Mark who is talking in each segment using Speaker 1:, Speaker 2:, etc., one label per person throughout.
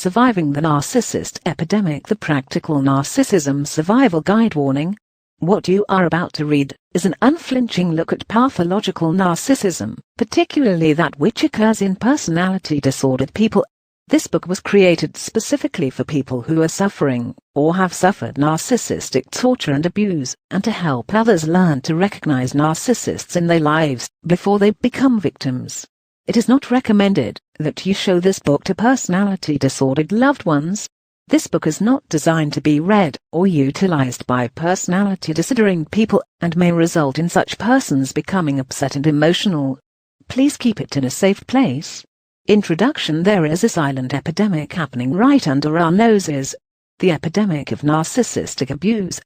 Speaker 1: Surviving the Narcissist Epidemic, the Practical Narcissism Survival Guide. Warning: what you are about to read is an unflinching look at pathological narcissism, particularly that which occurs in personality disordered people. This book was created specifically for people who are suffering, or have suffered narcissistic torture and abuse, and to help others learn to recognize narcissists in their lives before they become victims. It is not recommended that you show this book to personality disordered loved ones. This book is not designed to be read or utilized by personality disordering people, and may result in such persons becoming upset and emotional. Please keep it in a safe place. Introduction: there is a silent epidemic happening right under our noses. The epidemic of narcissistic abuse.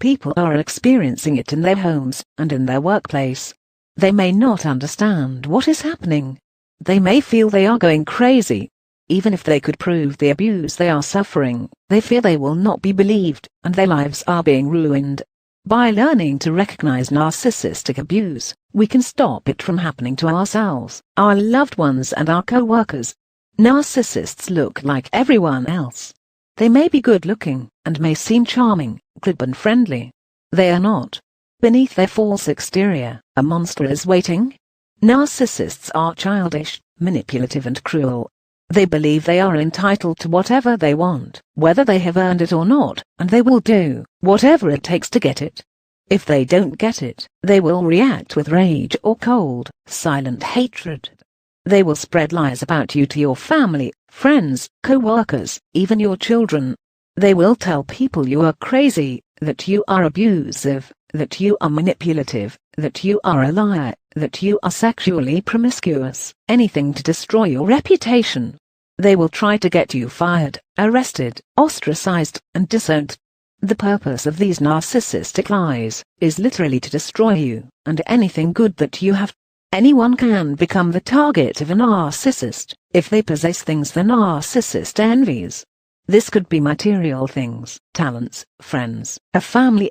Speaker 1: People are experiencing it in their homes and in their workplace. They may not understand what is happening. They may feel they are going crazy. Even if they could prove the abuse they are suffering, they fear they will not be believed, and their lives are being ruined. By learning to recognize narcissistic abuse, we can stop it from happening to ourselves, our loved ones, and our co-workers. Narcissists look like everyone else. They may be good-looking, and may seem charming, glib and friendly. They are not. Beneath their false exterior, a monster is waiting. Narcissists are childish, manipulative and cruel. They believe they are entitled to whatever they want, whether they have earned it or not, and they will do whatever it takes to get it. If they don't get it, they will react with rage or cold, silent hatred. They will spread lies about you to your family, friends, co-workers, even your children. They will tell people you are crazy, that you are abusive, that you are manipulative, that you are a liar, that you are sexually promiscuous, anything to destroy your reputation. They will try to get you fired, arrested, ostracized, and disowned. The purpose of these narcissistic lies is literally to destroy you, and anything good that you have. Anyone can become the target of a narcissist, if they possess things the narcissist envies. This could be material things, talents, friends, a family.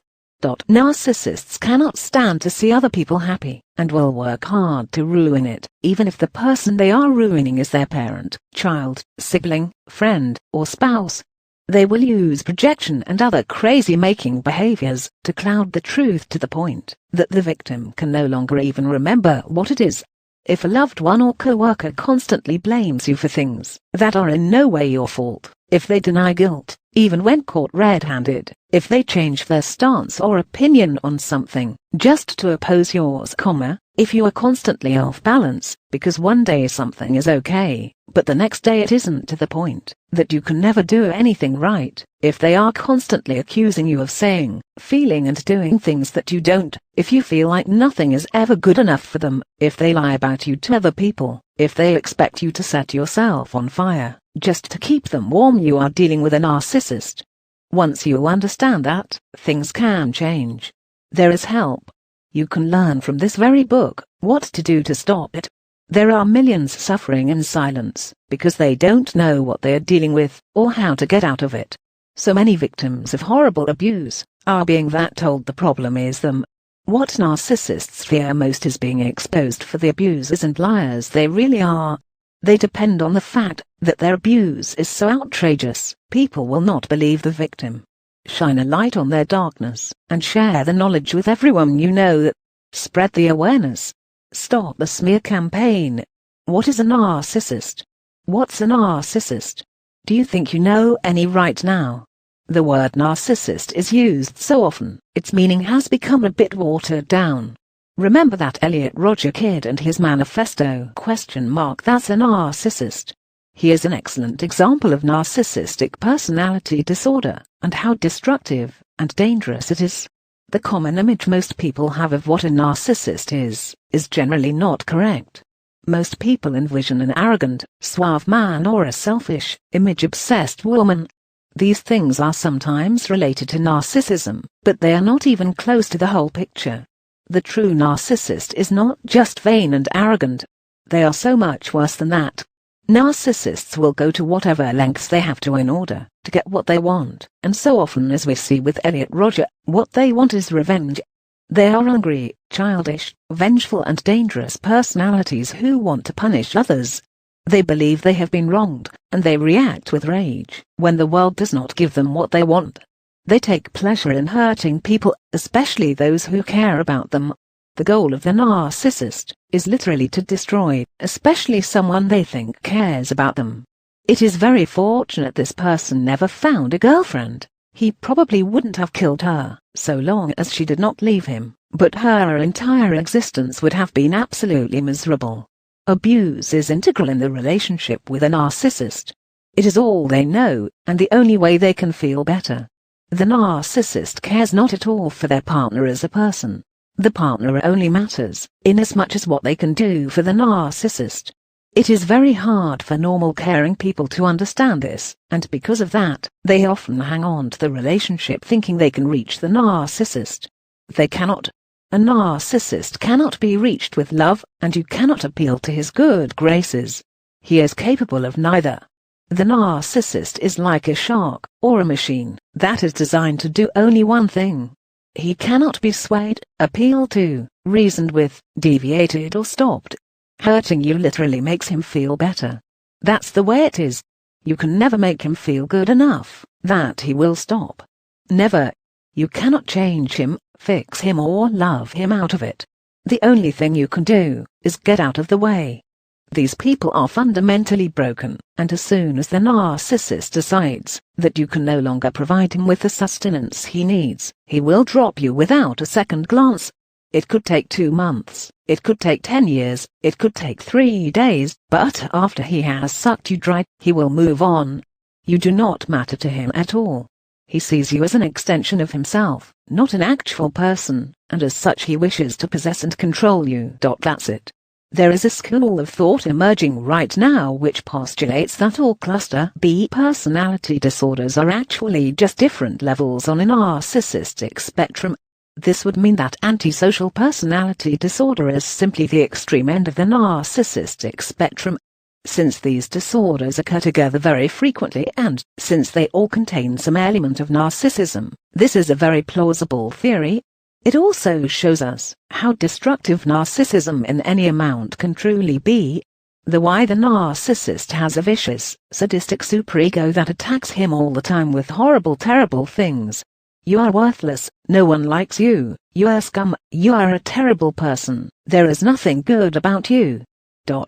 Speaker 1: Narcissists cannot stand to see other people happy, and will work hard to ruin it, even if the person they are ruining is their parent, child, sibling, friend, or spouse. They will use projection and other crazy-making behaviors to cloud the truth to the point that the victim can no longer even remember what it is. If a loved one or co-worker constantly blames you for things that are in no way your fault, if they deny guilt, even when caught red-handed, if they change their stance or opinion on something just to oppose yours, if you are constantly off balance, because one day something is okay, but the next day it isn't, to the point that you can never do anything right, if they are constantly accusing you of saying, feeling and doing things that you don't, if you feel like nothing is ever good enough for them, if they lie about you to other people, if they expect you to set yourself on fire just to keep them warm, you are dealing with a narcissist. Once you understand that, things can change. There is help. You can learn from this very book what to do to stop it. There are millions suffering in silence because they don't know what they are dealing with or how to get out of it. So many victims of horrible abuse are being told the problem is them. What narcissists fear most is being exposed for the abusers and liars they really are. They depend on the fact that their abuse is so outrageous, people will not believe the victim. Shine a light on their darkness, and share the knowledge with everyone you know. Spread the awareness. Stop the smear campaign. What is a narcissist? What's a narcissist? Do you think you know any right now? The word narcissist is used so often, its meaning has become a bit watered down. Remember that Elliot Rodger kid and his manifesto ? That's a narcissist. He is an excellent example of narcissistic personality disorder, and how destructive and dangerous it is. The common image most people have of what a narcissist is generally not correct. Most people envision an arrogant, suave man or a selfish, image-obsessed woman. These things are sometimes related to narcissism, but they are not even close to the whole picture. The true narcissist is not just vain and arrogant. They are so much worse than that. Narcissists will go to whatever lengths they have to in order to get what they want, and so often, as we see with Elliot Rodger, what they want is revenge. They are hungry, childish, vengeful and dangerous personalities who want to punish others. They believe they have been wronged, and they react with rage when the world does not give them what they want. They take pleasure in hurting people, especially those who care about them. The goal of the narcissist is literally to destroy, especially someone they think cares about them. It is very fortunate this person never found a girlfriend. He probably wouldn't have killed her, so long as she did not leave him, but her entire existence would have been absolutely miserable. Abuse is integral in the relationship with a narcissist. It is all they know, and the only way they can feel better. The narcissist cares not at all for their partner as a person. The partner only matters, inasmuch as what they can do for the narcissist. It is very hard for normal caring people to understand this, and because of that, they often hang on to the relationship thinking they can reach the narcissist. They cannot. A narcissist cannot be reached with love, and you cannot appeal to his good graces. He is capable of neither. The narcissist is like a shark, or a machine, that is designed to do only one thing. He cannot be swayed, appealed to, reasoned with, deviated or stopped. Hurting you literally makes him feel better. That's the way it is. You can never make him feel good enough that he will stop. Never. You cannot change him, fix him or love him out of it. The only thing you can do is get out of the way. These people are fundamentally broken, and as soon as the narcissist decides that you can no longer provide him with the sustenance he needs, he will drop you without a second glance. It could take 2 months, it could take 10 years, it could take 3 days, but after he has sucked you dry, he will move on. You do not matter to him at all. He sees you as an extension of himself, not an actual person, and as such he wishes to possess and control you. That's it. There is a school of thought emerging right now which postulates that all cluster B personality disorders are actually just different levels on a narcissistic spectrum. This would mean that antisocial personality disorder is simply the extreme end of the narcissistic spectrum. Since these disorders occur together very frequently and since they all contain some element of narcissism, this is a very plausible theory. It also shows us how destructive narcissism in any amount can truly be. Why the narcissist has a vicious, sadistic superego that attacks him all the time with horrible, terrible things. You are worthless, no one likes you, you are scum, you are a terrible person, there is nothing good about you.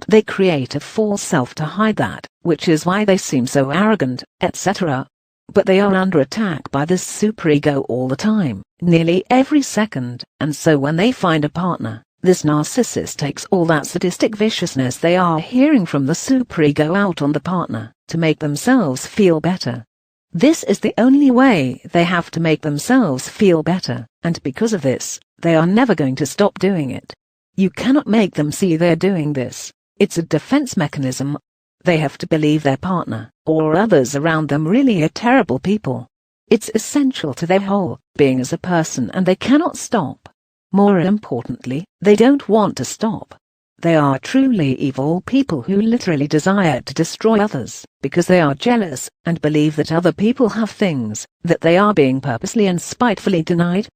Speaker 1: They create a false self to hide that, which is why they seem so arrogant, etc. But they are under attack by this superego all the time, nearly every second, and so when they find a partner, this narcissist takes all that sadistic viciousness they are hearing from the superego out on the partner, to make themselves feel better. This is the only way they have to make themselves feel better, and because of this, they are never going to stop doing it. You cannot make them see they're doing this. It's a defense mechanism. They have to believe their partner, or others around them really are terrible people. It's essential to their whole being as a person and they cannot stop. More importantly, they don't want to stop. They are truly evil people who literally desire to destroy others, because they are jealous, and believe that other people have things that they are being purposely and spitefully denied.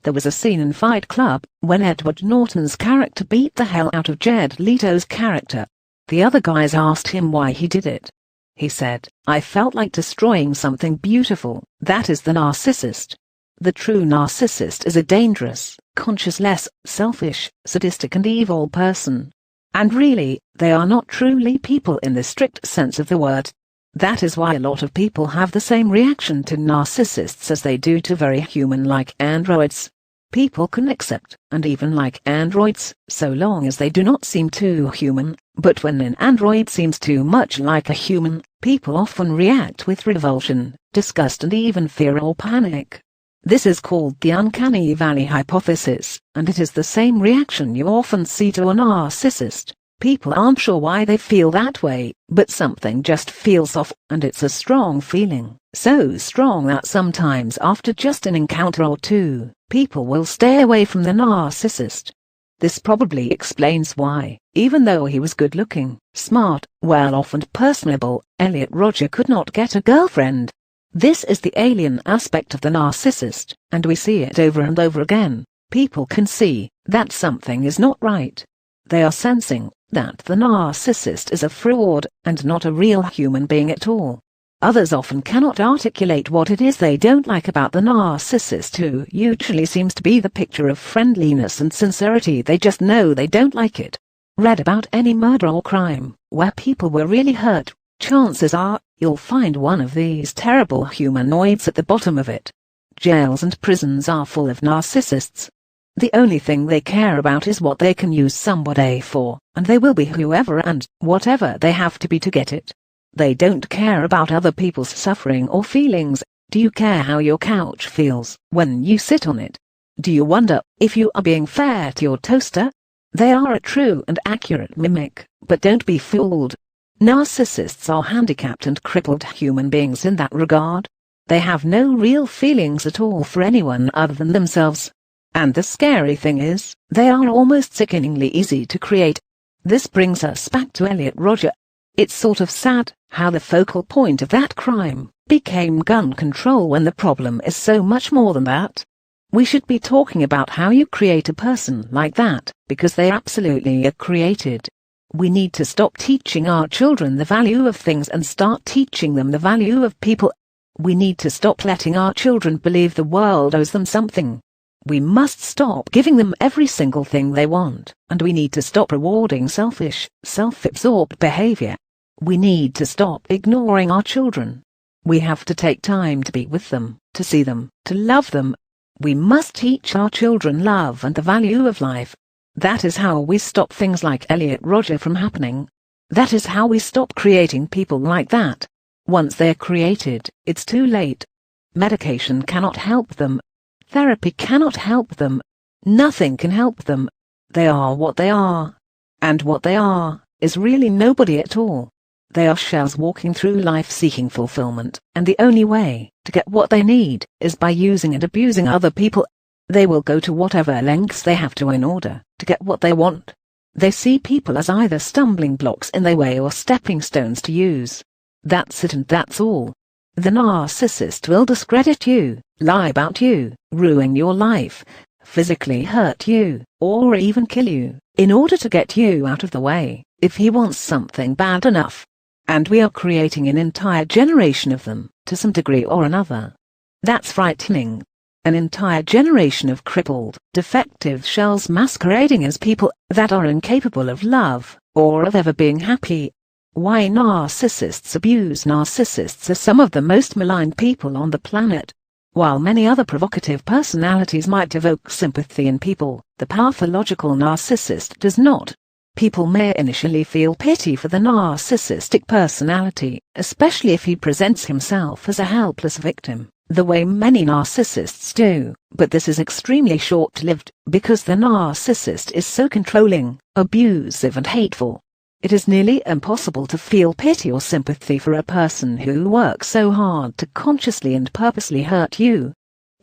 Speaker 1: There was a scene in Fight Club when Edward Norton's character beat the hell out of Jared Leto's character. The other guys asked him why he did it. He said, "I felt like destroying something beautiful." That is the narcissist. The true narcissist is a dangerous, conscienceless, selfish, sadistic and evil person. And really, they are not truly people in the strict sense of the word. That is why a lot of people have the same reaction to narcissists as they do to very human-like androids. People can accept, and even like androids, so long as they do not seem too human, but when an android seems too much like a human, people often react with revulsion, disgust and even fear or panic. This is called the uncanny valley hypothesis, and it is the same reaction you often see to a narcissist. People aren't sure why they feel that way, but something just feels off, and it's a strong feeling, so strong that sometimes after just an encounter or two, people will stay away from the narcissist. This probably explains why, even though he was good-looking, smart, well-off and personable, Elliot Rodger could not get a girlfriend. This is the alien aspect of the narcissist, and we see it over and over again. People can see that something is not right. They are sensing that the narcissist is a fraud and not a real human being at all. Others often cannot articulate what it is they don't like about the narcissist, who usually seems to be the picture of friendliness and sincerity. They just know they don't like it. Read about any murder or crime where people were really hurt. Chances are, you'll find one of these terrible humanoids at the bottom of it. Jails and prisons are full of narcissists. The only thing they care about is what they can use somebody for, and they will be whoever and whatever they have to be to get it. They don't care about other people's suffering or feelings. Do you care how your couch feels when you sit on it? Do you wonder if you are being fair to your toaster? They are a true and accurate mimic, but don't be fooled. Narcissists are handicapped and crippled human beings in that regard. They have no real feelings at all for anyone other than themselves. And the scary thing is, they are almost sickeningly easy to create. This brings us back to Elliot Rodger. It's sort of sad how the focal point of that crime became gun control when the problem is so much more than that. We should be talking about how you create a person like that, because they absolutely are created. We need to stop teaching our children the value of things and start teaching them the value of people. We need to stop letting our children believe the world owes them something. We must stop giving them every single thing they want, and we need to stop rewarding selfish, self-absorbed behavior. We need to stop ignoring our children. We have to take time to be with them, to see them, to love them. We must teach our children love and the value of life. That is how we stop things like Elliot Rodger from happening. That is how we stop creating people like that. Once they're created, it's too late. Medication cannot help them. Therapy cannot help them. Nothing can help them. They are what they are. And what they are is really nobody at all. They are shells walking through life seeking fulfillment, and the only way to get what they need is by using and abusing other people. They will go to whatever lengths they have to in order to get what they want. They see people as either stumbling blocks in their way or stepping stones to use. That's it and that's all. The narcissist will discredit you, lie about you, ruin your life, physically hurt you, or even kill you, in order to get you out of the way, if he wants something bad enough. And we are creating an entire generation of them, to some degree or another. That's frightening. An entire generation of crippled, defective shells masquerading as people that are incapable of love, or of ever being happy. Why narcissists abuse narcissists are some of the most maligned people on the planet. While many other provocative personalities might evoke sympathy in people, the pathological narcissist does not. People may initially feel pity for the narcissistic personality, especially if he presents himself as a helpless victim, the way many narcissists do, but this is extremely short-lived, because the narcissist is so controlling, abusive and hateful. It is nearly impossible to feel pity or sympathy for a person who works so hard to consciously and purposely hurt you.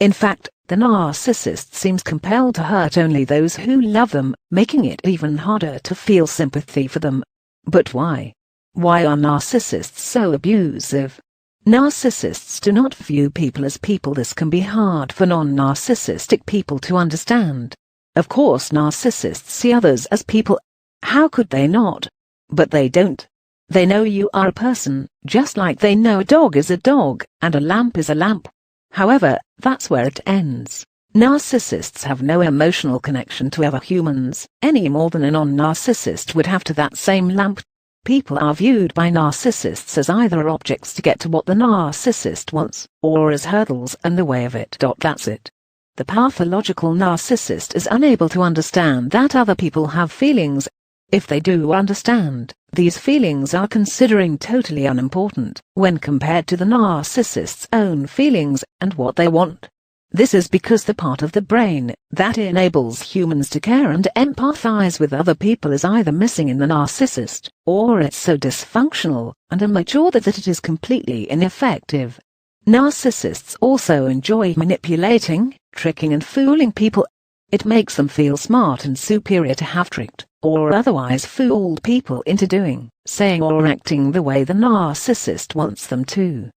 Speaker 1: In fact, the narcissist seems compelled to hurt only those who love them, making it even harder to feel sympathy for them. But why? Why are narcissists so abusive? Narcissists do not view people as people. This can be hard for non-narcissistic people to understand. Of course, narcissists see others as people. How could they not? But they don't. They know you are a person, just like they know a dog is a dog, and a lamp is a lamp. However, that's where it ends. Narcissists have no emotional connection to other humans, any more than a non-narcissist would have to that same lamp. People are viewed by narcissists as either objects to get to what the narcissist wants, or as hurdles in the way of it. That's it. The pathological narcissist is unable to understand that other people have feelings. If they do understand, these feelings are considering totally unimportant when compared to the narcissist's own feelings and what they want. This is because the part of the brain that enables humans to care and empathize with other people is either missing in the narcissist, or it's so dysfunctional and immature that it is completely ineffective. Narcissists also enjoy manipulating, tricking and fooling people. It makes them feel smart and superior to have tricked, or otherwise fooled people into doing, saying or acting the way the narcissist wants them to.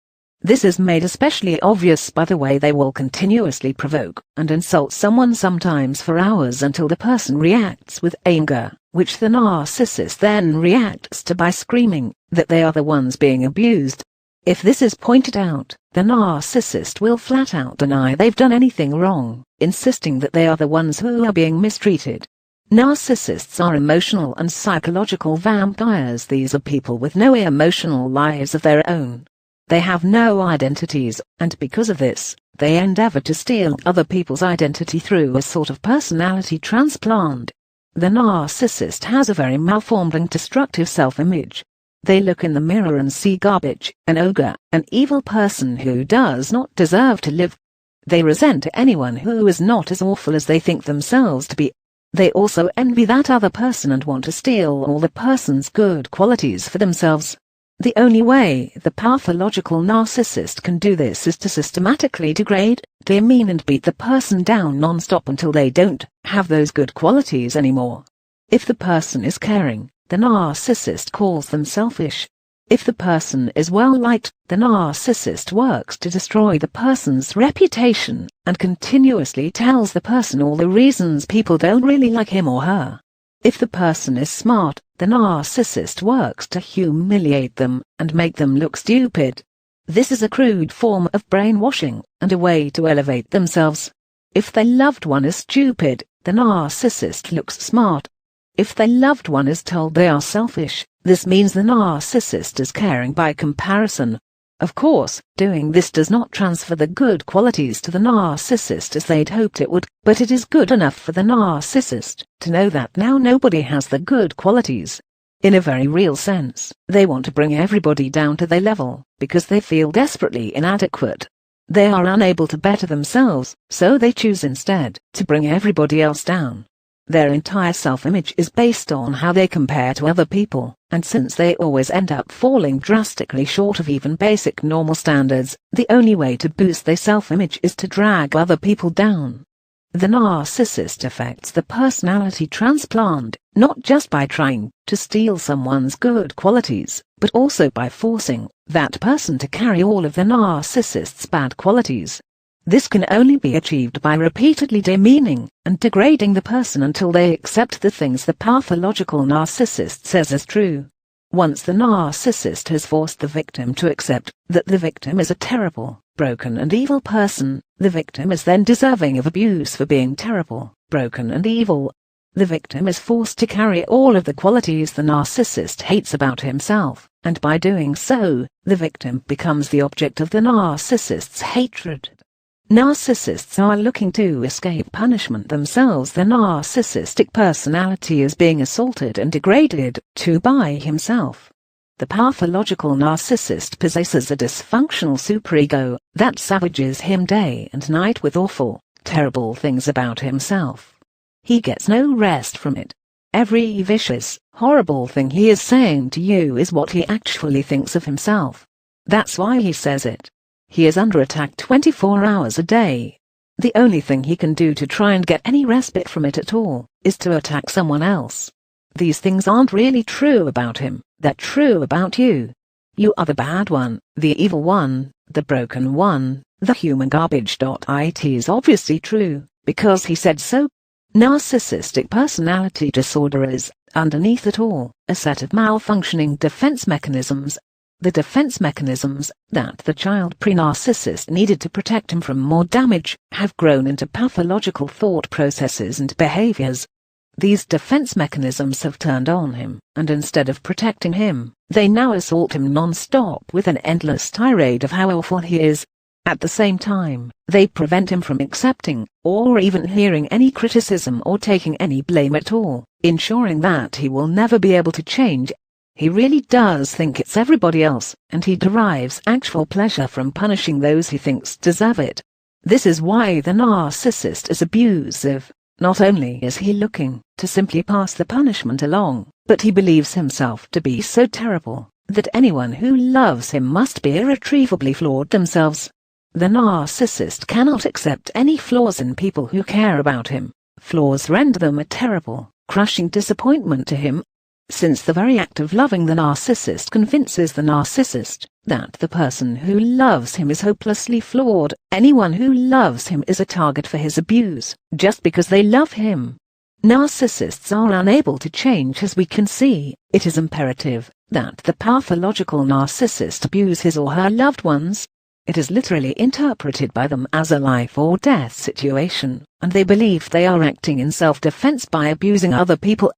Speaker 1: This is made especially obvious by the way they will continuously provoke and insult someone, sometimes for hours, until the person reacts with anger, which the narcissist then reacts to by screaming that they are the ones being abused. If this is pointed out, the narcissist will flat out deny they've done anything wrong, insisting that they are the ones who are being mistreated. Narcissists are emotional and psychological vampires. These are people with no emotional lives of their own. They have no identities, and because of this, they endeavor to steal other people's identity through a sort of personality transplant. The narcissist has a very malformed and destructive self-image. They look in the mirror and see garbage, an ogre, an evil person who does not deserve to live. They resent anyone who is not as awful as they think themselves to be. They also envy that other person and want to steal all the person's good qualities for themselves. The only way the pathological narcissist can do this is to systematically degrade, demean and beat the person down non-stop until they don't have those good qualities anymore. If the person is caring, the narcissist calls them selfish. If the person is well-liked, the narcissist works to destroy the person's reputation and continuously tells the person all the reasons people don't really like him or her. If the person is smart, the narcissist works to humiliate them and make them look stupid. This is a crude form of brainwashing and a way to elevate themselves. If their loved one is stupid, the narcissist looks smart. If their loved one is told they are selfish, this means the narcissist is caring by comparison. Of course, doing this does not transfer the good qualities to the narcissist as they'd hoped it would, but it is good enough for the narcissist to know that now nobody has the good qualities. In a very real sense, they want to bring everybody down to their level, because they feel desperately inadequate. They are unable to better themselves, so they choose instead to bring everybody else down. Their entire self-image is based on how they compare to other people, and since they always end up falling drastically short of even basic normal standards, the only way to boost their self-image is to drag other people down. The narcissist affects the personality transplant, not just by trying to steal someone's good qualities, but also by forcing that person to carry all of the narcissist's bad qualities. This can only be achieved by repeatedly demeaning and degrading the person until they accept the things the pathological narcissist says is true. Once the narcissist has forced the victim to accept that the victim is a terrible, broken and evil person, the victim is then deserving of abuse for being terrible, broken and evil. The victim is forced to carry all of the qualities the narcissist hates about himself, and by doing so, the victim becomes the object of the narcissist's hatred. Narcissists are looking to escape punishment themselves. The narcissistic personality is being assaulted and degraded to by himself. The pathological narcissist possesses a dysfunctional superego that savages him day and night with awful, terrible things about himself. He gets no rest from it. Every vicious, horrible thing he is saying to you is what he actually thinks of himself. That's why he says it. He is under attack 24 hours a day. The only thing he can do to try and get any respite from it at all is to attack someone else. These things aren't really true about him, they're true about you. You are the bad one, the evil one, the broken one, the human garbage. It is obviously true, because he said so. Narcissistic personality disorder is, underneath it all, a set of malfunctioning defense mechanisms. The defense mechanisms that the child pre-narcissist needed to protect him from more damage have grown into pathological thought processes and behaviors. These defense mechanisms have turned on him, and instead of protecting him, they now assault him non-stop with an endless tirade of how awful he is. At the same time, they prevent him from accepting, or even hearing any criticism or taking any blame at all, ensuring that he will never be able to change. He really does think it's everybody else, and he derives actual pleasure from punishing those he thinks deserve it. This is why the narcissist is abusive. Not only is he looking to simply pass the punishment along, but he believes himself to be so terrible that anyone who loves him must be irretrievably flawed themselves. The narcissist cannot accept any flaws in people who care about him. Flaws render them a terrible, crushing disappointment to him. Since the very act of loving the narcissist convinces the narcissist that the person who loves him is hopelessly flawed. Anyone who loves him is a target for his abuse, just because they love him. Narcissists are unable to change, as we can see. It is imperative that the pathological narcissist abuse his or her loved ones. It is literally interpreted by them as a life or death situation, and they believe they are acting in self-defense by abusing other people.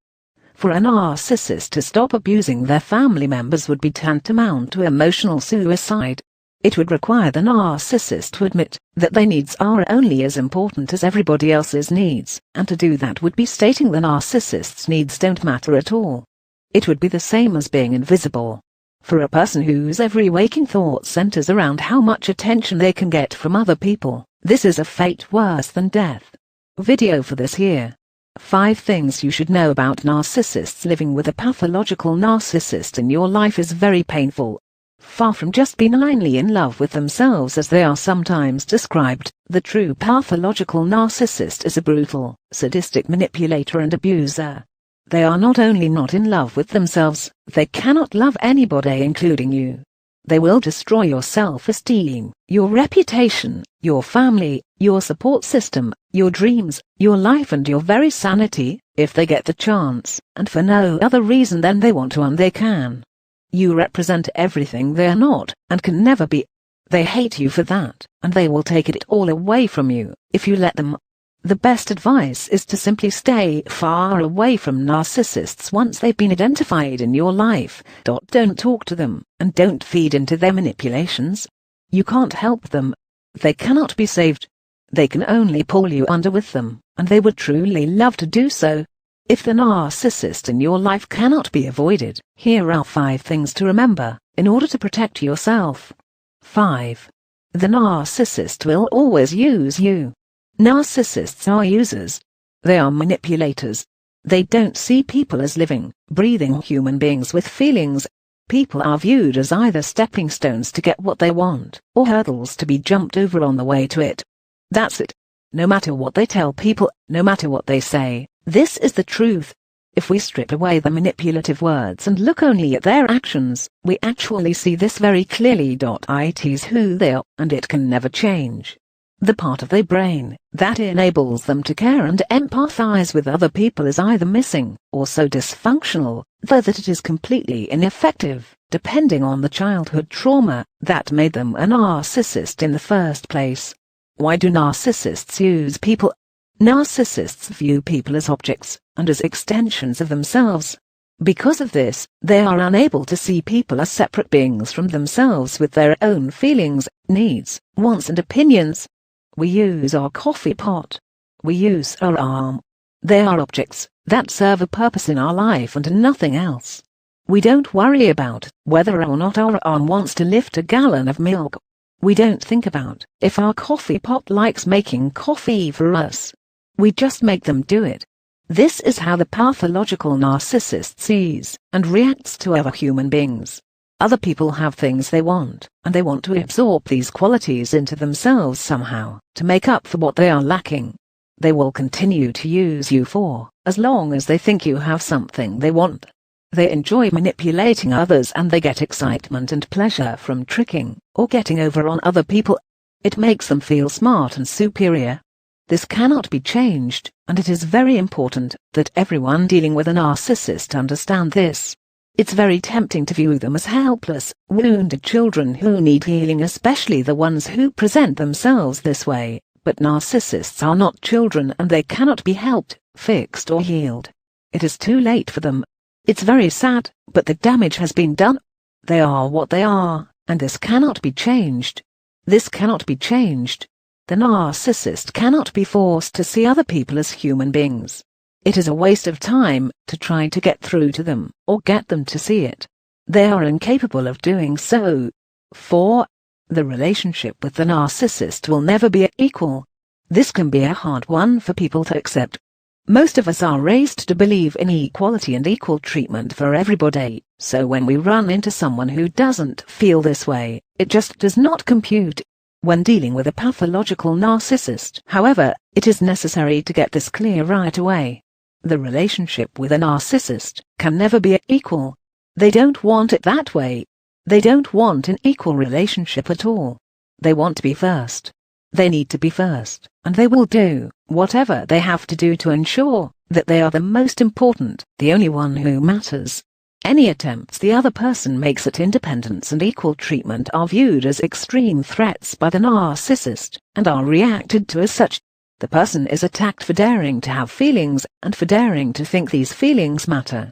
Speaker 1: For a narcissist to stop abusing their family members would be tantamount to emotional suicide. It would require the narcissist to admit that their needs are only as important as everybody else's needs, and to do that would be stating the narcissist's needs don't matter at all. It would be the same as being invisible. For a person whose every waking thought centers around how much attention they can get from other people, this is a fate worse than death. Video for this here. 5 things you should know about narcissists. Living with a pathological narcissist in your life is very painful. Far from just benignly in love with themselves as they are sometimes described, the true pathological narcissist is a brutal, sadistic manipulator and abuser. They are not only not in love with themselves, they cannot love anybody, including you. They will destroy your self-esteem, your reputation, your family, your support system, your dreams, your life and your very sanity, if they get the chance, and for no other reason than they want to and they can. You represent everything they are not, and can never be. They hate you for that, and they will take it all away from you, if you let them. The best advice is to simply stay far away from narcissists once they've been identified in your life. Don't talk to them, and don't feed into their manipulations. You can't help them. They cannot be saved. They can only pull you under with them, and they would truly love to do so. If the narcissist in your life cannot be avoided, here are 5 things to remember, in order to protect yourself. 5. The narcissist will always use you. Narcissists are users. They are manipulators. They don't see people as living, breathing human beings with feelings. People are viewed as either stepping stones to get what they want, or hurdles to be jumped over on the way to it. That's it. No matter what they tell people, no matter what they say, this is the truth. If we strip away the manipulative words and look only at their actions, we actually see this very clearly. It is who they are, and it can never change. The part of their brain that enables them to care and empathize with other people is either missing, or so dysfunctional, that it is completely ineffective, depending on the childhood trauma that made them a narcissist in the first place. Why do narcissists use people? Narcissists view people as objects, and as extensions of themselves. Because of this, they are unable to see people as separate beings from themselves with their own feelings, needs, wants and opinions. We use our coffee pot. We use our arm. They are objects that serve a purpose in our life and nothing else. We don't worry about whether or not our arm wants to lift a gallon of milk. We don't think about if our coffee pot likes making coffee for us. We just make them do it. This is how the pathological narcissist sees and reacts to other human beings. Other people have things they want, and they want to absorb these qualities into themselves somehow, to make up for what they are lacking. They will continue to use you for as long as they think you have something they want. They enjoy manipulating others, and they get excitement and pleasure from tricking or getting over on other people. It makes them feel smart and superior. This cannot be changed, and it is very important that everyone dealing with a narcissist understand this. It's very tempting to view them as helpless, wounded children who need healing, especially the ones who present themselves this way. But narcissists are not children, and they cannot be helped, fixed or healed. It is too late for them. It's very sad, but the damage has been done. They are what they are, and this cannot be changed. This cannot be changed. The narcissist cannot be forced to see other people as human beings. It is a waste of time to try to get through to them, or get them to see it. They are incapable of doing so. 4. The relationship with the narcissist will never be equal. This can be a hard one for people to accept. Most of us are raised to believe in equality and equal treatment for everybody, so when we run into someone who doesn't feel this way, it just does not compute. When dealing with a pathological narcissist, however, it is necessary to get this clear right away. The relationship with a narcissist can never be equal. They don't want it that way. They don't want an equal relationship at all. They want to be first. They need to be first, and they will do whatever they have to do to ensure that they are the most important, the only one who matters. Any attempts the other person makes at independence and equal treatment are viewed as extreme threats by the narcissist, and are reacted to as such. The person is attacked for daring to have feelings, and for daring to think these feelings matter.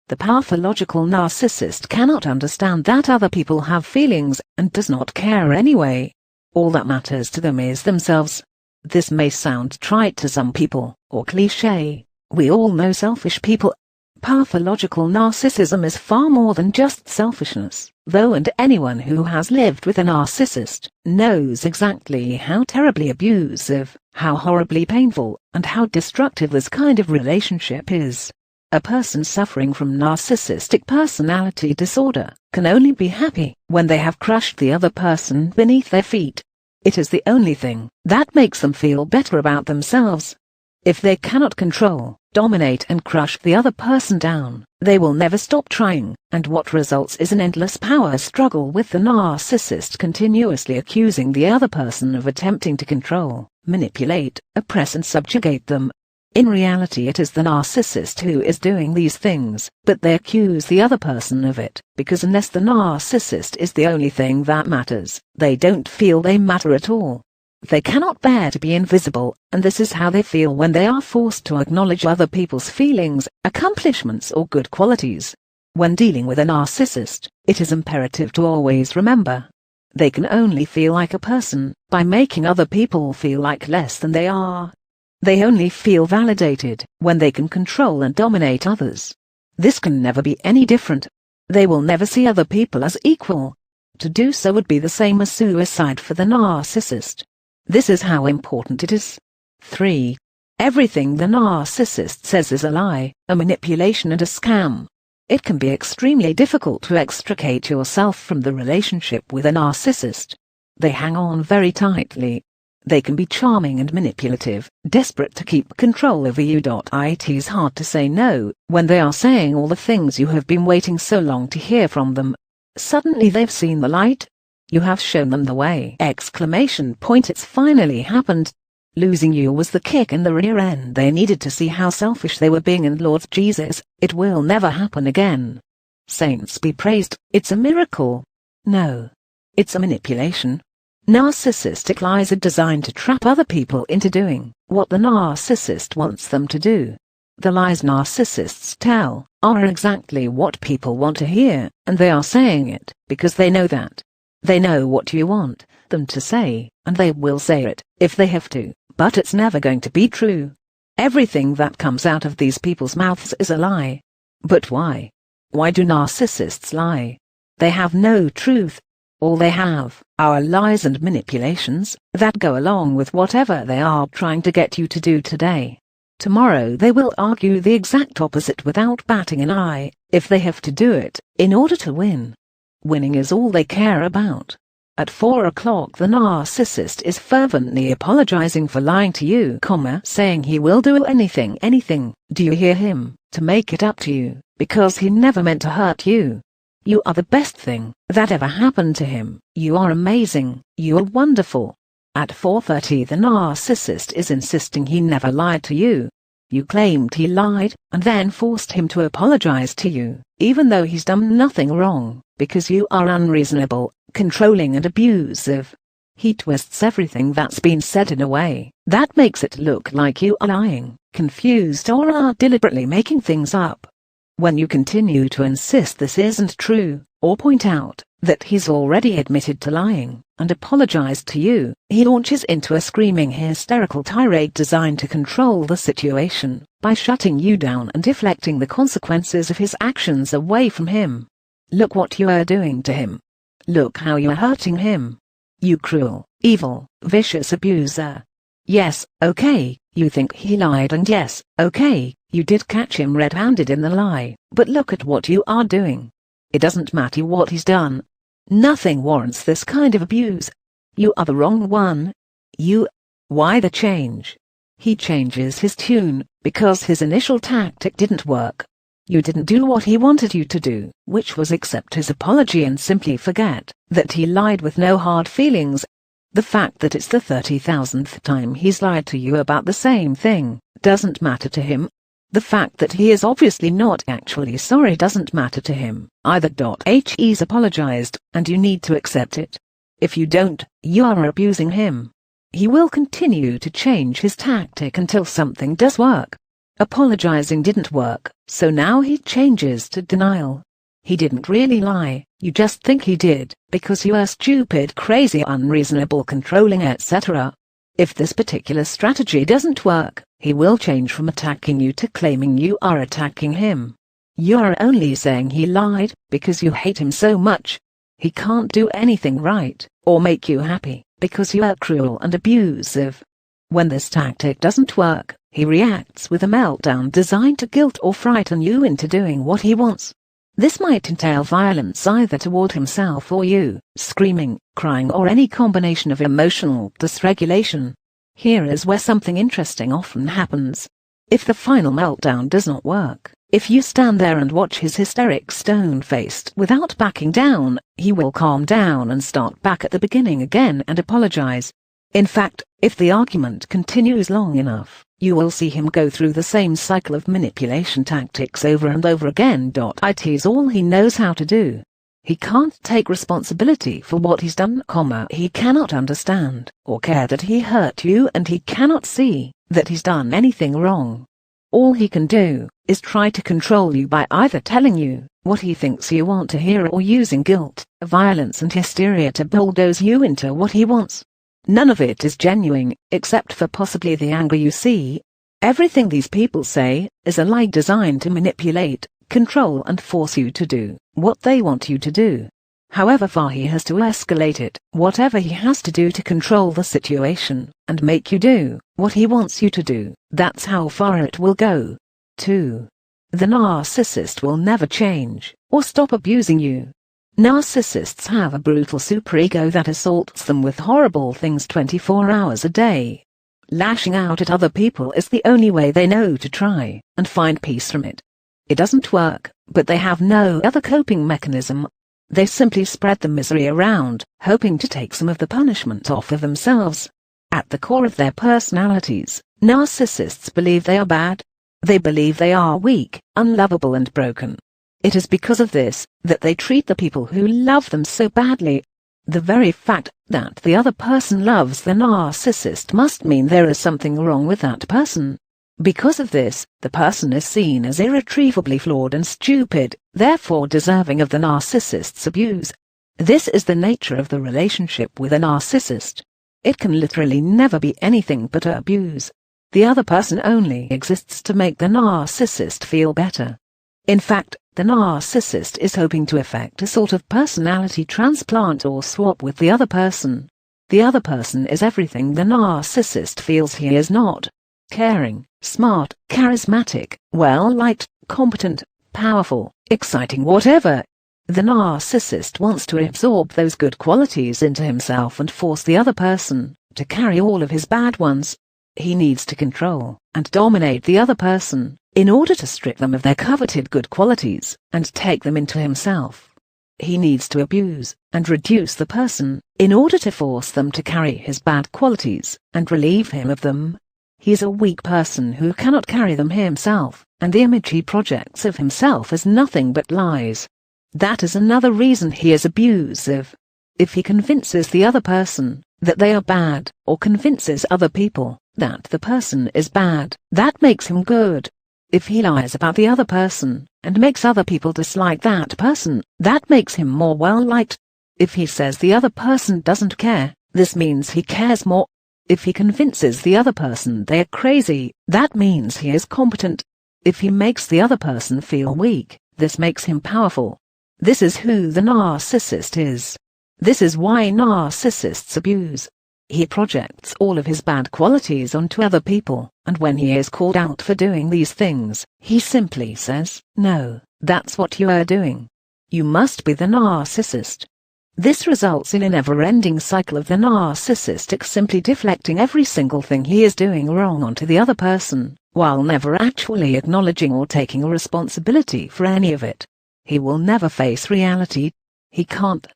Speaker 1: The pathological narcissist cannot understand that other people have feelings, and does not care anyway. All that matters to them is themselves. This may sound trite to some people, or cliché. We all know selfish people. Pathological narcissism is far more than just selfishness, though, and anyone who has lived with a narcissist knows exactly how terribly abusive, how horribly painful, and how destructive this kind of relationship is. A person suffering from narcissistic personality disorder can only be happy when they have crushed the other person beneath their feet. It is the only thing that makes them feel better about themselves. If they cannot control, dominate and crush the other person down, they will never stop trying, and what results is an endless power struggle with the narcissist continuously accusing the other person of attempting to control, manipulate, oppress and subjugate them. In reality it is the narcissist who is doing these things, but they accuse the other person of it, because unless the narcissist is the only thing that matters, they don't feel they matter at all. They cannot bear to be invisible, and this is how they feel when they are forced to acknowledge other people's feelings, accomplishments or good qualities. When dealing with a narcissist, it is imperative to always remember, they can only feel like a person by making other people feel like less than they are. They only feel validated when they can control and dominate others. This can never be any different. They will never see other people as equal. To do so would be the same as suicide for the narcissist. This is how important it is. 3. Everything the narcissist says is a lie, a manipulation and a scam. It can be extremely difficult to extricate yourself from the relationship with a narcissist. They hang on very tightly. They can be charming and manipulative, desperate to keep control over you. It is hard to say no when they are saying all the things you have been waiting so long to hear from them. Suddenly they've seen the light. You have shown them the way! It's finally happened. Losing you was the kick in the rear end they needed to see how selfish they were being, and Lord Jesus, it will never happen again. Saints be praised, it's a miracle. No. It's a manipulation. Narcissistic lies are designed to trap other people into doing what the narcissist wants them to do. The lies narcissists tell are exactly what people want to hear, and they are saying it because they know that. They know what you want them to say, and they will say it if they have to, but it's never going to be true. Everything that comes out of these people's mouths is a lie. But why? Why do narcissists lie? They have no truth. All they have are lies and manipulations that go along with whatever they are trying to get you to do today. Tomorrow they will argue the exact opposite without batting an eye, if they have to do it, in order to win. Winning is all they care about. At 4 o'clock the narcissist is fervently apologizing for lying to you, saying he will do anything, do you hear him, to make it up to you, because he never meant to hurt you. You are the best thing that ever happened to him. You are amazing. You are wonderful. At 4:30 the narcissist is insisting he never lied to you. You claimed he lied, and then forced him to apologize to you, even though he's done nothing wrong, because you are unreasonable, controlling and abusive. He twists everything that's been said in a way that makes it look like you are lying, confused, or are deliberately making things up. When you continue to insist this isn't true, or point out that he's already admitted to lying and apologized to you, he launches into a screaming, hysterical tirade designed to control the situation by shutting you down and deflecting the consequences of his actions away from him. Look what you are doing to him. Look how you are hurting him. You cruel, evil, vicious abuser. Yes, okay, you think he lied, and yes, okay, you did catch him red-handed in the lie, but look at what you are doing. It doesn't matter what he's done. Nothing warrants this kind of abuse. You are the wrong one. Why the change? He changes his tune because his initial tactic didn't work. You didn't do what he wanted you to do, which was accept his apology and simply forget that he lied with no hard feelings. The fact that it's the 30,000th time he's lied to you about the same thing doesn't matter to him. The fact that he is obviously not actually sorry doesn't matter to him either. He's apologized, and you need to accept it. If you don't, you are abusing him. He will continue to change his tactic until something does work. Apologizing didn't work, so now he changes to denial. He didn't really lie, you just think he did, because you are stupid, crazy, unreasonable, controlling, etc. If this particular strategy doesn't work, he will change from attacking you to claiming you are attacking him. You are only saying he lied because you hate him so much. He can't do anything right or make you happy because you are cruel and abusive. When this tactic doesn't work, he reacts with a meltdown designed to guilt or frighten you into doing what he wants. This might entail violence either toward himself or you, screaming, crying, or any combination of emotional dysregulation. Here is where something interesting often happens. If the final meltdown does not work, if you stand there and watch his hysterics stone-faced without backing down, he will calm down and start back at the beginning again and apologize. In fact, if the argument continues long enough, you will see him go through the same cycle of manipulation tactics over and over again. It is all he knows how to do. He can't take responsibility for what he's done, he cannot understand or care that he hurt you, and he cannot see that he's done anything wrong. All he can do is try to control you by either telling you what he thinks you want to hear or using guilt, violence and hysteria to bulldoze you into what he wants. None of it is genuine, except for possibly the anger you see. Everything these people say is a lie designed to manipulate, control and force you to do what they want you to do. However far he has to escalate it, whatever he has to do to control the situation and make you do what he wants you to do, that's how far it will go. 2. The narcissist will never change or stop abusing you. Narcissists have a brutal superego that assaults them with horrible things 24 hours a day. Lashing out at other people is the only way they know to try and find peace from it. It doesn't work, but they have no other coping mechanism. They simply spread the misery around, hoping to take some of the punishment off of themselves. At the core of their personalities, narcissists believe they are bad. They believe they are weak, unlovable and broken. It is because of this that they treat the people who love them so badly. The very fact that the other person loves the narcissist must mean there is something wrong with that person. Because of this, the person is seen as irretrievably flawed and stupid, therefore deserving of the narcissist's abuse. This is the nature of the relationship with a narcissist. It can literally never be anything but abuse. The other person only exists to make the narcissist feel better. In fact, the narcissist is hoping to effect a sort of personality transplant or swap with the other person. The other person is everything the narcissist feels he is not. Caring, smart, charismatic, well-liked, competent, powerful, exciting, whatever. The narcissist wants to absorb those good qualities into himself and force the other person to carry all of his bad ones. He needs to control and dominate the other person in order to strip them of their coveted good qualities and take them into himself. He needs to abuse and reduce the person in order to force them to carry his bad qualities and relieve him of them. He is a weak person who cannot carry them himself, and the image he projects of himself is nothing but lies. That is another reason he is abusive. If he convinces the other person that they are bad, or convinces other people that the person is bad, that makes him good. If he lies about the other person and makes other people dislike that person, that makes him more well-liked. If he says the other person doesn't care, this means he cares more. If he convinces the other person they are crazy, that means he is competent. If he makes the other person feel weak, this makes him powerful. This is who the narcissist is. This is why narcissists abuse. He projects all of his bad qualities onto other people, and when he is called out for doing these things, he simply says, "No, that's what you are doing. You must be the narcissist." This results in a never-ending cycle of the narcissistic simply deflecting every single thing he is doing wrong onto the other person, while never actually acknowledging or taking responsibility for any of it. He will never face reality. He can't.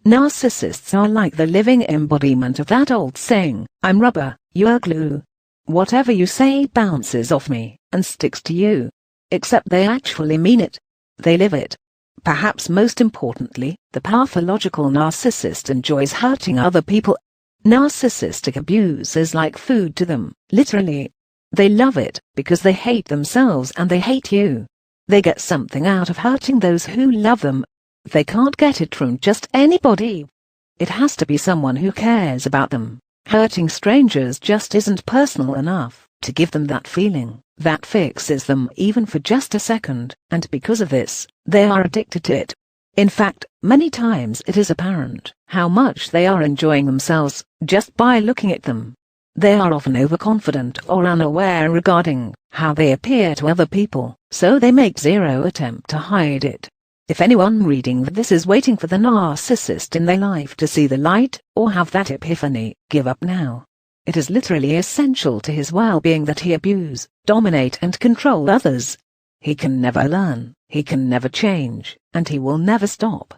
Speaker 1: Narcissists are like the living embodiment of that old saying, "I'm rubber, you're glue. Whatever you say bounces off me and sticks to you." Except they actually mean it. They live it. Perhaps most importantly, the pathological narcissist enjoys hurting other people. Narcissistic abuse is like food to them, literally. They love it because they hate themselves and they hate you. They get something out of hurting those who love them. They can't get it from just anybody. It has to be someone who cares about them. Hurting strangers just isn't personal enough to give them that feeling that fixes them even for just a second, and because of this, they are addicted to it. In fact, many times it is apparent how much they are enjoying themselves just by looking at them. They are often overconfident or unaware regarding how they appear to other people, so they make zero attempt to hide it. If anyone reading this is waiting for the narcissist in their life to see the light or have that epiphany, give up now. It is literally essential to his well-being that he abuse, dominate and control others. He can never learn, he can never change, and he will never stop.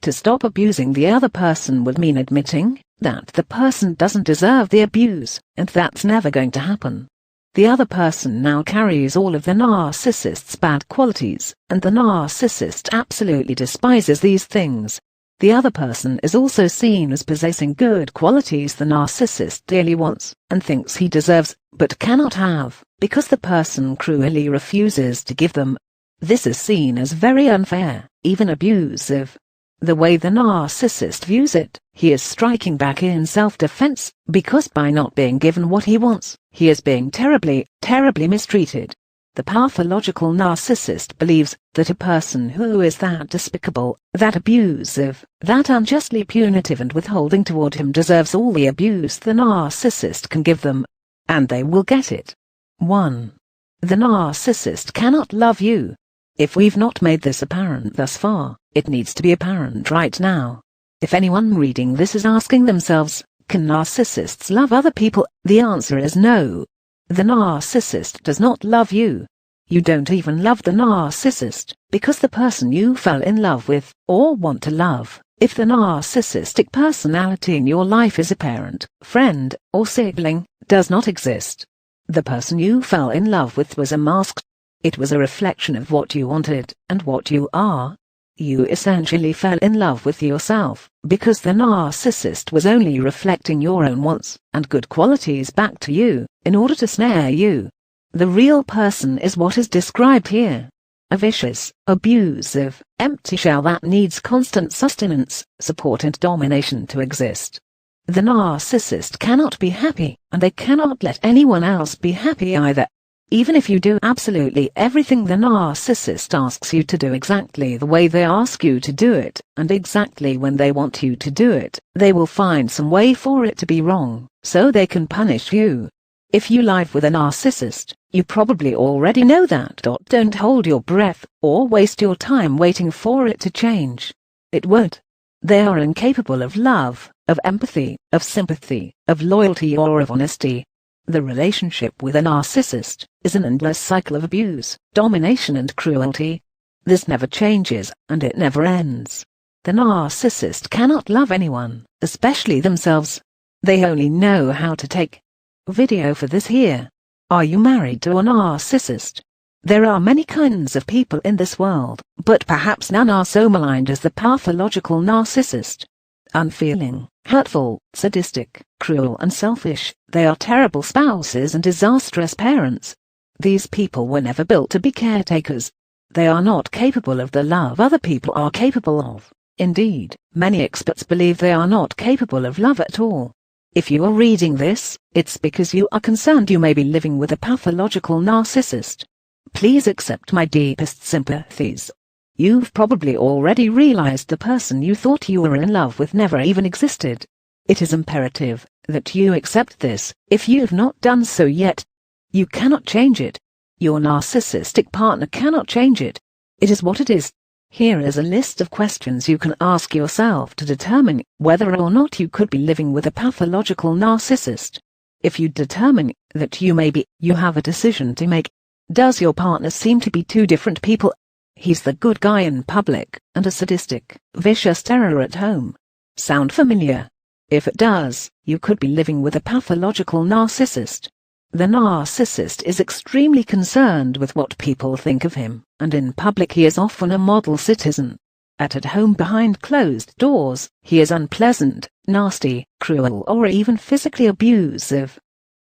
Speaker 1: To stop abusing the other person would mean admitting that the person doesn't deserve the abuse, and that's never going to happen. The other person now carries all of the narcissist's bad qualities, and the narcissist absolutely despises these things. The other person is also seen as possessing good qualities the narcissist dearly wants, and thinks he deserves, but cannot have, because the person cruelly refuses to give them. This is seen as very unfair, even abusive. The way the narcissist views it, he is striking back in self-defense, because by not being given what he wants, he is being terribly, terribly mistreated. The pathological narcissist believes that a person who is that despicable, that abusive, that unjustly punitive and withholding toward him deserves all the abuse the narcissist can give them. And they will get it. 1. The narcissist cannot love you. If we've not made this apparent thus far, it needs to be apparent right now. If anyone reading this is asking themselves, can narcissists love other people? The answer is no. The narcissist does not love you. You don't even love the narcissist, because the person you fell in love with, or want to love, if the narcissistic personality in your life is a parent, friend, or sibling, does not exist. The person you fell in love with was a mask. It was a reflection of what you wanted, and what you are. You essentially fell in love with yourself, because the narcissist was only reflecting your own wants and good qualities back to you, in order to snare you. The real person is what is described here. A vicious, abusive, empty shell that needs constant sustenance, support and domination to exist. The narcissist cannot be happy, and they cannot let anyone else be happy either. Even if you do absolutely everything the narcissist asks you to do exactly the way they ask you to do it, and exactly when they want you to do it, they will find some way for it to be wrong, so they can punish you. If you live with a narcissist, you probably already know that. Don't hold your breath, or waste your time waiting for it to change. It won't. They are incapable of love, of empathy, of sympathy, of loyalty or of honesty. The relationship with a narcissist is an endless cycle of abuse, domination and cruelty. This never changes, and it never ends. The narcissist cannot love anyone, especially themselves. They only know how to take. Video for this here. Are you married to a narcissist? There are many kinds of people in this world, but perhaps none are so maligned as the pathological narcissist. Unfeeling, hurtful, sadistic, cruel and selfish, they are terrible spouses and disastrous parents. These people were never built to be caretakers. They are not capable of the love other people are capable of. Indeed, many experts believe they are not capable of love at all. If you are reading this, it's because you are concerned you may be living with a pathological narcissist. Please accept my deepest sympathies. You've probably already realized the person you thought you were in love with never even existed. It is imperative that you accept this, if you've not done so yet. You cannot change it. Your narcissistic partner cannot change it. It is what it is. Here is a list of questions you can ask yourself to determine whether or not you could be living with a pathological narcissist. If you determine that you have a decision to make. Does your partner seem to be two different people? He's the good guy in public and a sadistic, vicious terror at home. Sound familiar? If it does, you could be living with a pathological narcissist. The narcissist is extremely concerned with what people think of him, and in public he is often a model citizen. At home behind closed doors, he is unpleasant, nasty, cruel, or even physically abusive.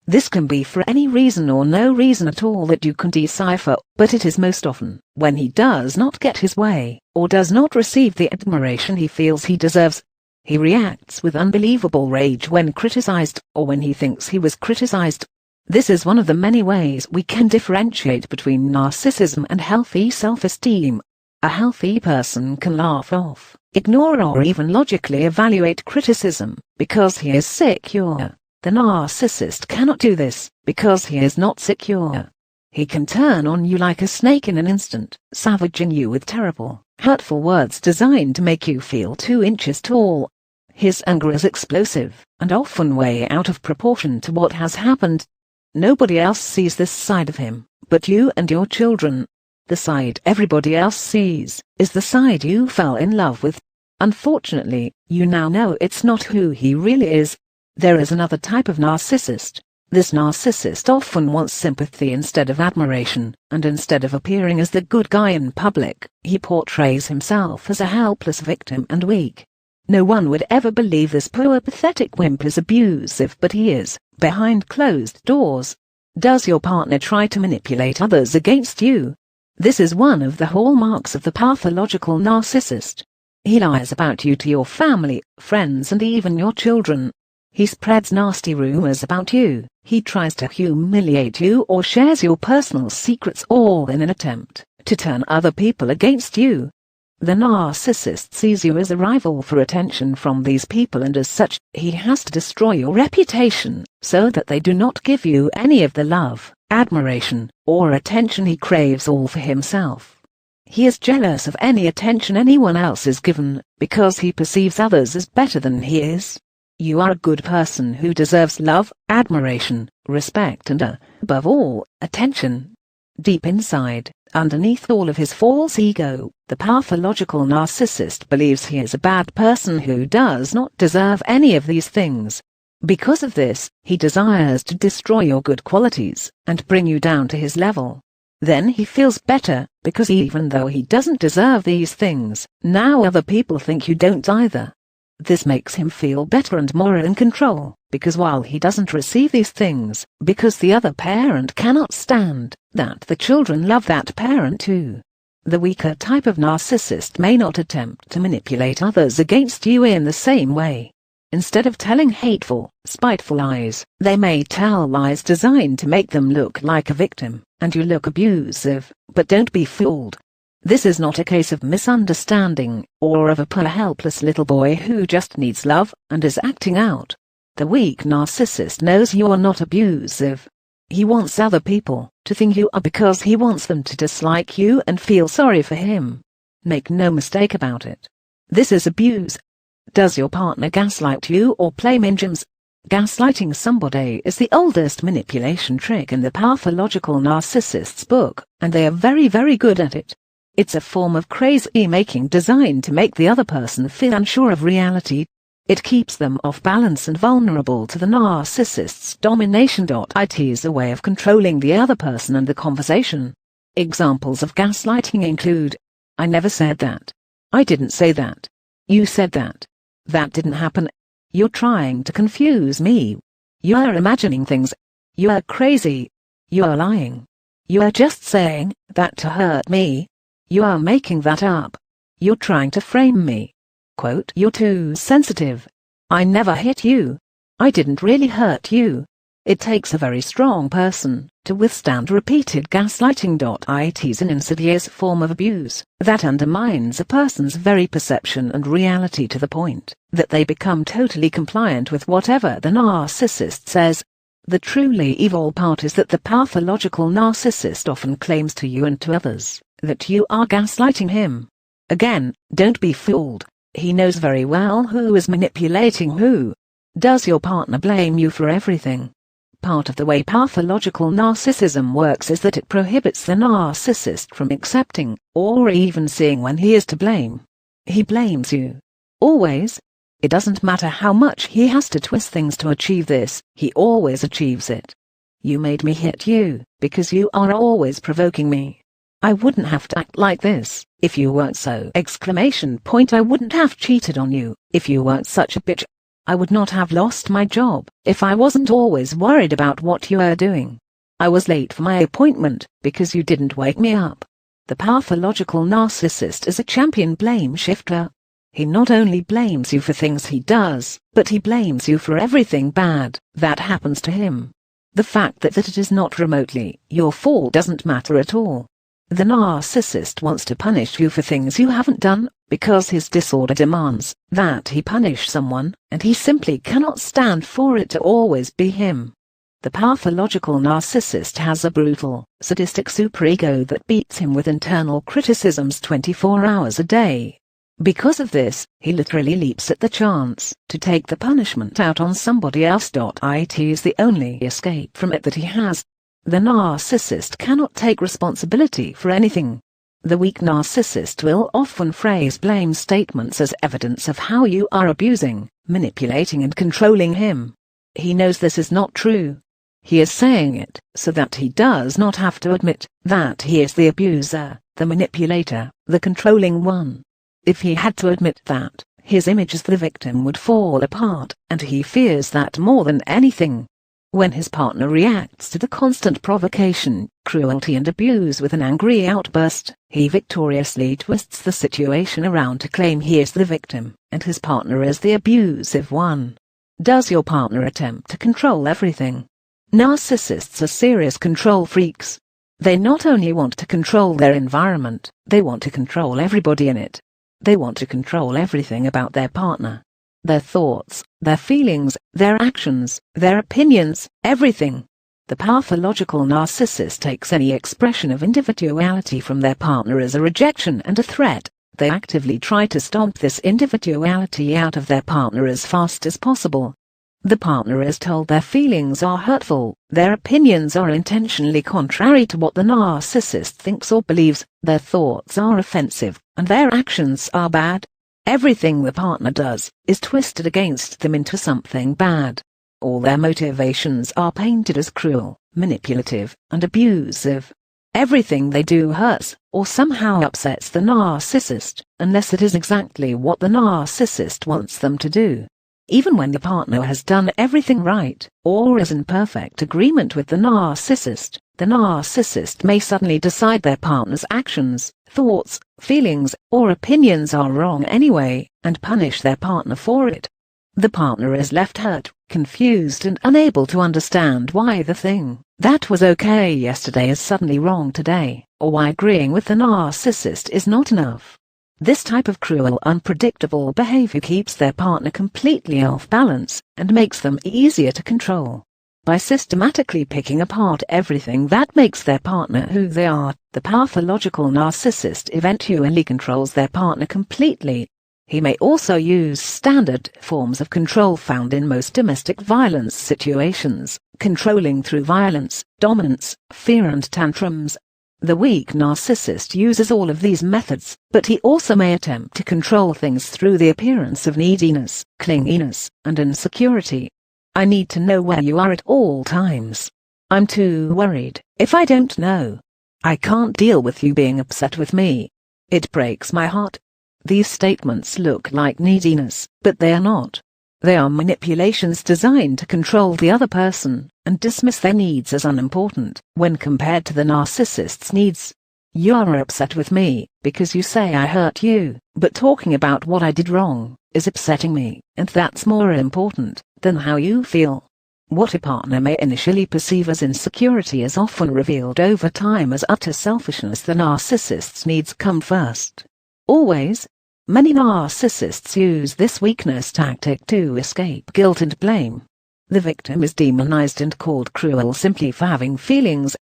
Speaker 1: This can be for any reason or no reason at all that you can decipher, but it is most often when he does not get his way, or does not receive the admiration he feels he deserves. He reacts with unbelievable rage when criticized, or when he thinks he was criticized. This is one of the many ways we can differentiate between narcissism and healthy self-esteem. A healthy person can laugh off, ignore, or even logically evaluate criticism, because he is secure. The narcissist cannot do this, because he is not secure. He can turn on you like a snake in an instant, savaging you with terrible, hurtful words designed to make you feel 2 inches tall. His anger is explosive, and often way out of proportion to what has happened. Nobody else sees this side of him, but you and your children. The side everybody else sees is the side you fell in love with. Unfortunately, you now know it's not who he really is. There is another type of narcissist. This narcissist often wants sympathy instead of admiration, and instead of appearing as the good guy in public, he portrays himself as a helpless victim and weak. No one would ever believe this poor pathetic wimp is abusive, but he is, behind closed doors. Does your partner try to manipulate others against you? This is one of the hallmarks of the pathological narcissist. He lies about you to your family, friends, and even your children. He spreads nasty rumors about you. He tries to humiliate you or shares your personal secrets, all in an attempt to turn other people against you. The narcissist sees you as a rival for attention from these people, and as such, he has to destroy your reputation so that they do not give you any of the love, admiration, or attention he craves all for himself. He is jealous of any attention anyone else is given, because he perceives others as better than he is. You are a good person who deserves love, admiration, respect, and, above all, attention. Deep inside, underneath all of his false ego, the pathological narcissist believes he is a bad person who does not deserve any of these things. Because of this, he desires to destroy your good qualities and bring you down to his level. Then he feels better, because even though he doesn't deserve these things, now other people think you don't either. This makes him feel better and more in control, because while he doesn't receive these things, because the other parent cannot stand that the children love that parent too. The weaker type of narcissist may not attempt to manipulate others against you in the same way. Instead of telling hateful, spiteful lies, they may tell lies designed to make them look like a victim, and you look abusive, but don't be fooled. This is not a case of misunderstanding, or of a poor helpless little boy who just needs love and is acting out. The weak narcissist knows you are not abusive. He wants other people to think you are, because he wants them to dislike you and feel sorry for him. Make no mistake about it. This is abuse. Does your partner gaslight you or play mind games? Gaslighting somebody is the oldest manipulation trick in the pathological narcissist's book, and they are very, very good at it. It's a form of crazy-making designed to make the other person feel unsure of reality. It keeps them off balance and vulnerable to the narcissist's domination. It is a way of controlling the other person and the conversation. Examples of gaslighting include: I never said that. I didn't say that. You said that. That didn't happen. You're trying to confuse me. You are imagining things. You are crazy. You are lying. You are just saying that to hurt me. You are making that up. You're trying to frame me. Quote, you're too sensitive. I never hit you. I didn't really hurt you. It takes a very strong person to withstand repeated gaslighting. It is an insidious form of abuse that undermines a person's very perception and reality to the point that they become totally compliant with whatever the narcissist says. The truly evil part is that the pathological narcissist often claims to you and to others that you are gaslighting him. Again, don't be fooled. He knows very well who is manipulating who. Does your partner blame you for everything? Part of the way pathological narcissism works is that it prohibits the narcissist from accepting, or even seeing when he is to blame. He blames you. Always. It doesn't matter how much he has to twist things to achieve this, he always achieves it. You made me hit you, because you are always provoking me. I wouldn't have to act like this, if you weren't so! I wouldn't have cheated on you, if you weren't such a bitch. I would not have lost my job, if I wasn't always worried about what you were doing. I was late for my appointment, because you didn't wake me up. The pathological narcissist is a champion blame shifter. He not only blames you for things he does, but he blames you for everything bad that happens to him. The fact that it is not remotely your fault doesn't matter at all. The narcissist wants to punish you for things you haven't done, because his disorder demands that he punish someone, and he simply cannot stand for it to always be him. The pathological narcissist has a brutal, sadistic superego that beats him with internal criticisms 24 hours a day. Because of this, he literally leaps at the chance to take the punishment out on somebody else. It is the only escape from it that he has. The narcissist cannot take responsibility for anything. The weak narcissist will often phrase blame statements as evidence of how you are abusing, manipulating and controlling him. He knows this is not true. He is saying it so that he does not have to admit that he is the abuser, the manipulator, the controlling one. If he had to admit that, his image as the victim would fall apart, and he fears that more than anything. When his partner reacts to the constant provocation, cruelty and abuse with an angry outburst, he victoriously twists the situation around to claim he is the victim, and his partner is the abusive one. Does your partner attempt to control everything? Narcissists are serious control freaks. They not only want to control their environment, they want to control everybody in it. They want to control everything about their partner. Their thoughts, their feelings, their actions, their opinions, everything. The pathological narcissist takes any expression of individuality from their partner as a rejection and a threat. They actively try to stomp this individuality out of their partner as fast as possible. The partner is told their feelings are hurtful, their opinions are intentionally contrary to what the narcissist thinks or believes, their thoughts are offensive, and their actions are bad. Everything the partner does is twisted against them into something bad. All their motivations are painted as cruel, manipulative, and abusive. Everything they do hurts, or somehow upsets the narcissist, unless it is exactly what the narcissist wants them to do. Even when the partner has done everything right, or is in perfect agreement with the narcissist may suddenly decide their partner's actions, thoughts, feelings, or opinions are wrong anyway, and punish their partner for it. The partner is left hurt, confused and unable to understand why the thing that was okay yesterday is suddenly wrong today, or why agreeing with the narcissist is not enough. This type of cruel, unpredictable behavior keeps their partner completely off balance, and makes them easier to control. By systematically picking apart everything that makes their partner who they are, the pathological narcissist eventually controls their partner completely. He may also use standard forms of control found in most domestic violence situations, controlling through violence, dominance, fear and tantrums. The weak narcissist uses all of these methods, but he also may attempt to control things through the appearance of neediness, clinginess, and insecurity. I need to know where you are at all times. I'm too worried if I don't know. I can't deal with you being upset with me. It breaks my heart. These statements look like neediness, but they are not. They are manipulations designed to control the other person, and dismiss their needs as unimportant, when compared to the narcissist's needs. You are upset with me, because you say I hurt you, but talking about what I did wrong is upsetting me, and that's more important than how you feel. What a partner may initially perceive as insecurity is often revealed over time as utter selfishness. The narcissist's needs come first. Always. Many narcissists use this weakness tactic to escape guilt and blame. The victim is demonized and called cruel simply for having feelings.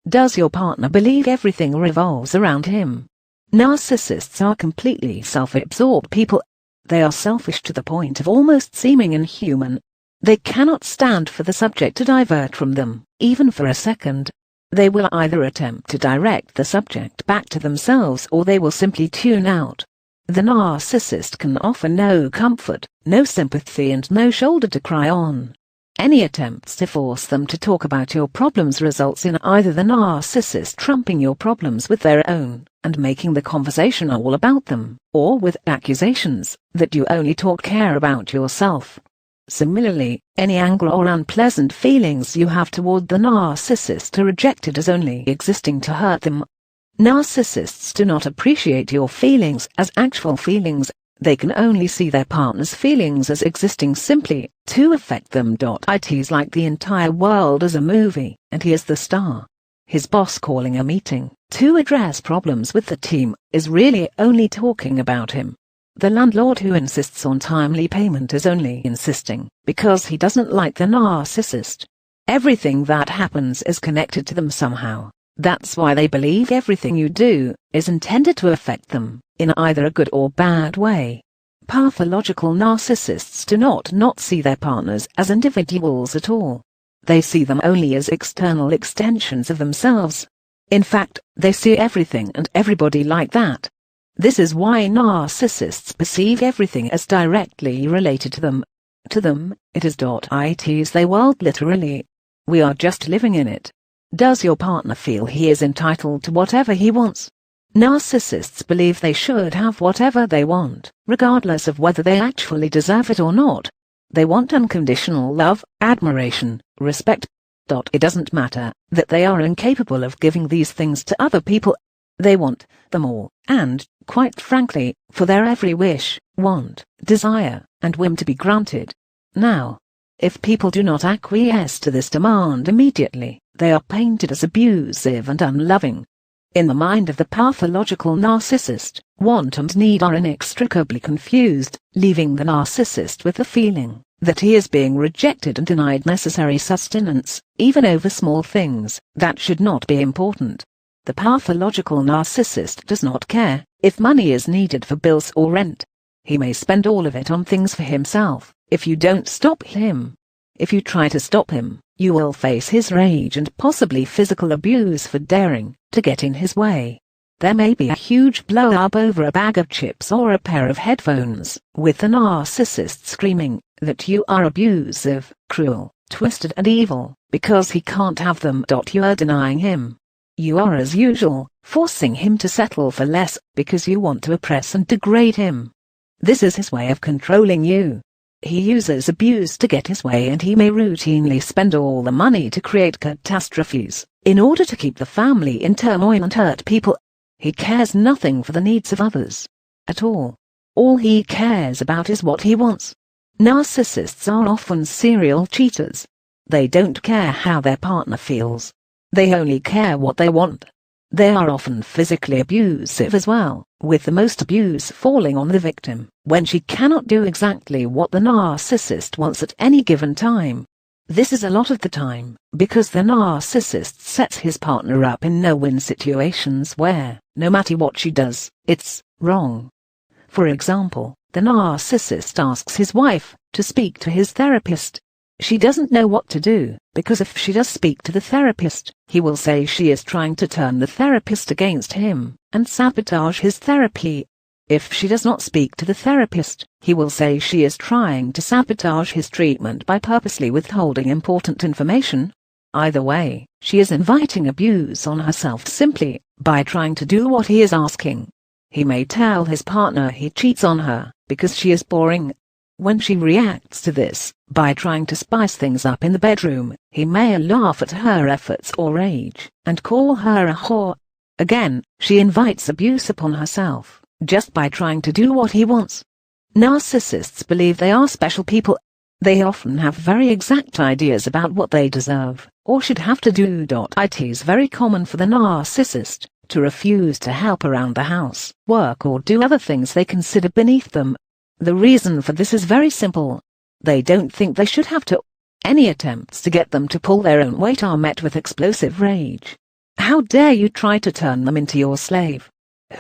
Speaker 1: Does your partner believe everything revolves around him? Narcissists are completely self-absorbed people. They are selfish to the point of almost seeming inhuman. They cannot stand for the subject to divert from them, even for a second. They will either attempt to direct the subject back to themselves or they will simply tune out. The narcissist can offer no comfort, no sympathy and no shoulder to cry on. Any attempts to force them to talk about your problems results in either the narcissist trumping your problems with their own, and making the conversation all about them, or with accusations that you only care about yourself. Similarly, any anger or unpleasant feelings you have toward the narcissist are rejected as only existing to hurt them. Narcissists do not appreciate your feelings as actual feelings. They can only see their partner's feelings as existing simply to affect them. It is like the entire world is a movie, and he is the star. His boss calling a meeting to address problems with the team is really only talking about him. The landlord who insists on timely payment is only insisting because he doesn't like the narcissist. Everything that happens is connected to them somehow. That's why they believe everything you do is intended to affect them, in either a good or bad way. Pathological narcissists do not see their partners as individuals at all. They see them only as external extensions of themselves. In fact, they see everything and everybody like that. This is why narcissists perceive everything as directly related to them. To them, it is their world literally. We are just living in it. Does your partner feel he is entitled to whatever he wants? Narcissists believe they should have whatever they want, regardless of whether they actually deserve it or not. They want unconditional love, admiration, respect. It doesn't matter that they are incapable of giving these things to other people. They want them all, and, quite frankly, for their every wish, want, desire, and whim to be granted. Now, if people do not acquiesce to this demand immediately, they are painted as abusive and unloving. In the mind of the pathological narcissist, want and need are inextricably confused, leaving the narcissist with the feeling that he is being rejected and denied necessary sustenance, even over small things that should not be important. The pathological narcissist does not care if money is needed for bills or rent. He may spend all of it on things for himself, if you don't stop him. If you try to stop him, you will face his rage and possibly physical abuse for daring to get in his way. There may be a huge blow-up over a bag of chips or a pair of headphones, with the narcissist screaming that you are abusive, cruel, twisted and evil, because he can't have them. You are denying him. You are, as usual, forcing him to settle for less because you want to oppress and degrade him. This is his way of controlling you. He uses abuse to get his way, and he may routinely spend all the money to create catastrophes in order to keep the family in turmoil and hurt people. He cares nothing for the needs of others. At all. All he cares about is what he wants. Narcissists are often serial cheaters. They don't care how their partner feels. They only care what they want. They are often physically abusive as well, with the most abuse falling on the victim, when she cannot do exactly what the narcissist wants at any given time. This is a lot of the time, because the narcissist sets his partner up in no-win situations where, no matter what she does, it's wrong. For example, the narcissist asks his wife to speak to his therapist. She doesn't know what to do, because if she does speak to the therapist, he will say she is trying to turn the therapist against him, and sabotage his therapy. If she does not speak to the therapist, he will say she is trying to sabotage his treatment by purposely withholding important information. Either way, she is inviting abuse on herself simply by trying to do what he is asking. He may tell his partner he cheats on her because she is boring. When she reacts to this, by trying to spice things up in the bedroom, he may laugh at her efforts or rage, and call her a whore. Again, she invites abuse upon herself, just by trying to do what he wants. Narcissists believe they are special people. They often have very exact ideas about what they deserve, or should have to do. It is very common for the narcissist to refuse to help around the house, work or do other things they consider beneath them. The reason for this is very simple. They don't think they should have to. Any attempts to get them to pull their own weight are met with explosive rage. How dare you try to turn them into your slave?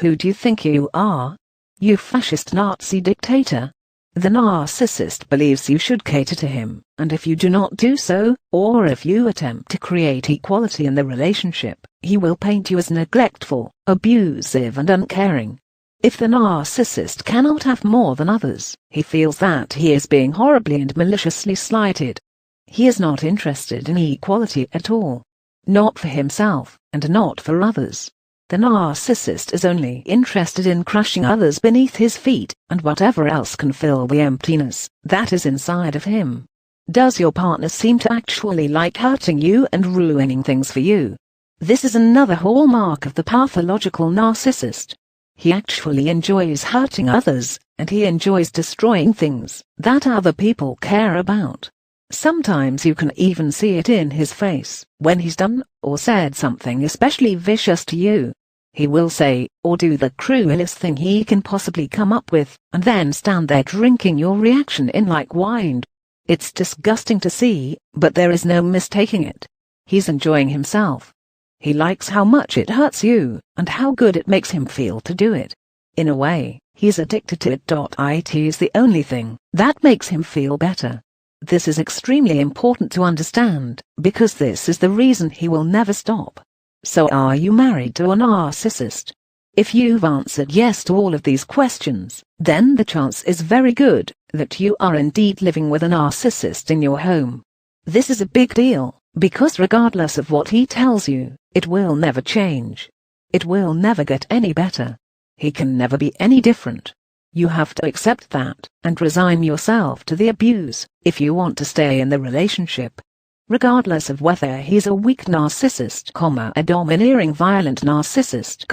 Speaker 1: Who do you think you are? You fascist Nazi dictator? The narcissist believes you should cater to him, and if you do not do so, or if you attempt to create equality in the relationship, he will paint you as neglectful, abusive and uncaring. If the narcissist cannot have more than others, he feels that he is being horribly and maliciously slighted. He is not interested in equality at all. Not for himself, and not for others. The narcissist is only interested in crushing others beneath his feet, and whatever else can fill the emptiness that is inside of him. Does your partner seem to actually like hurting you and ruining things for you? This is another hallmark of the pathological narcissist. He actually enjoys hurting others, and he enjoys destroying things that other people care about. Sometimes you can even see it in his face when he's done or said something especially vicious to you. He will say or do the cruelest thing he can possibly come up with, and then stand there drinking your reaction in like wine. It's disgusting to see, but there is no mistaking it. He's enjoying himself. He likes how much it hurts you, and how good it makes him feel to do it. In a way, he's addicted to it. It is the only thing that makes him feel better. This is extremely important to understand, because this is the reason he will never stop. So are you married to a narcissist? If you've answered yes to all of these questions, then the chance is very good that you are indeed living with a narcissist in your home. This is a big deal, because regardless of what he tells you, it will never change. It will never get any better. He can never be any different. You have to accept that, and resign yourself to the abuse, if you want to stay in the relationship. Regardless of whether he's a weak narcissist, a domineering violent narcissist,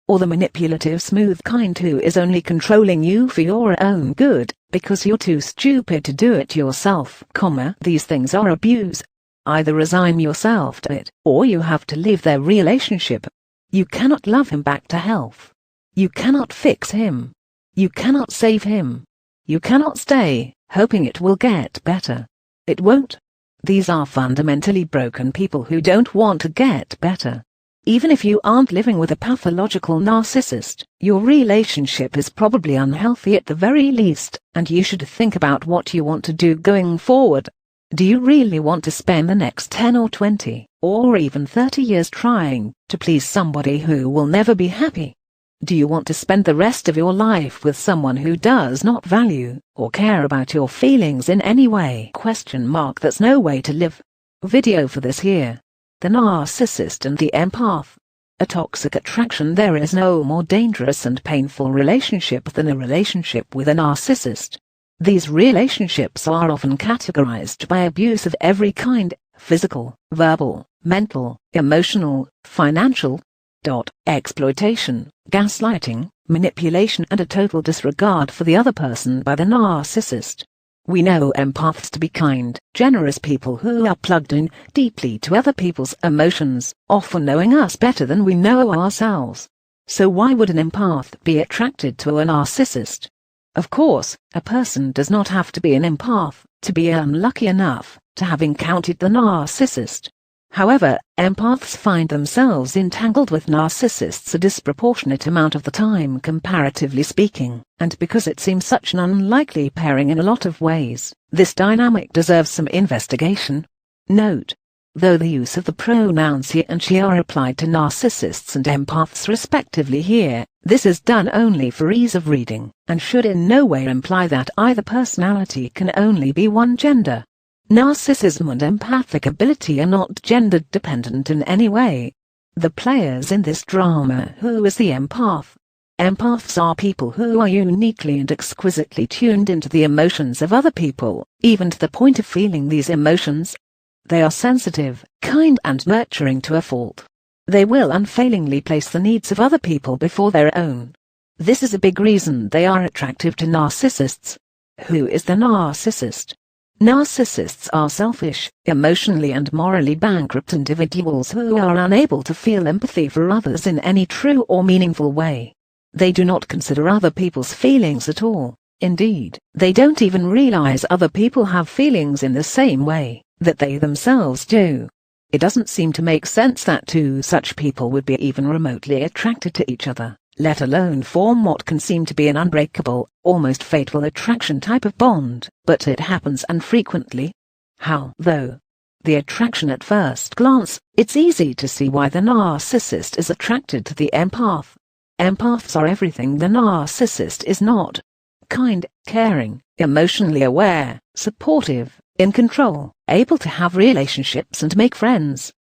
Speaker 1: or the manipulative smooth kind who is only controlling you for your own good, because you're too stupid to do it yourself, these things are abuse. Either resign yourself to it, or you have to leave their relationship. You cannot love him back to health. You cannot fix him. You cannot save him. You cannot stay, hoping it will get better. It won't. These are fundamentally broken people who don't want to get better. Even if you aren't living with a pathological narcissist, your relationship is probably unhealthy at the very least, and you should think about what you want to do going forward. Do you really want to spend the next 10 or 20, or even 30 years trying to please somebody who will never be happy? Do you want to spend the rest of your life with someone who does not value or care about your feelings in any way? That's no way to live. Video for this here. The narcissist and the empath. A toxic attraction. There is no more dangerous and painful relationship than a relationship with a narcissist. These relationships are often categorized by abuse of every kind: physical, verbal, mental, emotional, financial, exploitation, gaslighting, manipulation, and a total disregard for the other person by the narcissist. We know empaths to be kind, generous people who are plugged in deeply to other people's emotions, often knowing us better than we know ourselves. So why would an empath be attracted to a narcissist? Of course, a person does not have to be an empath to be unlucky enough to have encountered the narcissist. However, empaths find themselves entangled with narcissists a disproportionate amount of the time, comparatively speaking, and because it seems such an unlikely pairing in a lot of ways, this dynamic deserves some investigation. Note: though the use of the pronouns he and she are applied to narcissists and empaths respectively here, this is done only for ease of reading, and should in no way imply that either personality can only be one gender. Narcissism and empathic ability are not gender-dependent in any way. The players in this drama: who is the empath? Empaths are people who are uniquely and exquisitely tuned into the emotions of other people, even to the point of feeling these emotions. They are sensitive, kind and nurturing to a fault. They will unfailingly place the needs of other people before their own. This is a big reason they are attractive to narcissists. Who is the narcissist? Narcissists are selfish, emotionally and morally bankrupt individuals who are unable to feel empathy for others in any true or meaningful way. They do not consider other people's feelings at all. Indeed, they don't even realize other people have feelings in the same way that they themselves do. It doesn't seem to make sense that two such people would be even remotely attracted to each other. let alone form what can seem to be an unbreakable, almost fatal attraction type of bond, but it happens infrequently. How, though? The attraction at first glance, it's easy to see why the narcissist is attracted to the empath. Empaths are everything the narcissist is not. Kind, caring, emotionally aware, supportive, in control, able to have relationships and make friends.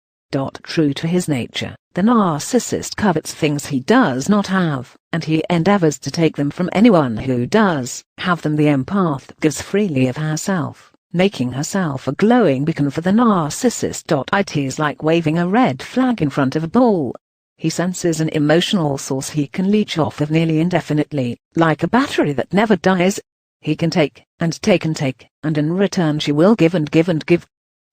Speaker 1: True to his nature, the narcissist covets things he does not have, and he endeavors to take them from anyone who does have them. The empath gives freely of herself, making herself a glowing beacon for the narcissist. It is like waving a red flag in front of a bull. He senses an emotional source he can leech off of nearly indefinitely, like a battery that never dies. He can take, and take and take, and in return she will give and give and give.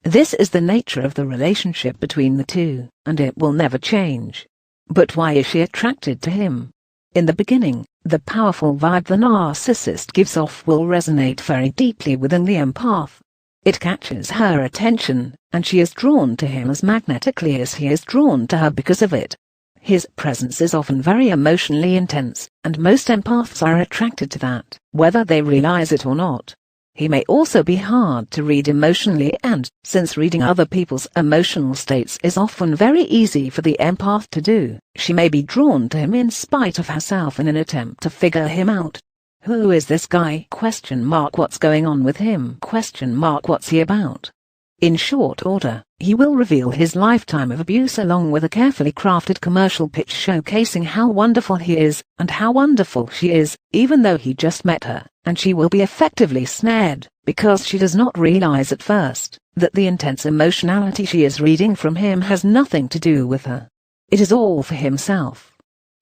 Speaker 1: This is the nature of the relationship between the two, and it will never change. But why is she attracted to him? In the beginning, the powerful vibe the narcissist gives off will resonate very deeply within the empath. It catches her attention, and she is drawn to him as magnetically as he is drawn to her because of it. His presence is often very emotionally intense, and most empaths are attracted to that, whether they realize it or not. He may also be hard to read emotionally, and, since reading other people's emotional states is often very easy for the empath to do, she may be drawn to him in spite of herself in an attempt to figure him out. Who is this guy? What's going on with him? What's he about? In short order, he will reveal his lifetime of abuse along with a carefully crafted commercial pitch showcasing how wonderful he is, and how wonderful she is, even though he just met her, and she will be effectively snared, because she does not realize at first, that the intense emotionality she is reading from him has nothing to do with her. It is all for himself.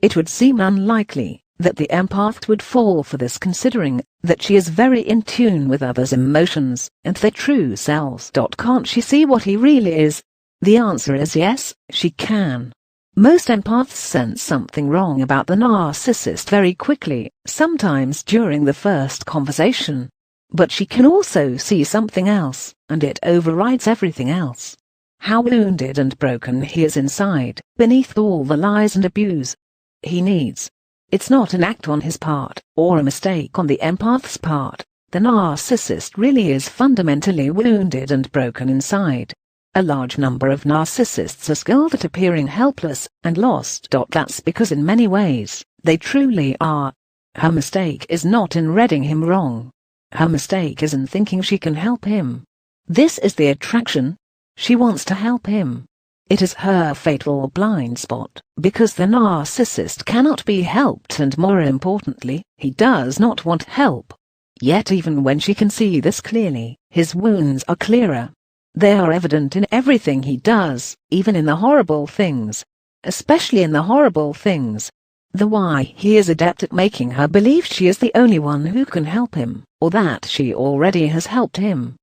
Speaker 1: It would seem unlikely that the empath would fall for this, considering that she is very in tune with others' emotions and their true selves. Can't she see what he really is? The answer is yes, she can. Most empaths sense something wrong about the narcissist very quickly, sometimes during the first conversation. But she can also see something else, and it overrides everything else. How wounded and broken he is inside, beneath all the lies and abuse he needs. It's not an act on his part, or a mistake on the empath's part. The narcissist really is fundamentally wounded and broken inside. A large number of narcissists are skilled at appearing helpless and lost. That's because in many ways, they truly are. Her mistake is not in reading him wrong. Her mistake is in thinking she can help him. This is the attraction. She wants to help him. It is her fatal blind spot, because the narcissist cannot be helped, and more importantly, he does not want help. Yet even when she can see this clearly, his wounds are clearer. They are evident in everything he does, even in the horrible things. Especially in the horrible things. The why he is adept at making her believe she is the only one who can help him, or that she already has helped him.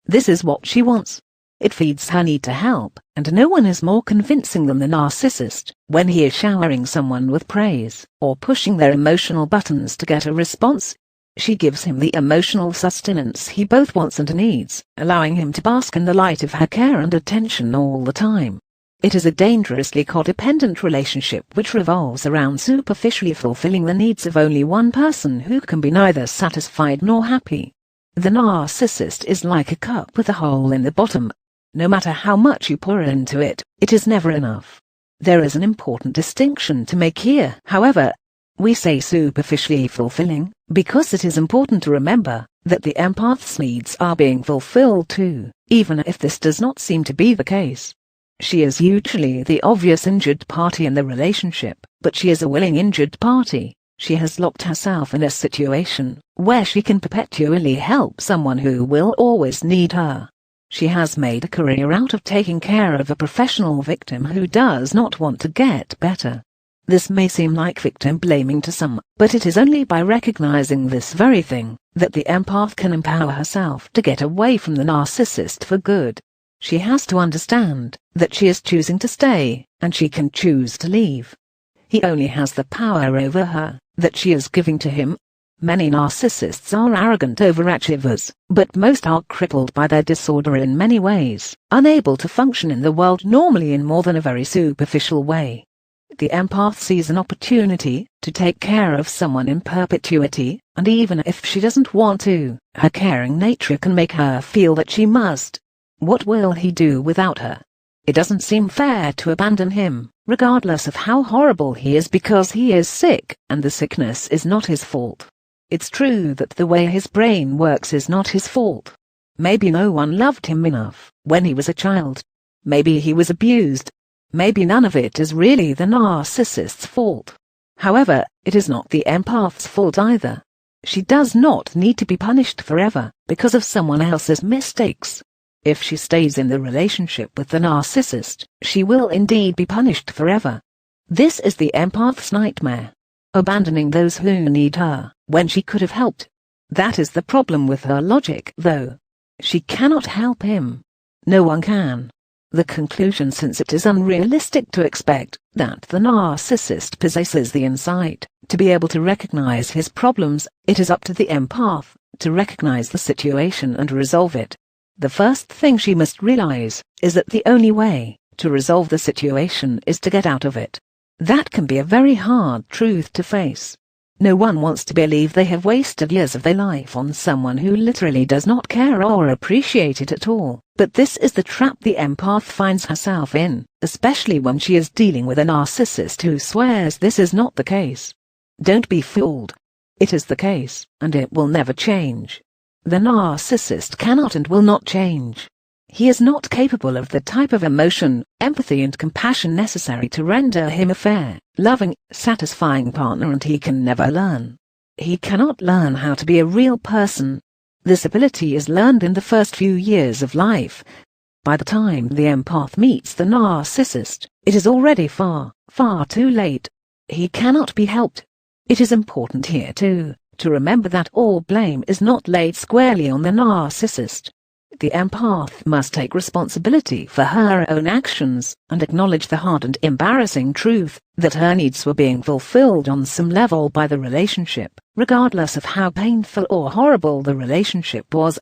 Speaker 1: This is what she wants. It feeds her need to help, and no one is more convincing than the narcissist, when he is showering someone with praise, or pushing their emotional buttons to get a response. She gives him the emotional sustenance he both wants and needs, allowing him to bask in the light of her care and attention all the time. It is a dangerously codependent relationship which revolves around superficially fulfilling the needs of only one person who can be neither satisfied nor happy. The narcissist is like a cup with a hole in the bottom. No matter how much you pour into it, it is never enough. There is an important distinction to make here, however. We say superficially fulfilling, because it is important to remember that the empath's needs are being fulfilled too, even if this does not seem to be the case. She is usually the obvious injured party in the relationship, but she is a willing injured party. She has locked herself in a situation where she can perpetually help someone who will always need her. She has made a career out of taking care of a professional victim who does not want to get better. This may seem like victim blaming to some, but it is only by recognizing this very thing that the empath can empower herself to get away from the narcissist for good. She has to understand that she is choosing to stay, and she can choose to leave. He only has the power over her that she is giving to him. Many narcissists are arrogant overachievers, but most are crippled by their disorder in many ways, unable to function in the world normally in more than a very superficial way. The empath sees an opportunity to take care of someone in perpetuity, and even if she doesn't want to, her caring nature can make her feel that she must. What will he do without her? It doesn't seem fair to abandon him, regardless of how horrible he is, because he is sick, and the sickness is not his fault. It's true that the way his brain works is not his fault. Maybe no one loved him enough when he was a child. Maybe he was abused. Maybe none of it is really the narcissist's fault. However, it is not the empath's fault either. She does not need to be punished forever because of someone else's mistakes. If she stays in the relationship with the narcissist, she will indeed be punished forever. This is the empath's nightmare. Abandoning those who need her when she could have helped. That is the problem with her logic, though. She cannot help him. No one can. The conclusion, since it is unrealistic to expect that the narcissist possesses the insight to be able to recognize his problems, it is up to the empath to recognize the situation and resolve it. The first thing she must realize is that the only way to resolve the situation is to get out of it. That can be a very hard truth to face. No one wants to believe they have wasted years of their life on someone who literally does not care or appreciate it at all. But this is the trap the empath finds herself in, especially when she is dealing with a narcissist who swears this is not the case. Don't be fooled. It is the case, and it will never change. The narcissist cannot and will not change. He is not capable of the type of emotion, empathy and compassion necessary to render him a fair, loving, satisfying partner, and he can never learn. He cannot learn how to be a real person. This ability is learned in the first few years of life. By the time the empath meets the narcissist, it is already far, far too late. He cannot be helped. It is important here too, to remember that all blame is not laid squarely on the narcissist. The empath must take responsibility for her own actions and acknowledge the hard and embarrassing truth that her needs were being fulfilled on some level by the relationship, regardless of how painful or horrible the relationship was.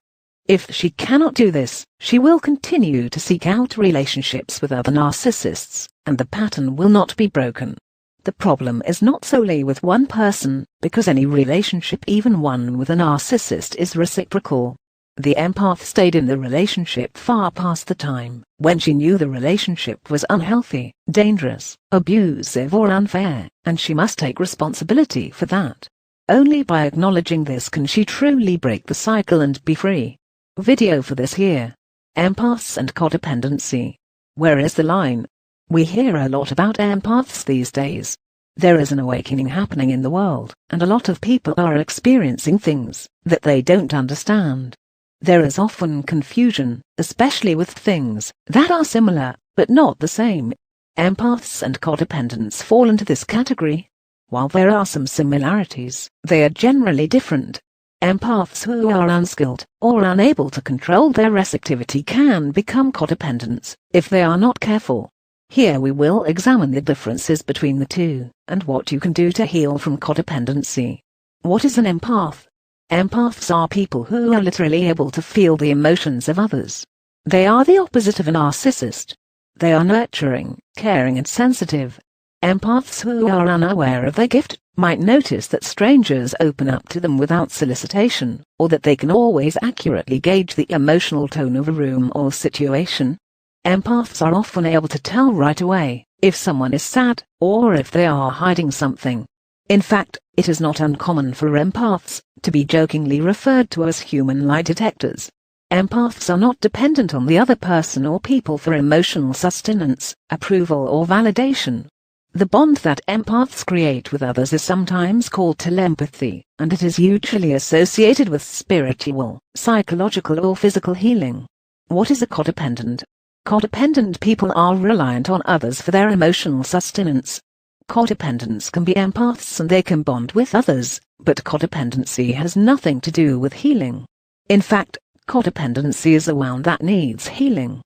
Speaker 1: If she cannot do this, she will continue to seek out relationships with other narcissists, and the pattern will not be broken. The problem is not solely with one person, because any relationship, even one with a narcissist, is reciprocal. The empath stayed in the relationship far past the time when she knew the relationship was unhealthy, dangerous, abusive or unfair, and she must take responsibility for that. Only by acknowledging this can she truly break the cycle and be free. Video for this here. Empaths and codependency. Where is the line? We hear a lot about empaths these days. There is an awakening happening in the world, and a lot of people are experiencing things that they don't understand. There is often confusion, especially with things that are similar, but not the same. Empaths and codependents fall into this category. While there are some similarities, they are generally different. Empaths who are unskilled or unable to control their receptivity can become codependents if they are not careful. Here we will examine the differences between the two, and what you can do to heal from codependency. What is an empath? Empaths are people who are literally able to feel the emotions of others. They are the opposite of a narcissist. They are nurturing, caring and sensitive. Empaths who are unaware of their gift might notice that strangers open up to them without solicitation, or that they can always accurately gauge the emotional tone of a room or situation. Empaths are often able to tell right away if someone is sad, or if they are hiding something. In fact, it is not uncommon for empaths to be jokingly referred to as human lie detectors. Empaths are not dependent on the other person or people for emotional sustenance, approval or validation. The bond that empaths create with others is sometimes called telepathy, and it is usually associated with spiritual, psychological or physical healing. What is a codependent? Codependent people are reliant on others for their emotional sustenance. Codependents can be empaths and they can bond with others, but codependency has nothing to do with healing. In fact, codependency is a wound that needs healing.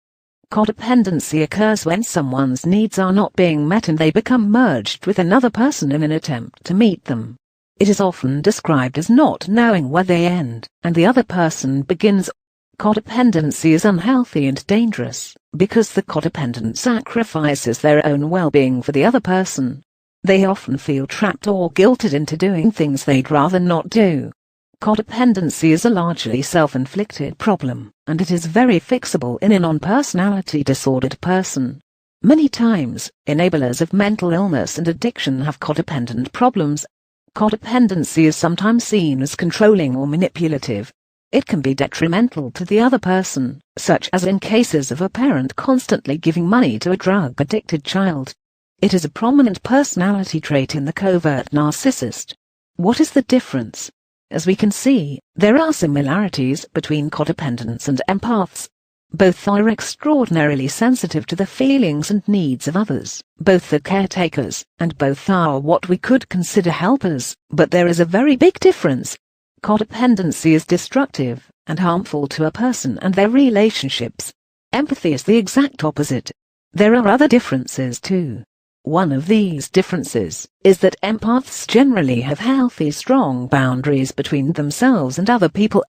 Speaker 1: Codependency occurs when someone's needs are not being met and they become merged with another person in an attempt to meet them. It is often described as not knowing where they end and the other person begins. Codependency is unhealthy and dangerous, because the codependent sacrifices their own well-being for the other person. They often feel trapped or guilted into doing things they'd rather not do. Codependency is a largely self-inflicted problem, and it is very fixable in a non-personality disordered person. Many times, enablers of mental illness and addiction have codependent problems. Codependency is sometimes seen as controlling or manipulative. It can be detrimental to the other person, such as in cases of a parent constantly giving money to a drug-addicted child. It is a prominent personality trait in the covert narcissist. What is the difference? As we can see, there are similarities between codependents and empaths. Both are extraordinarily sensitive to the feelings and needs of others. Both are caretakers, and both are what we could consider helpers, but there is a very big difference. Codependency is destructive and harmful to a person and their relationships. Empathy is the exact opposite. There are other differences too. One of these differences is that empaths generally have healthy, strong boundaries between themselves and other people.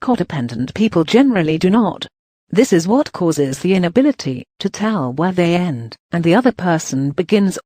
Speaker 1: Codependent people generally do not. This is what causes the inability to tell where they end and the other person begins.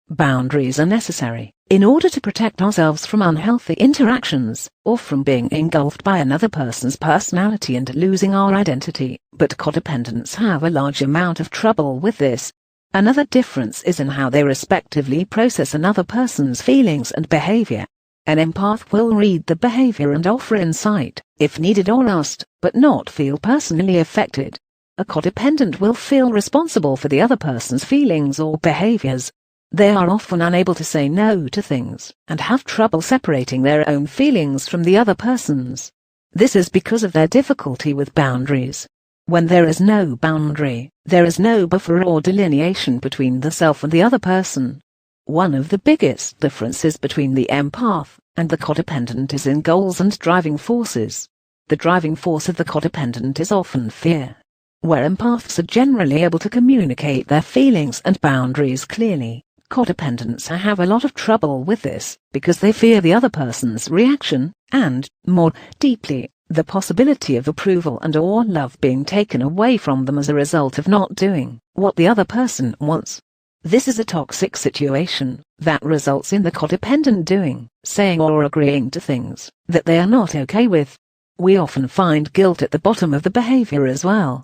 Speaker 1: Boundaries are necessary in order to protect ourselves from unhealthy interactions, or from being engulfed by another person's personality and losing our identity, but codependents have a large amount of trouble with this. Another difference is in how they respectively process another person's feelings and behavior. An empath will read the behavior and offer insight, if needed or asked, but not feel personally affected. A codependent will feel responsible for the other person's feelings or behaviors. They are often unable to say no to things, and have trouble separating their own feelings from the other person's. This is because of their difficulty with boundaries. When there is no boundary, there is no buffer or delineation between the self and the other person. One of the biggest differences between the empath and the codependent is in goals and driving forces. The driving force of the codependent is often fear. Where empaths are generally able to communicate their feelings and boundaries clearly, codependents have a lot of trouble with this, because they fear the other person's reaction, and, more deeply, the possibility of approval and/or love being taken away from them as a result of not doing what the other person wants. This is a toxic situation that results in the codependent doing, saying or agreeing to things that they are not okay with. We often find guilt at the bottom of the behavior as well.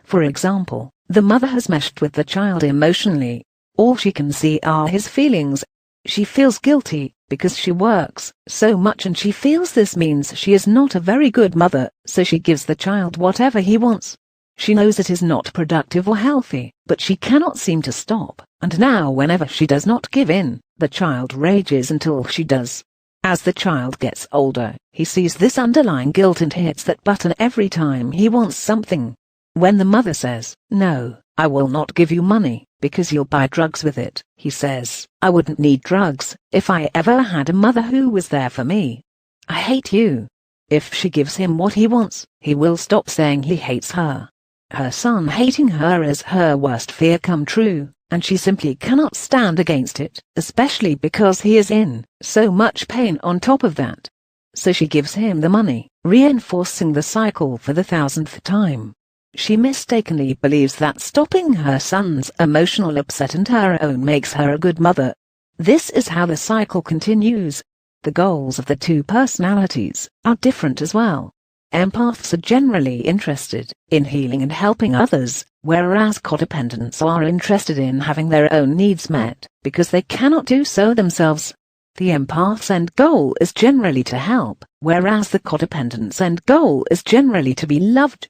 Speaker 1: For example, the mother has meshed with the child emotionally. All she can see are his feelings. She feels guilty because she works so much and she feels this means she is not a very good mother, so she gives the child whatever he wants. She knows it is not productive or healthy, but she cannot seem to stop, and now whenever she does not give in, the child rages until she does. As the child gets older, he sees this underlying guilt and hits that button every time he wants something. When the mother says, "No, I will not give you money, because you'll buy drugs with it," he says, "I wouldn't need drugs if I ever had a mother who was there for me. I hate you." If she gives him what he wants, he will stop saying he hates her. Her son hating her is her worst fear come true, and she simply cannot stand against it, especially because he is in so much pain on top of that. So she gives him the money, reinforcing the cycle for the 1000th time. She mistakenly believes that stopping her son's emotional upset and her own makes her a good mother. This is how the cycle continues. The goals of the two personalities are different as well. Empaths are generally interested in healing and helping others, whereas codependents are interested in having their own needs met, because they cannot do so themselves. The empath's end goal is generally to help, whereas the codependent's end goal is generally to be loved.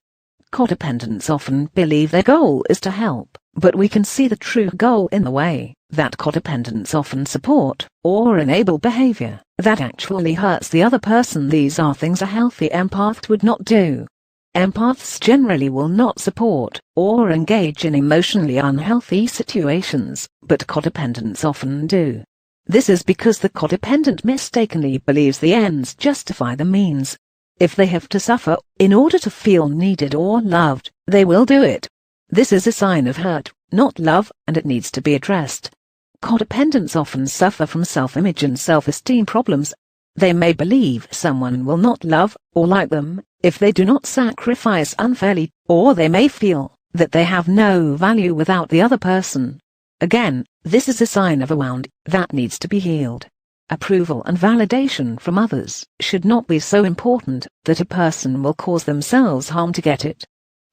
Speaker 1: Codependents often believe their goal is to help, but we can see the true goal in the way that codependents often support or enable behavior that actually hurts the other person. These are things a healthy empath would not do. Empaths generally will not support or engage in emotionally unhealthy situations, but codependents often do. This is because the codependent mistakenly believes the ends justify the means. If they have to suffer in order to feel needed or loved, they will do it. This is a sign of hurt, not love, and it needs to be addressed. Codependents often suffer from self-image and self-esteem problems. They may believe someone will not love or like them if they do not sacrifice unfairly, or they may feel that they have no value without the other person. Again, this is a sign of a wound that needs to be healed. Approval and validation from others should not be so important that a person will cause themselves harm to get it.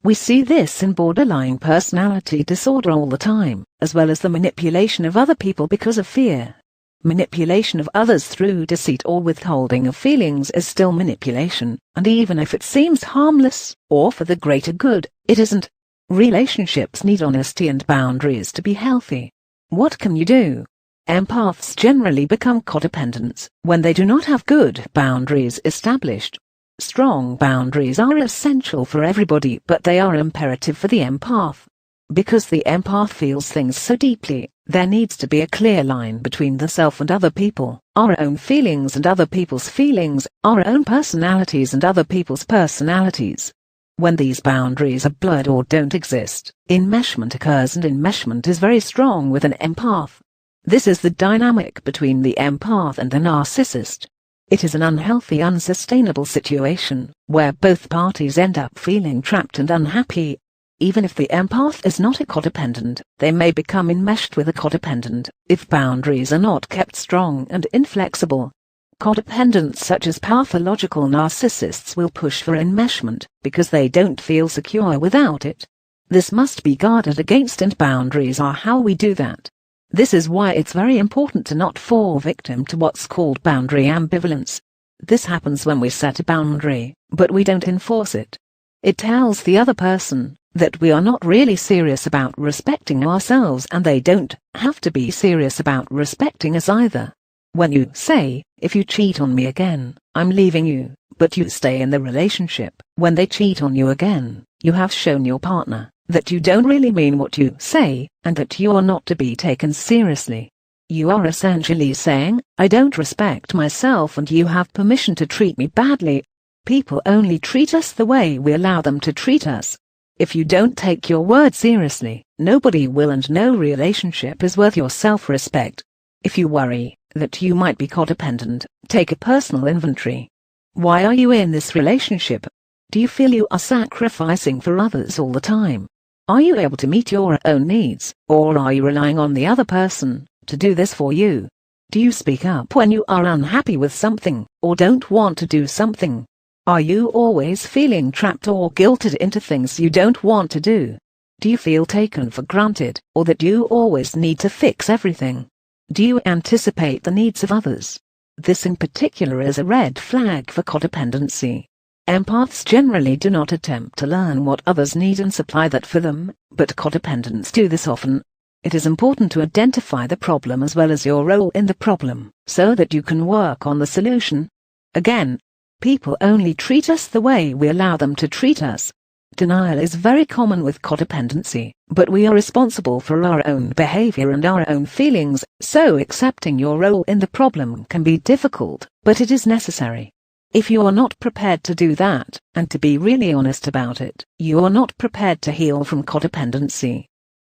Speaker 1: We see this in borderline personality disorder all the time, as well as the manipulation of other people because of fear. Manipulation of others through deceit or withholding of feelings is still manipulation, and even if it seems harmless, or for the greater good, it isn't. Relationships need honesty and boundaries to be healthy. What can you do? Empaths generally become codependents when they do not have good boundaries established. Strong boundaries are essential for everybody, but they are imperative for the empath. Because the empath feels things so deeply, there needs to be a clear line between the self and other people, our own feelings and other people's feelings, our own personalities and other people's personalities. When these boundaries are blurred or don't exist, enmeshment occurs, and enmeshment is very strong with an empath. This is the dynamic between the empath and the narcissist. It is an unhealthy, unsustainable situation, where both parties end up feeling trapped and unhappy. Even if the empath is not a codependent, they may become enmeshed with a codependent, if boundaries are not kept strong and inflexible. Codependents such as pathological narcissists will push for enmeshment, because they don't feel secure without it. This must be guarded against, and boundaries are how we do that. This is why it's very important to not fall victim to what's called boundary ambivalence. This happens when we set a boundary, but we don't enforce it. It tells the other person that we are not really serious about respecting ourselves, and they don't have to be serious about respecting us either. When you say, "If you cheat on me again, I'm leaving you," but you stay in the relationship, when they cheat on you again, you have shown your partner that you don't really mean what you say, and that you are not to be taken seriously. You are essentially saying, "I don't respect myself and you have permission to treat me badly." People only treat us the way we allow them to treat us. If you don't take your word seriously, nobody will, and no relationship is worth your self-respect. If you worry that you might be codependent, take a personal inventory. Why are you in this relationship? Do you feel you are sacrificing for others all the time? Are you able to meet your own needs, or are you relying on the other person to do this for you? Do you speak up when you are unhappy with something, or don't want to do something? Are you always feeling trapped or guilted into things you don't want to do? Do you feel taken for granted, or that you always need to fix everything? Do you anticipate the needs of others? This in particular is a red flag for codependency. Empaths generally do not attempt to learn what others need and supply that for them, but codependents do this often. It is important to identify the problem as well as your role in the problem, so that you can work on the solution. Again, people only treat us the way we allow them to treat us. Denial is very common with codependency, but we are responsible for our own behavior and our own feelings, so accepting your role in the problem can be difficult, but it is necessary. If you are not prepared to do that, and to be really honest about it, you are not prepared to heal from codependency.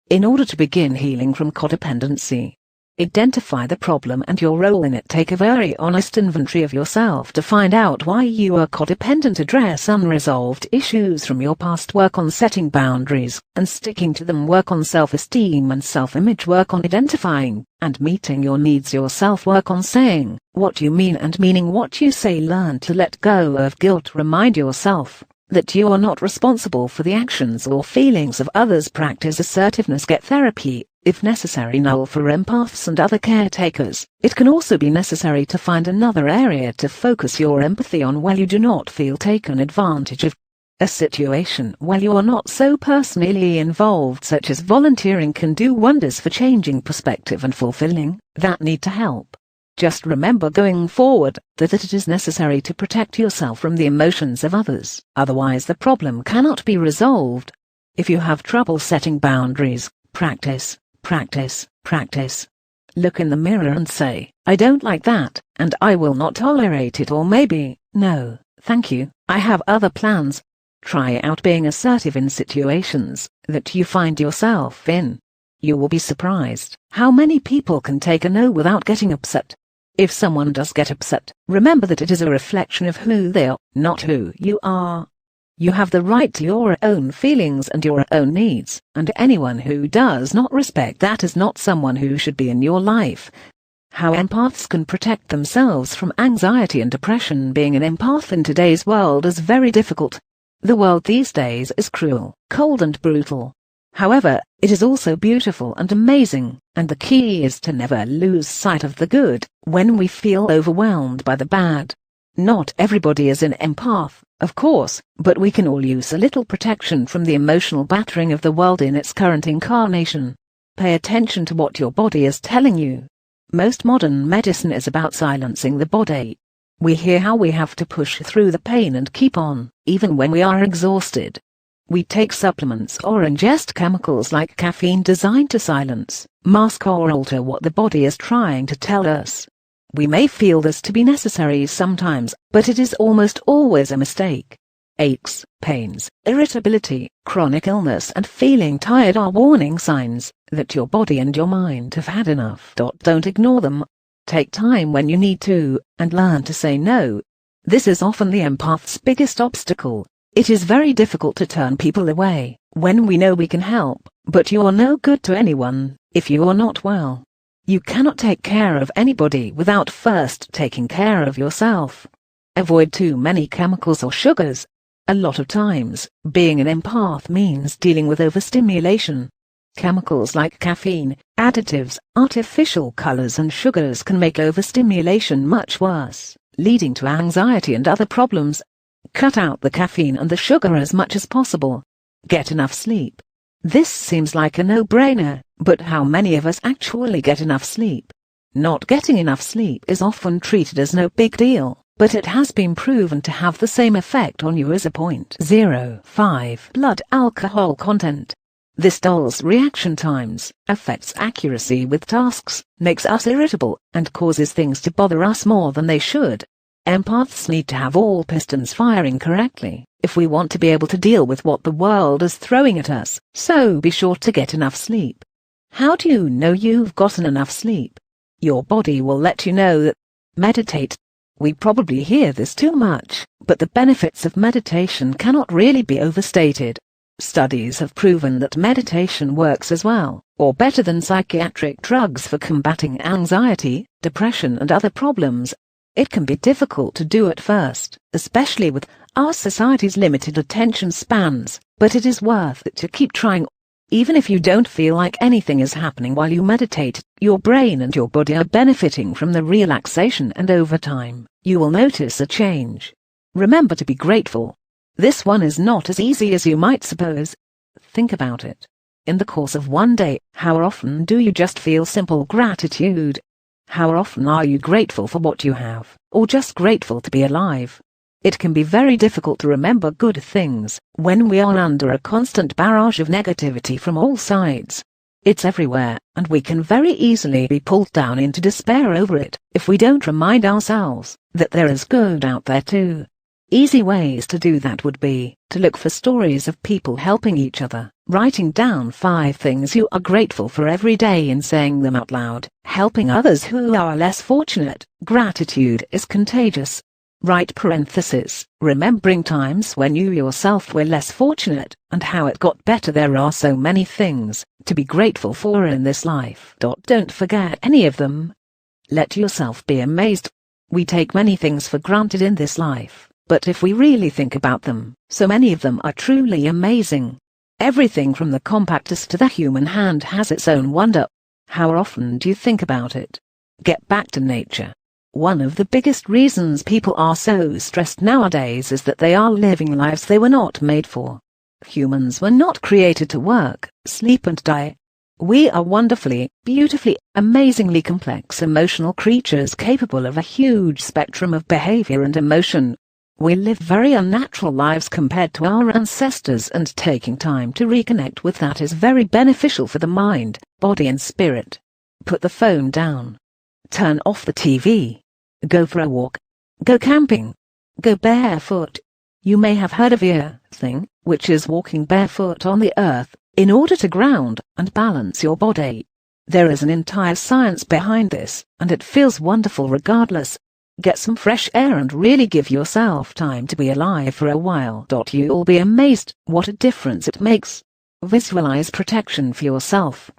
Speaker 1: In order to begin healing from codependency, identify the problem and your role in it. Take a very honest inventory of yourself to find out why you are codependent. Address unresolved issues from your past. Work on setting boundaries and sticking to them. Work on self-esteem and self-image. Work on identifying and meeting your needs yourself. Work on saying what you mean and meaning what you say. Learn to let go of guilt. Remind yourself that you are not responsible for the actions or feelings of others. Practice assertiveness. Get therapy, if necessary. Null for empaths and other caretakers. It can also be necessary to find another area to focus your empathy on while you do not feel taken advantage of. A situation where you are not so personally involved, such as volunteering, can do wonders for changing perspective and fulfilling that need to help. Just remember going forward that it is necessary to protect yourself from the emotions of others, otherwise the problem cannot be resolved. If you have trouble setting boundaries, practice, practice, practice. Look in the mirror and say, "I don't like that, and I will not tolerate it," or maybe, "No, thank you, I have other plans." Try out being assertive in situations that you find yourself in. You will be surprised how many people can take a no without getting upset. If someone does get upset, remember that it is a reflection of who they are, not who you are. You have the right to your own feelings and your own needs, and anyone who does not respect that is not someone who should be in your life. How empaths can protect themselves from anxiety and depression. Being an empath in today's world is very difficult. The world these days is cruel, cold and brutal. However, it is also beautiful and amazing, and the key is to never lose sight of the good when we feel overwhelmed by the bad. Not everybody is an empath, of course, but we can all use a little protection from the emotional battering of the world in its current incarnation. Pay attention to what your body is telling you. Most modern medicine is about silencing the body. We hear how we have to push through the pain and keep on, even when we are exhausted. We take supplements or ingest chemicals like caffeine designed to silence, mask or alter what the body is trying to tell us. We may feel this to be necessary sometimes, but it is almost always a mistake. Aches, pains, irritability, chronic illness and feeling tired are warning signs that your body and your mind have had enough. Don't ignore them. Take time when you need to, and learn to say no. This is often the empath's biggest obstacle. It is very difficult to turn people away when we know we can help, but you are no good to anyone if you are not well. You cannot take care of anybody without first taking care of yourself. Avoid too many chemicals or sugars. A lot of times, being an empath means dealing with overstimulation. Chemicals like caffeine, additives, artificial colors and sugars can make overstimulation much worse, leading to anxiety and other problems. Cut out the caffeine and the sugar as much as possible. Get enough sleep. This seems like a no-brainer, but how many of us actually get enough sleep? Not getting enough sleep is often treated as no big deal, but it has been proven to have the same effect on you as a 0.05 blood alcohol content. This dulls reaction times, affects accuracy with tasks, makes us irritable, and causes things to bother us more than they should. Empaths need to have all pistons firing correctly if we want to be able to deal with what the world is throwing at us, so be sure to get enough sleep. How do you know you've gotten enough sleep? Your body will let you know that. Meditate. We probably hear this too much, but the benefits of meditation cannot really be overstated. Studies have proven that meditation works as well, or better than psychiatric drugs for combating anxiety, depression and other problems. It can be difficult to do at first, especially with our society's limited attention spans, but it is worth it to keep trying. Even if you don't feel like anything is happening while you meditate, your brain and your body are benefiting from the relaxation, and over time, you will notice a change. Remember to be grateful. This one is not as easy as you might suppose. Think about it. In the course of one day, how often do you just feel simple gratitude? How often are you grateful for what you have, or just grateful to be alive? It can be very difficult to remember good things when we are under a constant barrage of negativity from all sides. It's everywhere, and we can very easily be pulled down into despair over it if we don't remind ourselves that there is good out there too. Easy ways to do that would be to look for stories of people helping each other, writing down 5 things you are grateful for every day and saying them out loud, helping others who are less fortunate. Gratitude is contagious. Write parentheses, remembering times when you yourself were less fortunate and how it got better. There are so many things to be grateful for in this life. Don't forget any of them. Let yourself be amazed. We take many things for granted in this life, but if we really think about them, so many of them are truly amazing. Everything from the compactest to the human hand has its own wonder. How often do you think about it? Get back to nature. One of the biggest reasons people are so stressed nowadays is that they are living lives they were not made for. Humans were not created to work, sleep and die. We are wonderfully, beautifully, amazingly complex emotional creatures capable of a huge spectrum of behavior and emotion. We live very unnatural lives compared to our ancestors, and taking time to reconnect with that is very beneficial for the mind, body and spirit. Put the phone down. Turn off the TV. Go for a walk. Go camping. Go barefoot. You may have heard of earthing, which is walking barefoot on the earth, in order to ground and balance your body. There is an entire science behind this, and it feels wonderful regardless. Get some fresh air and really give yourself time to be alive for a while. You'll be amazed what a difference it makes. Visualize protection for yourself.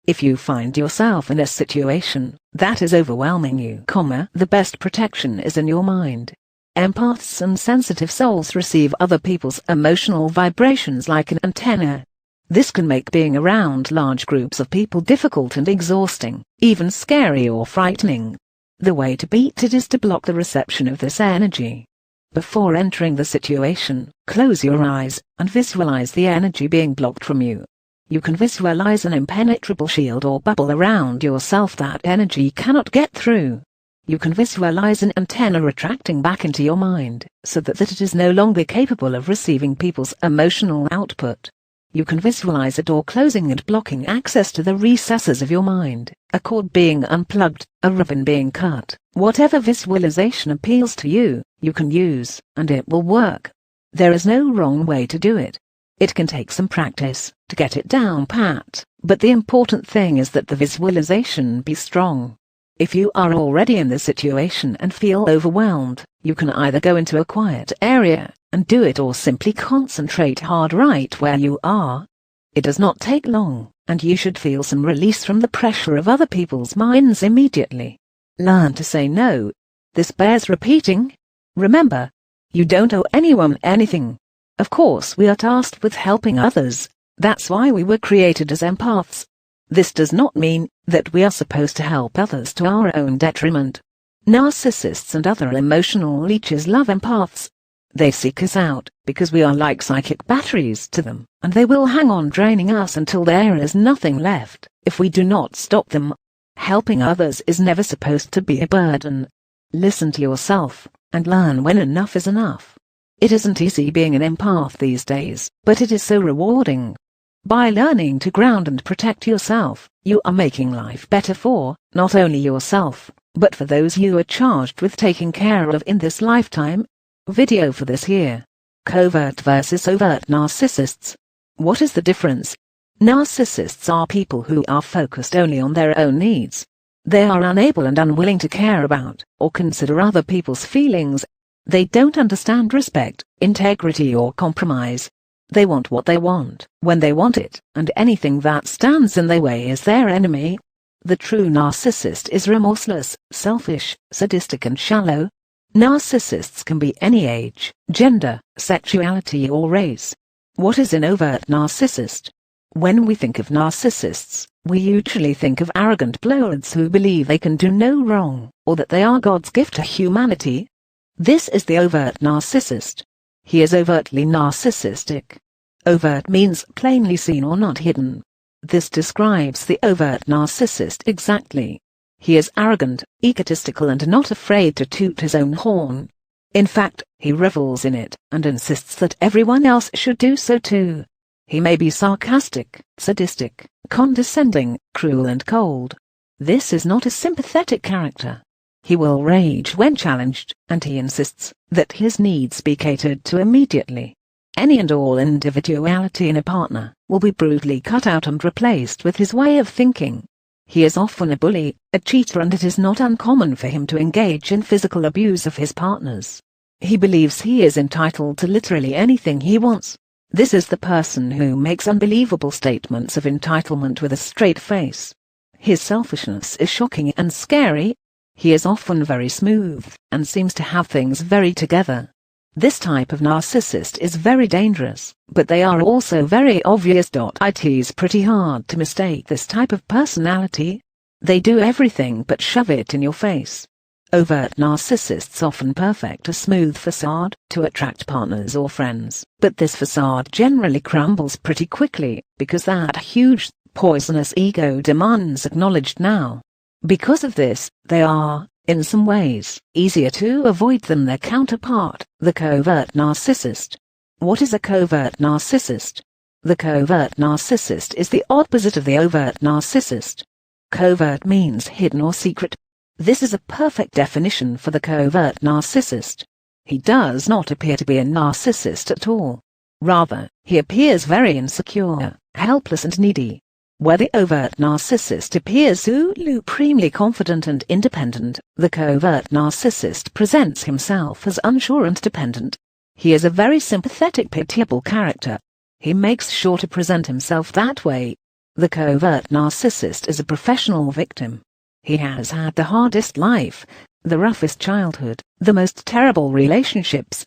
Speaker 1: If you find yourself in a situation that is overwhelming you, the best protection is in your mind. Empaths and sensitive souls receive other people's emotional vibrations like an antenna. This can make being around large groups of people difficult and exhausting, even scary or frightening. The way to beat it is to block the reception of this energy. Before entering the situation, close your eyes and visualize the energy being blocked from you. You can visualize an impenetrable shield or bubble around yourself that energy cannot get through. You can visualize an antenna retracting back into your mind, so that it is no longer capable of receiving people's emotional output. You can visualize a door closing and blocking access to the recesses of your mind, a cord being unplugged, a ribbon being cut. Whatever visualization appeals to you, you can use, and it will work. There is no wrong way to do it. It can take some practice to get it down pat, but the important thing is that the visualization be strong. If you are already in the situation and feel overwhelmed, you can either go into a quiet area and do it or simply concentrate hard right where you are. It does not take long, and you should feel some release from the pressure of other people's minds immediately. Learn to say no. This bears repeating. Remember, you don't owe anyone anything. Of course, we are tasked with helping others. That's why we were created as empaths. This does not mean that we are supposed to help others to our own detriment. Narcissists and other emotional leeches love empaths. They seek us out because we are like psychic batteries to them, and they will hang on draining us until there is nothing left if we do not stop them. Helping others is never supposed to be a burden. Listen to yourself and learn when enough is enough. It isn't easy being an empath these days, but it is so rewarding. By learning to ground and protect yourself, you are making life better for not only yourself, but for those you are charged with taking care of in this lifetime. Video for this here. Covert versus overt narcissists. What is the difference? Narcissists are people who are focused only on their own needs. They are unable and unwilling to care about or consider other people's feelings. They don't understand respect, integrity or compromise. They want what they want, when they want it, and anything that stands in their way is their enemy. The true narcissist is remorseless, selfish, sadistic and shallow. Narcissists can be any age, gender, sexuality or race. What is an overt narcissist? When we think of narcissists, we usually think of arrogant blowhards who believe they can do no wrong, or that they are God's gift to humanity. This is the overt narcissist. He is overtly narcissistic. Overt means plainly seen or not hidden. This describes the overt narcissist exactly. He is arrogant, egotistical and not afraid to toot his own horn. In fact, he revels in it and insists that everyone else should do so too. He may be sarcastic, sadistic, condescending, cruel and cold. This is not a sympathetic character. He will rage when challenged, and he insists that his needs be catered to immediately. Any and all individuality in a partner will be brutally cut out and replaced with his way of thinking. He is often a bully, a cheater, and it is not uncommon for him to engage in physical abuse of his partners. He believes he is entitled to literally anything he wants. This is the person who makes unbelievable statements of entitlement with a straight face. His selfishness is shocking and scary. He is often very smooth and seems to have things very together. This type of narcissist is very dangerous, but they are also very obvious. It is pretty hard to mistake this type of personality. They do everything but shove it in your face. Overt narcissists often perfect a smooth facade to attract partners or friends, but this facade generally crumbles pretty quickly because that huge, poisonous ego demands acknowledged now. Because of this, they are, in some ways, easier to avoid than their counterpart, the covert narcissist. What is a covert narcissist? The covert narcissist is the opposite of the overt narcissist. Covert means hidden or secret. This is a perfect definition for the covert narcissist. He does not appear to be a narcissist at all. Rather, he appears very insecure, helpless and needy. Where the overt narcissist appears supremely confident and independent, the covert narcissist presents himself as unsure and dependent. He is a very sympathetic, pitiable character. He makes sure to present himself that way. The covert narcissist is a professional victim. He has had the hardest life, the roughest childhood, the most terrible relationships.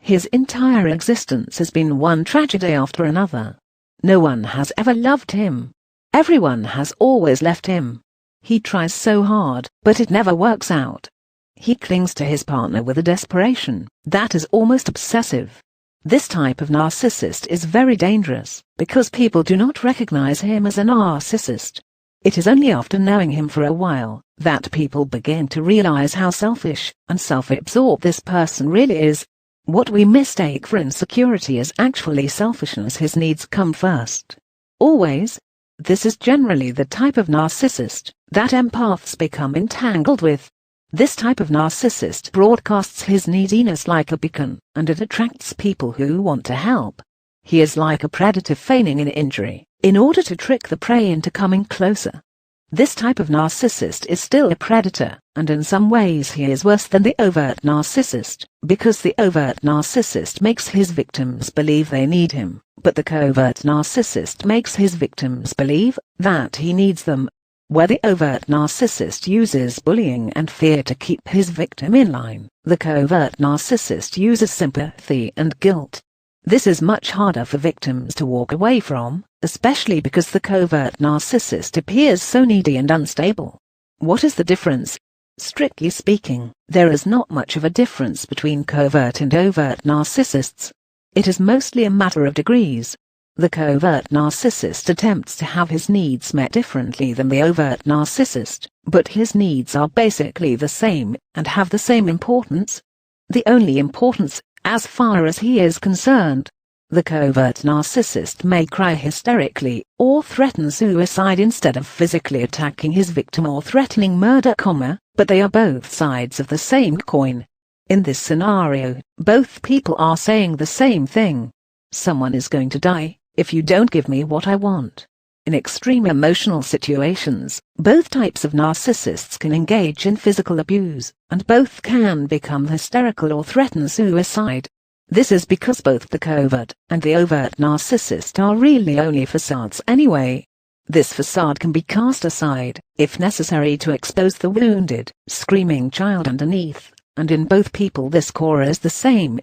Speaker 1: His entire existence has been one tragedy after another. No one has ever loved him. Everyone has always left him. He tries so hard, but it never works out. He clings to his partner with a desperation that is almost obsessive. This type of narcissist is very dangerous, because people do not recognize him as a narcissist. It is only after knowing him for a while that people begin to realize how selfish and self-absorbed this person really is. What we mistake for insecurity is actually selfishness. His needs come first. Always. This is generally the type of narcissist that empaths become entangled with. This type of narcissist broadcasts his neediness like a beacon, and it attracts people who want to help. He is like a predator feigning an injury, in order to trick the prey into coming closer. This type of narcissist is still a predator, and in some ways he is worse than the overt narcissist, because the overt narcissist makes his victims believe they need him, but the covert narcissist makes his victims believe that he needs them. Where the overt narcissist uses bullying and fear to keep his victim in line, the covert narcissist uses sympathy and guilt. This is much harder for victims to walk away from, especially because the covert narcissist appears so needy and unstable. What is the difference? Strictly speaking, there is not much of a difference between covert and overt narcissists. It is mostly a matter of degrees. The covert narcissist attempts to have his needs met differently than the overt narcissist, but his needs are basically the same and have the same importance. The only importance, as far as he is concerned. The covert narcissist may cry hysterically or threaten suicide instead of physically attacking his victim or threatening murder, but they are both sides of the same coin. In this scenario, both people are saying the same thing. Someone is going to die if you don't give me what I want. In extreme emotional situations, both types of narcissists can engage in physical abuse, and both can become hysterical or threaten suicide. This is because both the covert and the overt narcissist are really only facades anyway. This facade can be cast aside, if necessary, to expose the wounded, screaming child underneath, and in both people this core is the same.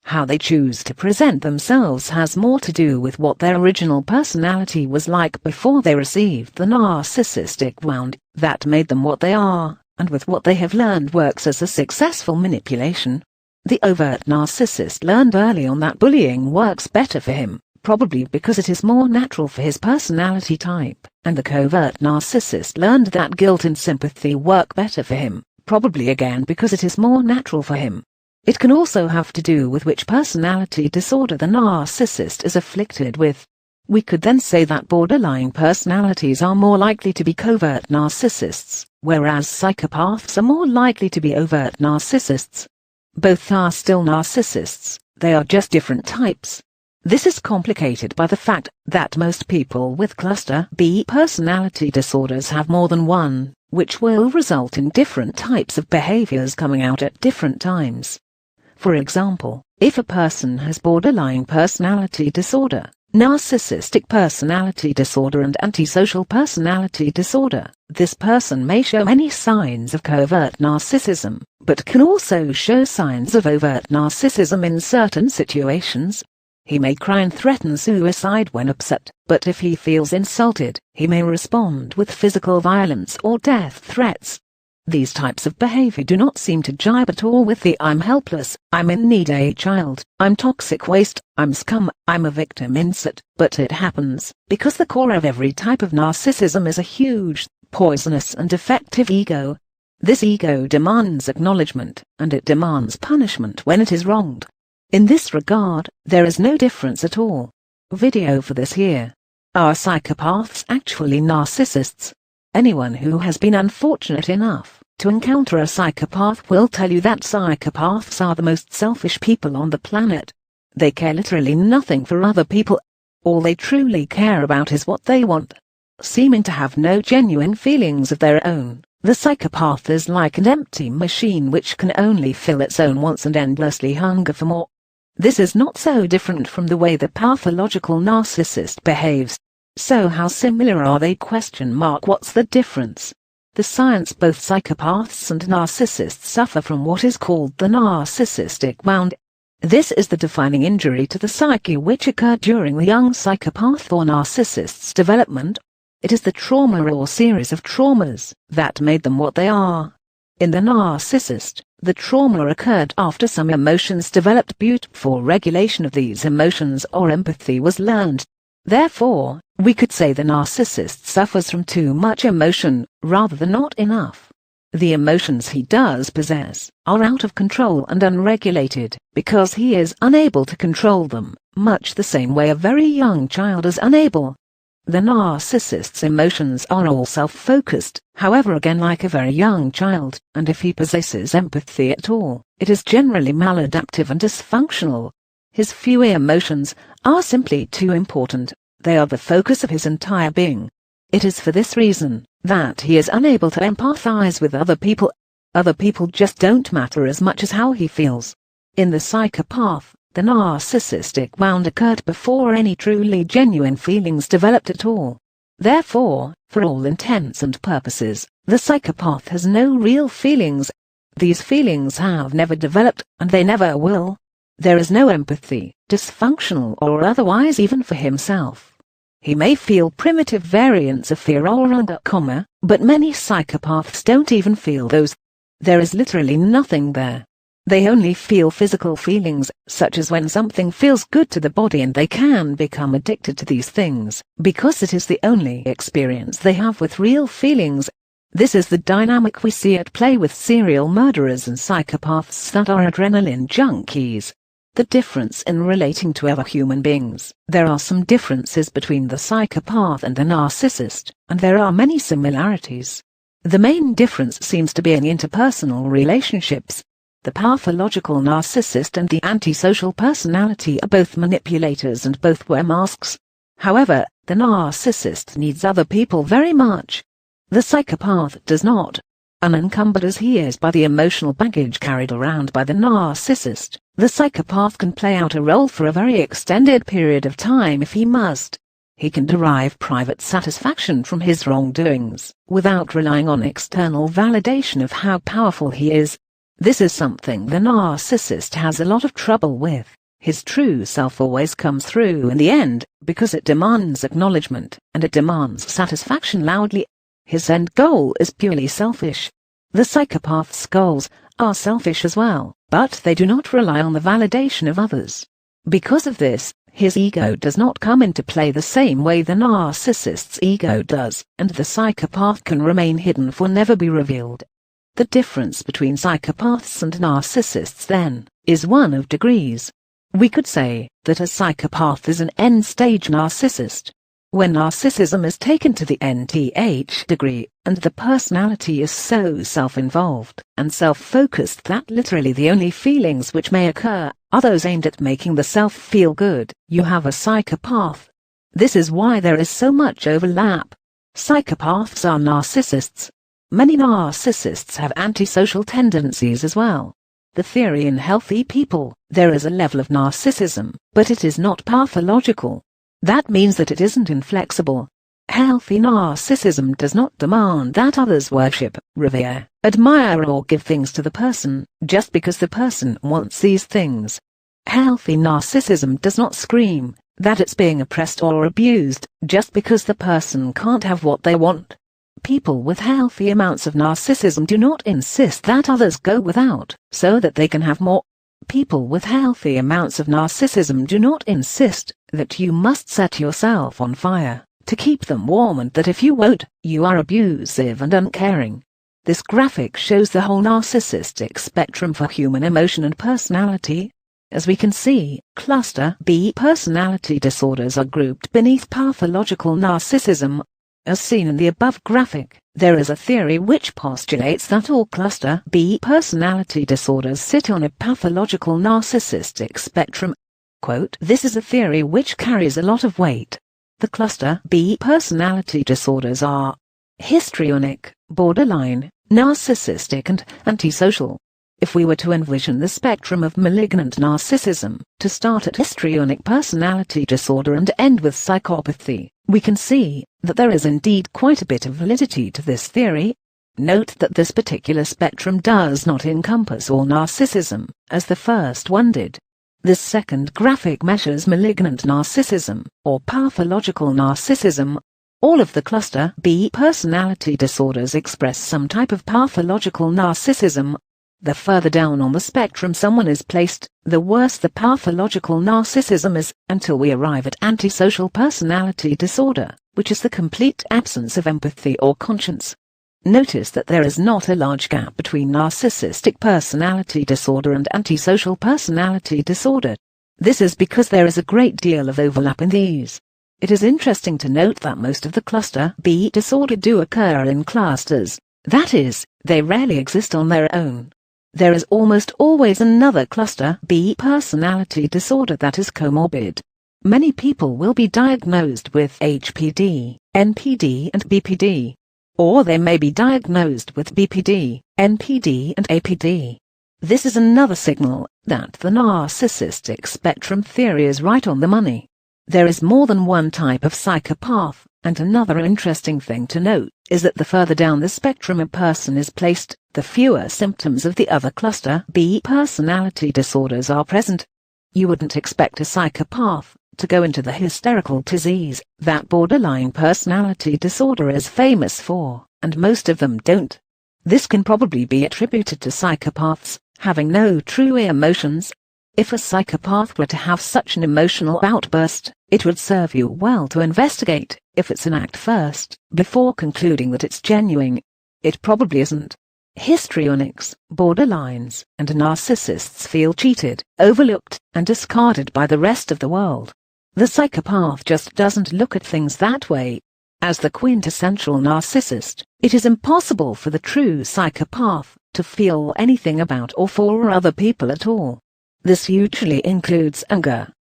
Speaker 1: How they choose to present themselves has more to do with what their original personality was like before they received the narcissistic wound that made them what they are, and with what they have learned works as a successful manipulation. The overt narcissist learned early on that bullying works better for him, probably because it is more natural for his personality type, and the covert narcissist learned that guilt and sympathy work better for him, probably again because it is more natural for him. It can also have to do with which personality disorder the narcissist is afflicted with. We could then say that borderline personalities are more likely to be covert narcissists, whereas psychopaths are more likely to be overt narcissists. Both are still narcissists, they are just different types. This is complicated by the fact that most people with cluster B personality disorders have more than one, which will result in different types of behaviors coming out at different times. For example, if a person has borderline personality disorder, narcissistic personality disorder and antisocial personality disorder, this person may show many signs of covert narcissism, but can also show signs of overt narcissism in certain situations. He may cry and threaten suicide when upset, but if he feels insulted, he may respond with physical violence or death threats. These types of behavior do not seem to jibe at all with the "I'm helpless, I'm in need a child, I'm toxic waste, I'm scum, I'm a victim" mindset, but it happens because the core of every type of narcissism is a huge, poisonous and defective ego. This ego demands acknowledgement, and it demands punishment when it is wronged. In this regard, there is no difference at all. Video for this here. Are psychopaths actually narcissists? Anyone who has been unfortunate enough to encounter a psychopath will tell you that psychopaths are the most selfish people on the planet. They care literally nothing for other people. All they truly care about is what they want. seeming to have no genuine feelings of their own. The psychopath is like an empty machine which can only fill its own wants and endlessly hunger for more. This is not so different from the way the pathological narcissist behaves. So how similar are they? What's the difference? The science: both psychopaths and narcissists suffer from what is called the narcissistic wound. This is the defining injury to the psyche which occurred during the young psychopath or narcissist's development. It is the trauma or series of traumas that made them what they are. In the narcissist, the trauma occurred after some emotions developed. Beautiful regulation of these emotions or empathy was learned. Therefore, we could say the narcissist suffers from too much emotion, rather than not enough. The emotions he does possess are out of control and unregulated, because he is unable to control them, much the same way a very young child is unable. The narcissist's emotions are all self-focused, however, again like a very young child, and if he possesses empathy at all, it is generally maladaptive and dysfunctional. His few emotions are simply too important. They are the focus of his entire being. It is for this reason that he is unable to empathize with other people. Other people just don't matter as much as how he feels. In the psychopath, the narcissistic wound occurred before any truly genuine feelings developed at all. Therefore, for all intents and purposes, the psychopath has no real feelings. These feelings have never developed, and they never will. There is no empathy, dysfunctional or otherwise, even for himself. He may feel primitive variants of fear or anger, but many psychopaths don't even feel those. There is literally nothing there. They only feel physical feelings, such as when something feels good to the body, and they can become addicted to these things, because it is the only experience they have with real feelings. This is the dynamic we see at play with serial murderers and psychopaths that are adrenaline junkies. The difference in relating to other human beings. There are some differences between the psychopath and the narcissist, and there are many similarities. The main difference seems to be in interpersonal relationships. The pathological narcissist and the antisocial personality are both manipulators and both wear masks. However, the narcissist needs other people very much. The psychopath does not. Unencumbered as he is by the emotional baggage carried around by the narcissist, the psychopath can play out a role for a very extended period of time if he must. He can derive private satisfaction from his wrongdoings, without relying on external validation of how powerful he is. This is something the narcissist has a lot of trouble with. His true self always comes through in the end, because it demands acknowledgement, and it demands satisfaction loudly. His end goal is purely selfish. The psychopath's goals are selfish as well, but they do not rely on the validation of others. Because of this, his ego does not come into play the same way the narcissist's ego does, and the psychopath can remain hidden for never be revealed. The difference between psychopaths and narcissists, then, is one of degrees. We could say that a psychopath is an end-stage narcissist. When narcissism is taken to the nth degree, and the personality is so self-involved and self-focused that literally the only feelings which may occur are those aimed at making the self feel good, you have a psychopath. This is why there is so much overlap. Psychopaths are narcissists. Many narcissists have antisocial tendencies as well. The theory in healthy people, there is a level of narcissism, but it is not pathological. That means that it isn't inflexible. Healthy narcissism does not demand that others worship, revere, admire or give things to the person, just because the person wants these things. Healthy narcissism does not scream that it's being oppressed or abused, just because the person can't have what they want. People with healthy amounts of narcissism do not insist that others go without, so that they can have more. People with healthy amounts of narcissism do not insist that you must set yourself on fire to keep them warm, and that if you won't, you are abusive and uncaring. This graphic shows the whole narcissistic spectrum for human emotion and personality. As we can see, cluster B personality disorders are grouped beneath pathological narcissism. As seen in the above graphic, there is a theory which postulates that all cluster B personality disorders sit on a pathological narcissistic spectrum. Quote, "This is a theory which carries a lot of weight. The cluster B personality disorders are histrionic, borderline, narcissistic and antisocial. If we were to envision the spectrum of malignant narcissism, to start at histrionic personality disorder and end with psychopathy, we can see that there is indeed quite a bit of validity to this theory. Note that this particular spectrum does not encompass all narcissism, as the first one did. This second graphic measures malignant narcissism, or pathological narcissism. All of the cluster B personality disorders express some type of pathological narcissism. The further down on the spectrum someone is placed, the worse the pathological narcissism is, until we arrive at antisocial personality disorder, which is the complete absence of empathy or conscience. Notice that there is not a large gap between narcissistic personality disorder and antisocial personality disorder. This is because there is a great deal of overlap in these. It is interesting to note that most of the cluster B disorder do occur in clusters, that is, they rarely exist on their own. There is almost always another cluster B personality disorder that is comorbid. Many people will be diagnosed with HPD, NPD and BPD. Or they may be diagnosed with BPD, NPD and APD. This is another signal that the narcissistic spectrum theory is right on the money. There is more than one type of psychopath, and another interesting thing to note is that the further down the spectrum a person is placed, the fewer symptoms of the other cluster B personality disorders are present. You wouldn't expect a psychopath to go into the hysterical disease that borderline personality disorder is famous for, and most of them don't. This can probably be attributed to psychopaths having no true emotions. If a psychopath were to have such an emotional outburst, it would serve you well to investigate if it's an act first, before concluding that it's genuine. It probably isn't. Histrionics, borderlines, and narcissists feel cheated, overlooked, and discarded by the rest of the world. The psychopath just doesn't look at things that way. As the quintessential narcissist, it is impossible for the true psychopath to feel anything about or for other people at all. This usually includes anger.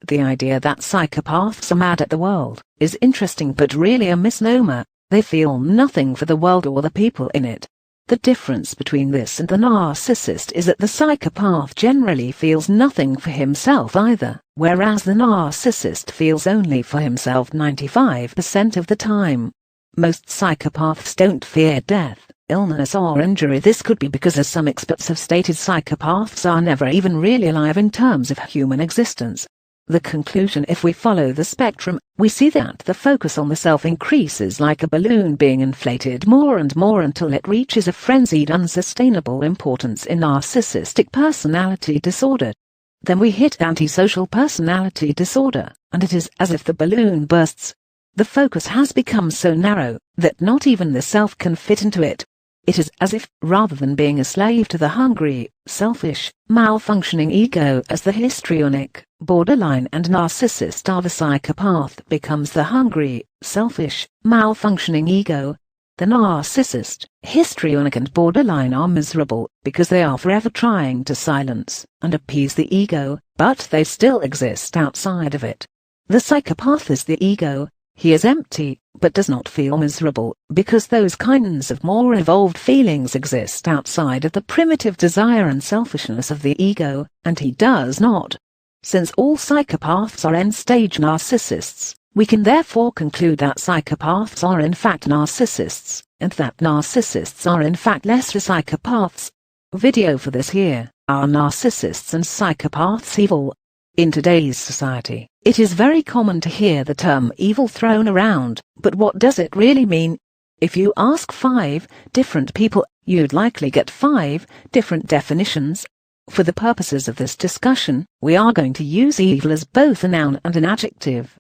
Speaker 1: The idea that psychopaths are mad at the world is interesting but really a misnomer. They feel nothing for the world or the people in it. The difference between this and the narcissist is that the psychopath generally feels nothing for himself either, whereas the narcissist feels only for himself 95% of the time. Most psychopaths don't fear death, illness or injury. This could be because, as some experts have stated, psychopaths are never even really alive in terms of human existence. The conclusion: if we follow the spectrum, we see that the focus on the self increases like a balloon being inflated more and more until it reaches a frenzied, unsustainable importance in narcissistic personality disorder. Then we hit antisocial personality disorder, and it is as if the balloon bursts. The focus has become so narrow that not even the self can fit into it. It is as if, rather than being a slave to the hungry, selfish, malfunctioning ego as the histrionic, borderline and narcissist are, the psychopath becomes the hungry, selfish, malfunctioning ego. The narcissist, histrionic and borderline are miserable because they are forever trying to silence and appease the ego, but they still exist outside of it. The psychopath is the ego. He is empty, but does not feel miserable, because those kinds of more evolved feelings exist outside of the primitive desire and selfishness of the ego, and he does not. Since all psychopaths are end-stage narcissists, we can therefore conclude that psychopaths are in fact narcissists, and that narcissists are in fact lesser psychopaths. Video for this here: Are narcissists and psychopaths evil? In today's society, it is very common to hear the term evil thrown around, but what does it really mean? If you ask 5 different people, you'd likely get 5 different definitions. For the purposes of this discussion, we are going to use evil as both a noun and an adjective.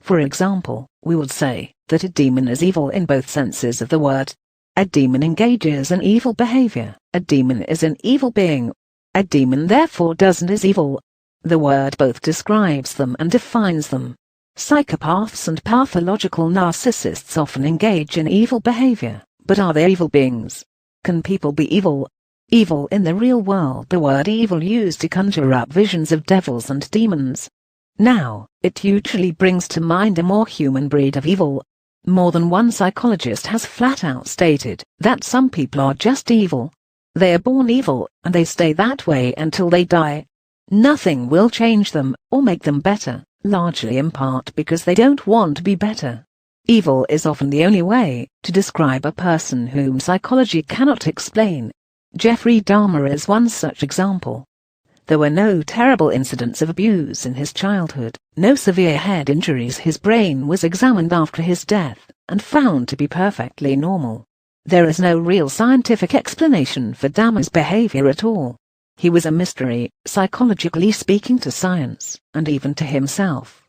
Speaker 1: For example, we would say that a demon is evil in both senses of the word. A demon engages in evil behavior. A demon is an evil being. A demon therefore doesn't is evil. The word both describes them and defines them. Psychopaths and pathological narcissists often engage in evil behavior, but are they evil beings? Can people be evil? Evil in the real world: the word evil used to conjure up visions of devils and demons. Now, it usually brings to mind a more human breed of evil. More than one psychologist has flat out stated that some people are just evil. They are born evil, and they stay that way until they die. Nothing will change them, or make them better, largely in part because they don't want to be better. Evil is often the only way to describe a person whom psychology cannot explain. Jeffrey Dahmer is one such example. There were no terrible incidents of abuse in his childhood, no severe head injuries. His brain was examined after his death, and found to be perfectly normal. There is no real scientific explanation for Dahmer's behavior at all. He was a mystery, psychologically speaking, to science, and even to himself.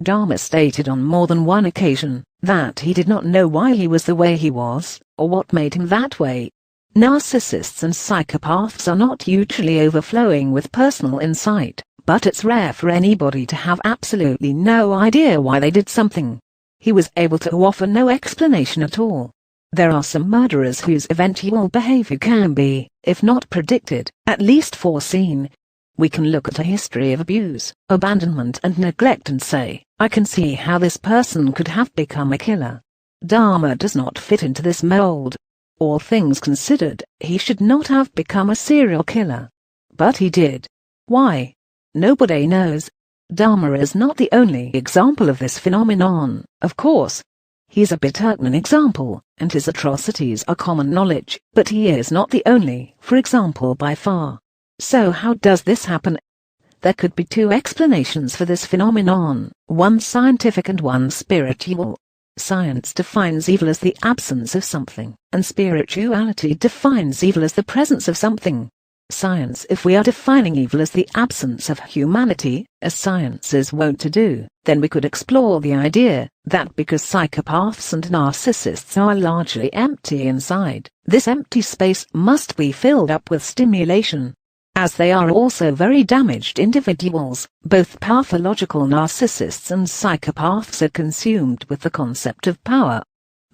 Speaker 1: Dahmer stated on more than one occasion that he did not know why he was the way he was, or what made him that way. Narcissists and psychopaths are not usually overflowing with personal insight, but it's rare for anybody to have absolutely no idea why they did something. He was able to offer no explanation at all. There are some murderers whose eventual behavior can be, if not predicted, at least foreseen. We can look at a history of abuse, abandonment and neglect and say, I can see how this person could have become a killer. Dahmer does not fit into this mold. All things considered, he should not have become a serial killer. But he did. Why? Nobody knows. Dahmer is not the only example of this phenomenon, of course. He's a Bergman example, and his atrocities are common knowledge, but he is not the only, for example, by far. So how does this happen? There could be two explanations for this phenomenon, one scientific and one spiritual. Science defines evil as the absence of something, and spirituality defines evil as the presence of something. Science, if we are defining evil as the absence of humanity, as science is wont to do, then we could explore the idea that because psychopaths and narcissists are largely empty inside, this empty space must be filled up with stimulation. As they are also very damaged individuals, both pathological narcissists and psychopaths are consumed with the concept of power.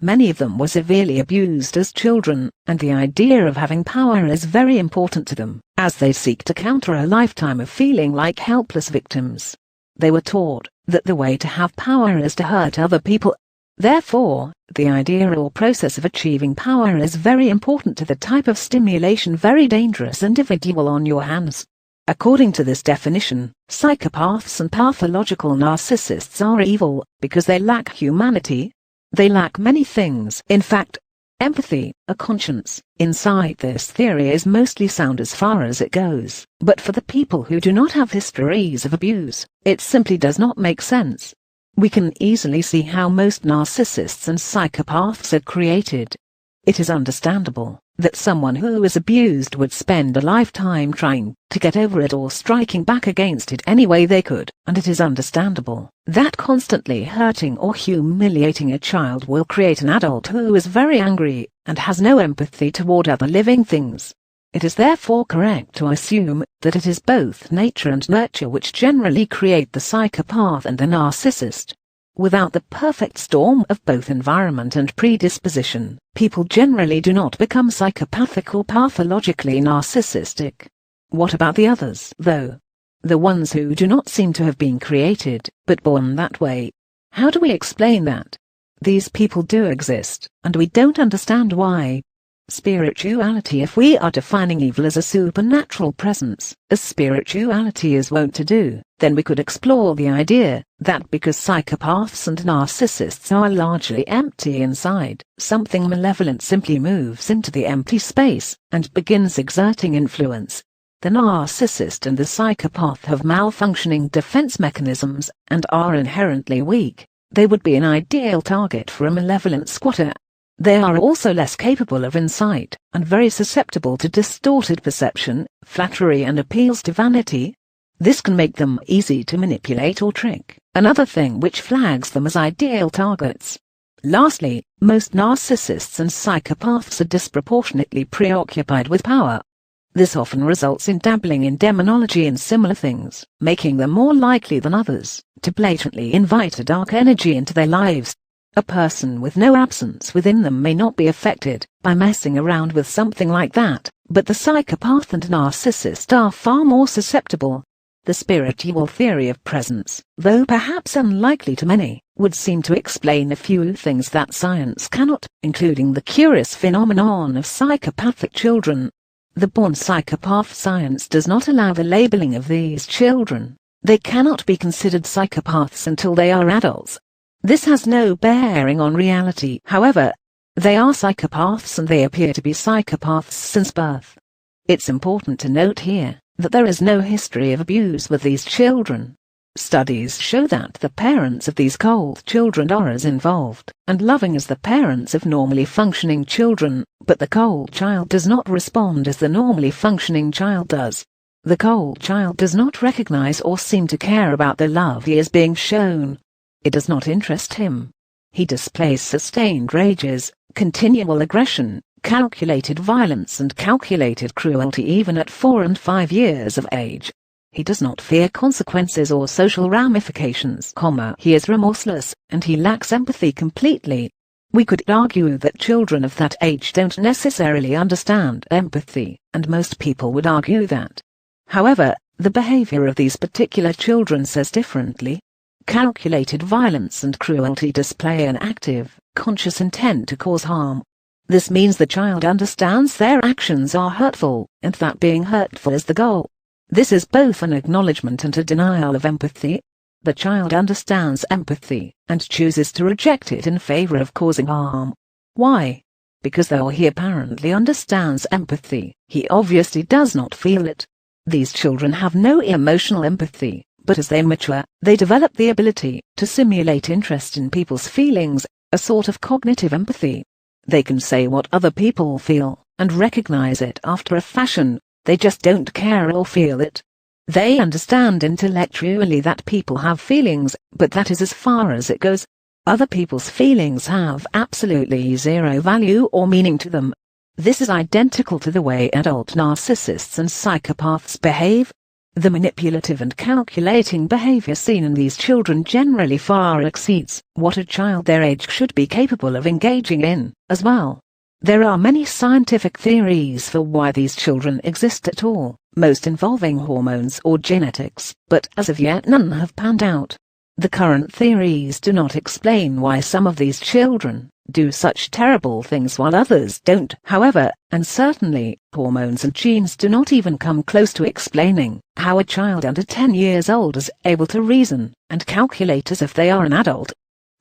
Speaker 1: Many of them were severely abused as children, and the idea of having power is very important to them, as they seek to counter a lifetime of feeling like helpless victims. They were taught that the way to have power is to hurt other people. Therefore, the idea or process of achieving power is very important to the type of stimulation very dangerous individual on your hands. According to this definition, psychopaths and pathological narcissists are evil because they lack humanity. They lack many things. In fact, empathy, a conscience. Inside this theory is mostly sound as far as it goes, but for the people who do not have histories of abuse, it simply does not make sense. We can easily see how most narcissists and psychopaths are created. It is understandable that someone who is abused would spend a lifetime trying to get over it or striking back against it any way they could, and it is understandable that constantly hurting or humiliating a child will create an adult who is very angry and has no empathy toward other living things. It is therefore correct to assume that it is both nature and nurture which generally create the psychopath and the narcissist. Without the perfect storm of both environment and predisposition, people generally do not become psychopathic or pathologically narcissistic. What about the others, though? The ones who do not seem to have been created, but born that way. How do we explain that? These people do exist, and we don't understand why. Spirituality. If we are defining evil as a supernatural presence, as spirituality is wont to do, then we could explore the idea that because psychopaths and narcissists are largely empty inside, something malevolent simply moves into the empty space and begins exerting influence. The narcissist and the psychopath have malfunctioning defense mechanisms and are inherently weak. They would be an ideal target for a malevolent squatter. They are also less capable of insight, and very susceptible to distorted perception, flattery and appeals to vanity. This can make them easy to manipulate or trick, another thing which flags them as ideal targets. Lastly, most narcissists and psychopaths are disproportionately preoccupied with power. This often results in dabbling in demonology and similar things, making them more likely than others to blatantly invite a dark energy into their lives. A person with no absence within them may not be affected by messing around with something like that, but the psychopath and narcissist are far more susceptible. The spiritual theory of presence, though perhaps unlikely to many, would seem to explain a few things that science cannot, including the curious phenomenon of psychopathic children. The born psychopath science does not allow the labeling of these children. They cannot be considered psychopaths until they are adults. This has no bearing on reality, however. They are psychopaths and they appear to be psychopaths since birth. It's important to note here that there is no history of abuse with these children. Studies show that the parents of these cold children are as involved and loving as the parents of normally functioning children, but the cold child does not respond as the normally functioning child does. The cold child does not recognize or seem to care about the love he is being shown. It does not interest him. He displays sustained rages, continual aggression, calculated violence and calculated cruelty even at 4 and 5 years of age. He does not fear consequences or social ramifications, he is remorseless, and he lacks empathy completely. We could argue that children of that age don't necessarily understand empathy, and most people would argue that. However, the behavior of these particular children says differently. Calculated violence and cruelty display an active, conscious intent to cause harm. This means the child understands their actions are hurtful, and that being hurtful is the goal. This is both an acknowledgement and a denial of empathy. The child understands empathy, and chooses to reject it in favor of causing harm. Why? Because though he apparently understands empathy, he obviously does not feel it. These children have no emotional empathy, but as they mature, they develop the ability to simulate interest in people's feelings, a sort of cognitive empathy. They can say what other people feel, and recognize it after a fashion. They just don't care or feel it. They understand intellectually that people have feelings, but that is as far as it goes. Other people's feelings have absolutely zero value or meaning to them. This is identical to the way adult narcissists and psychopaths behave. The manipulative and calculating behavior seen in these children generally far exceeds what a child their age should be capable of engaging in, as well. There are many scientific theories for why these children exist at all, most involving hormones or genetics, but as of yet none have panned out. The current theories do not explain why some of these children do such terrible things while others don't, however, and certainly, hormones and genes do not even come close to explaining how a child under 10 years old is able to reason and calculate as if they are an adult.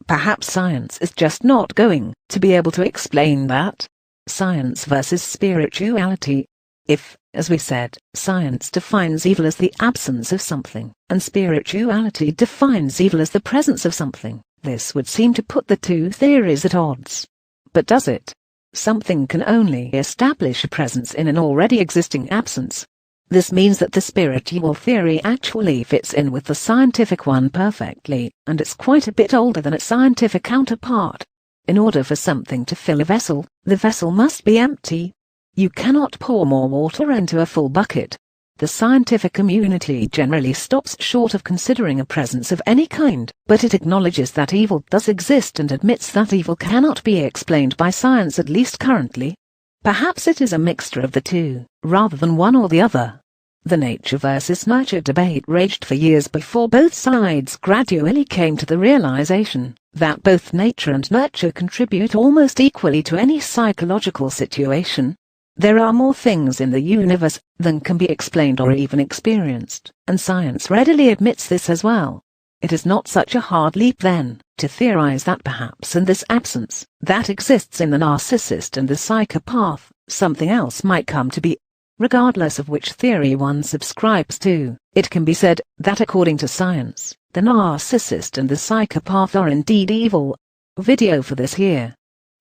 Speaker 1: Perhaps science is just not going to be able to explain that. Science versus spirituality. If, as we said, science defines evil as the absence of something, and spirituality defines evil as the presence of something, this would seem to put the two theories at odds. But does it? Something can only establish a presence in an already existing absence. This means that the spiritual theory actually fits in with the scientific one perfectly, and it's quite a bit older than its scientific counterpart. In order for something to fill a vessel, the vessel must be empty. You cannot pour more water into a full bucket. The scientific community generally stops short of considering a presence of any kind, but it acknowledges that evil does exist and admits that evil cannot be explained by science, at least currently. Perhaps it is a mixture of the two, rather than one or the other. The nature versus nurture debate raged for years before both sides gradually came to the realization that both nature and nurture contribute almost equally to any psychological situation. There are more things in the universe than can be explained or even experienced, and science readily admits this as well. It is not such a hard leap, then, to theorize that perhaps in this absence that exists in the narcissist and the psychopath, something else might come to be. Regardless of which theory one subscribes to, it can be said that according to science, the narcissist and the psychopath are indeed evil. Video for this here.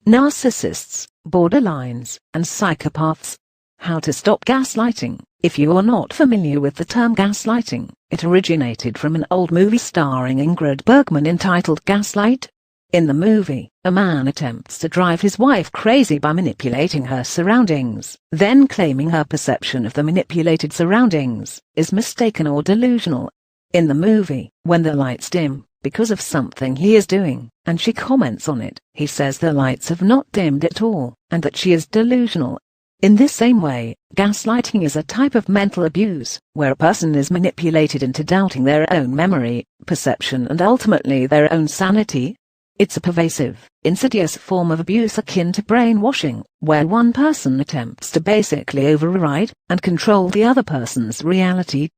Speaker 1: Narcissists, borderlines, and psychopaths. How to stop gaslighting. If you are not familiar with the term gaslighting, it originated from an old movie starring Ingrid Bergman entitled Gaslight. In the movie, a man attempts to drive his wife crazy by manipulating her surroundings, then claiming her perception of the manipulated surroundings is mistaken or delusional. In the movie, when the lights dim, because of something he is doing, and she comments on it, he says the lights have not dimmed at all, and that she is delusional. In this same way, gaslighting is a type of mental abuse, where a person is manipulated into doubting their own memory, perception and ultimately their own sanity. It's a pervasive, insidious form of abuse akin to brainwashing, where one person attempts to basically override and control the other person's reality.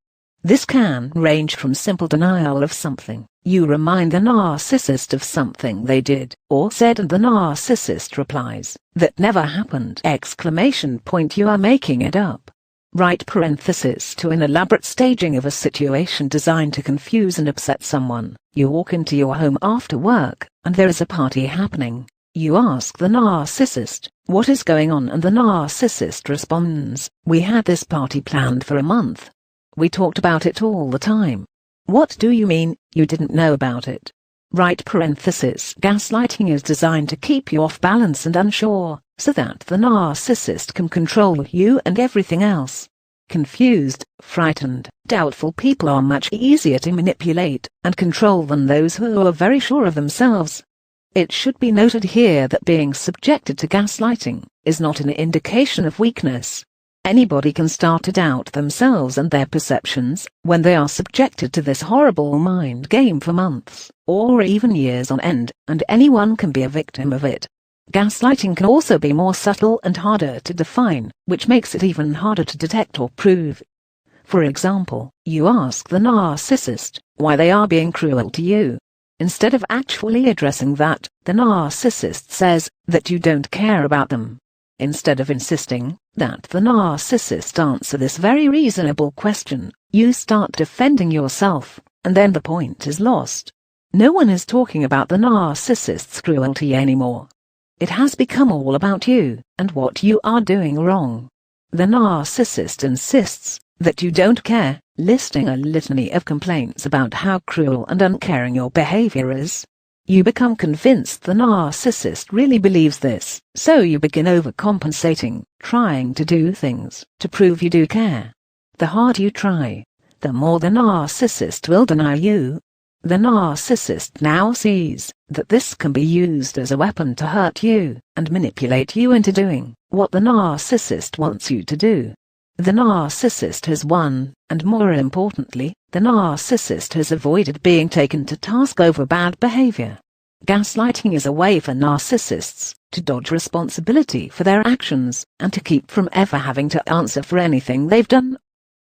Speaker 1: This can range from simple denial of something. You remind the narcissist of something they did or said and the narcissist replies, "That never happened!" You are making it up. Right parenthesis to an elaborate staging of a situation designed to confuse and upset someone. You walk into your home after work, and there is a party happening. You ask the narcissist, "What is going on?" and the narcissist responds, "We had this party planned for a month. We talked about it all the time." "What do you mean, you didn't know about it?" Right parenthesis. Gaslighting is designed to keep you off balance and unsure, so that the narcissist can control you and everything else. Confused, frightened, doubtful people are much easier to manipulate and control than those who are very sure of themselves. It should be noted here that being subjected to gaslighting is not an indication of weakness. Anybody can start to doubt themselves and their perceptions when they are subjected to this horrible mind game for months, or even years on end, and anyone can be a victim of it. Gaslighting can also be more subtle and harder to define, which makes it even harder to detect or prove. For example, you ask the narcissist why they are being cruel to you. Instead of actually addressing that, the narcissist says that you don't care about them. Instead of insisting that the narcissist answer this very reasonable question, you start defending yourself, and then the point is lost. No one is talking about the narcissist's cruelty anymore. It has become all about you, and what you are doing wrong. The narcissist insists that you don't care, listing a litany of complaints about how cruel and uncaring your behavior is. You become convinced the narcissist really believes this, so you begin overcompensating, trying to do things to prove you do care. The harder you try, the more the narcissist will deny you. The narcissist now sees that this can be used as a weapon to hurt you and manipulate you into doing what the narcissist wants you to do. The narcissist has won, and more importantly, the narcissist has avoided being taken to task over bad behavior. Gaslighting is a way for narcissists to dodge responsibility for their actions and to keep from ever having to answer for anything they've done.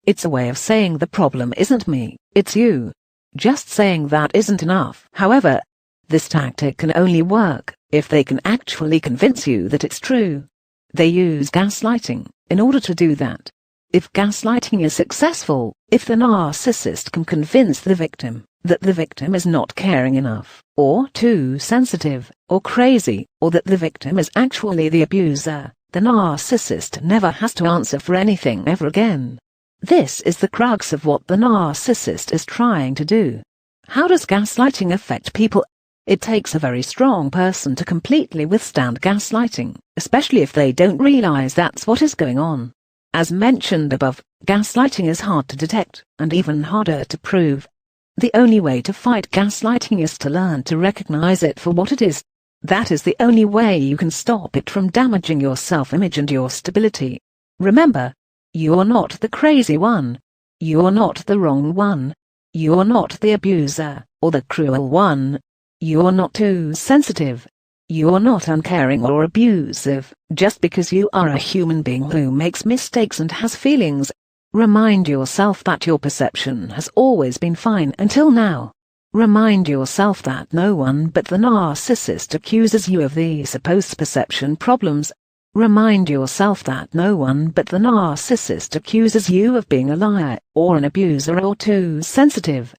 Speaker 1: It's a way of saying the problem isn't me, it's you. Just saying that isn't enough. However, this tactic can only work if they can actually convince you that it's true. They use gaslighting in order to do that. If gaslighting is successful, if the narcissist can convince the victim that the victim is not caring enough, or too sensitive, or crazy, or that the victim is actually the abuser, the narcissist never has to answer for anything ever again. This is the crux of what the narcissist is trying to do. How does gaslighting affect people? It takes a very strong person to completely withstand gaslighting, especially if they don't realize that's what is going on. As mentioned above, gaslighting is hard to detect, and even harder to prove. The only way to fight gaslighting is to learn to recognize it for what it is. That is the only way you can stop it from damaging your self-image and your stability. Remember, you are not the crazy one. You are not the wrong one. You are not the abuser, or the cruel one. You are not too sensitive. You are not uncaring or abusive, just because you are a human being who makes mistakes and has feelings. Remind yourself that your perception has always been fine until now. Remind yourself that no one but the narcissist accuses you of these supposed perception problems. Remind yourself that no one but the narcissist accuses you of being a liar, or an abuser, or too sensitive.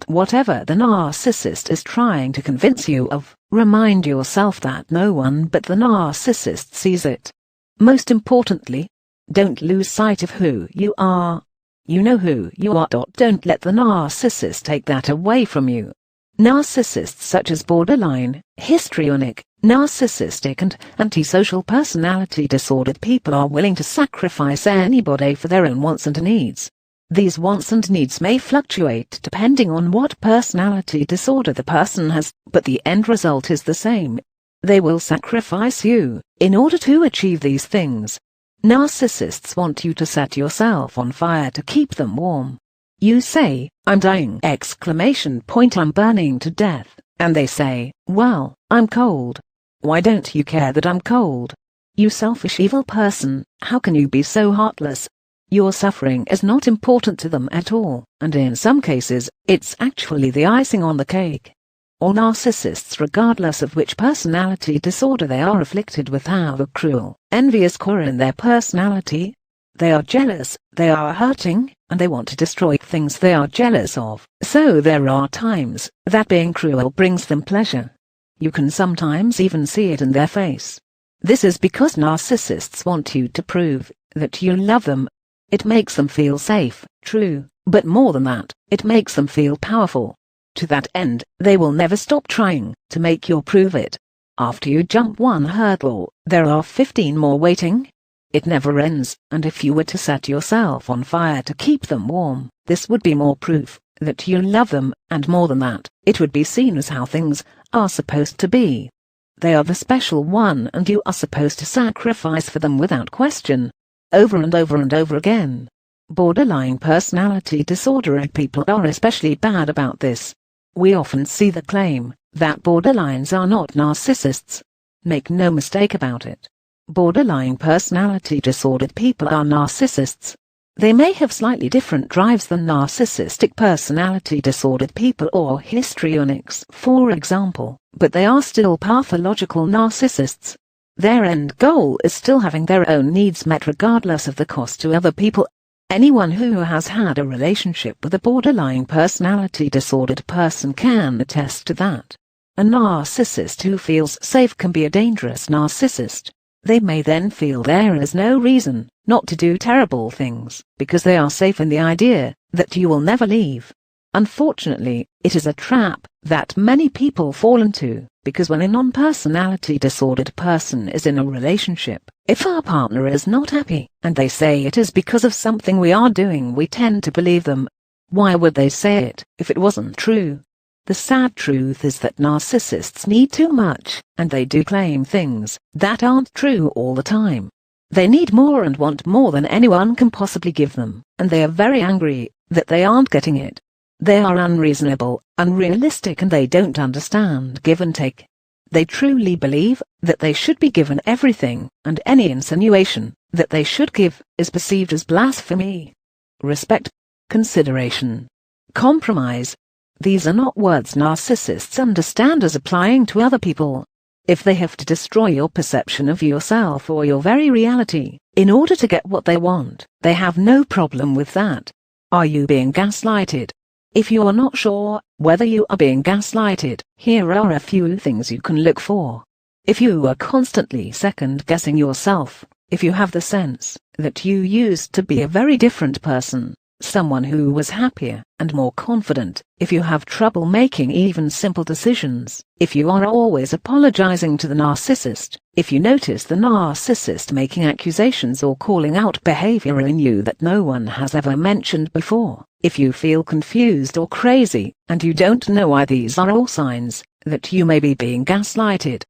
Speaker 1: Whatever the narcissist is trying to convince you of, remind yourself that no one but the narcissist sees it. Most importantly, don't lose sight of who you are. You know who you are. Don't let the narcissist take that away from you. Narcissists such as borderline, histrionic, narcissistic and antisocial personality disordered people are willing to sacrifice anybody for their own wants and needs. These wants and needs may fluctuate depending on what personality disorder the person has, but the end result is the same. They will sacrifice you in order to achieve these things. Narcissists want you to set yourself on fire to keep them warm. You say, "I'm dying!" I'm burning to death. And they say, "Well, I'm cold. Why don't you care that I'm cold? You selfish evil person, how can you be so heartless?" Your suffering is not important to them at all, and in some cases, it's actually the icing on the cake. All narcissists, regardless of which personality disorder they are afflicted with, have a cruel, envious core in their personality. They are jealous, they are hurting, and they want to destroy things they are jealous of. So there are times that being cruel brings them pleasure. You can sometimes even see it in their face. This is because narcissists want you to prove that you love them. It makes them feel safe, true, but more than that, it makes them feel powerful. To that end, they will never stop trying to make you prove it. After you jump one hurdle, there are 15 more waiting. It never ends, and if you were to set yourself on fire to keep them warm, this would be more proof that you love them, and more than that, it would be seen as how things are supposed to be. They are the special one, and you are supposed to sacrifice for them without question, over and over and over again. Borderline personality disorder people are especially bad about this. We often see the claim that borderlines are not narcissists. Make no mistake about it. Borderline personality disordered people are narcissists. They may have slightly different drives than narcissistic personality disordered people or histrionics, for example, but they are still pathological narcissists. Their end goal is still having their own needs met regardless of the cost to other people. Anyone who has had a relationship with a borderline personality disordered person can attest to that. A narcissist who feels safe can be a dangerous narcissist. They may then feel there is no reason not to do terrible things, because they are safe in the idea that you will never leave. Unfortunately, it is a trap that many people fall into, because when a non-personality disordered person is in a relationship, if our partner is not happy, and they say it is because of something we are doing, we tend to believe them. Why would they say it if it wasn't true? The sad truth is that narcissists need too much, and they do claim things that aren't true all the time. They need more and want more than anyone can possibly give them, and they are very angry that they aren't getting it. They are unreasonable, unrealistic, and they don't understand give and take. They truly believe that they should be given everything, and any insinuation that they should give is perceived as blasphemy. Respect, consideration, compromise. These are not words narcissists understand as applying to other people. If they have to destroy your perception of yourself or your very reality in order to get what they want, they have no problem with that. Are you being gaslighted? If you are not sure whether you are being gaslighted, here are a few things you can look for. If you are constantly second-guessing yourself, if you have the sense that you used to be a very different person, someone who was happier and more confident, if you have trouble making even simple decisions, if you are always apologizing to the narcissist, if you notice the narcissist making accusations or calling out behavior in you that no one has ever mentioned before, if you feel confused or crazy, and you don't know why, these are all signs that you may be being gaslighted.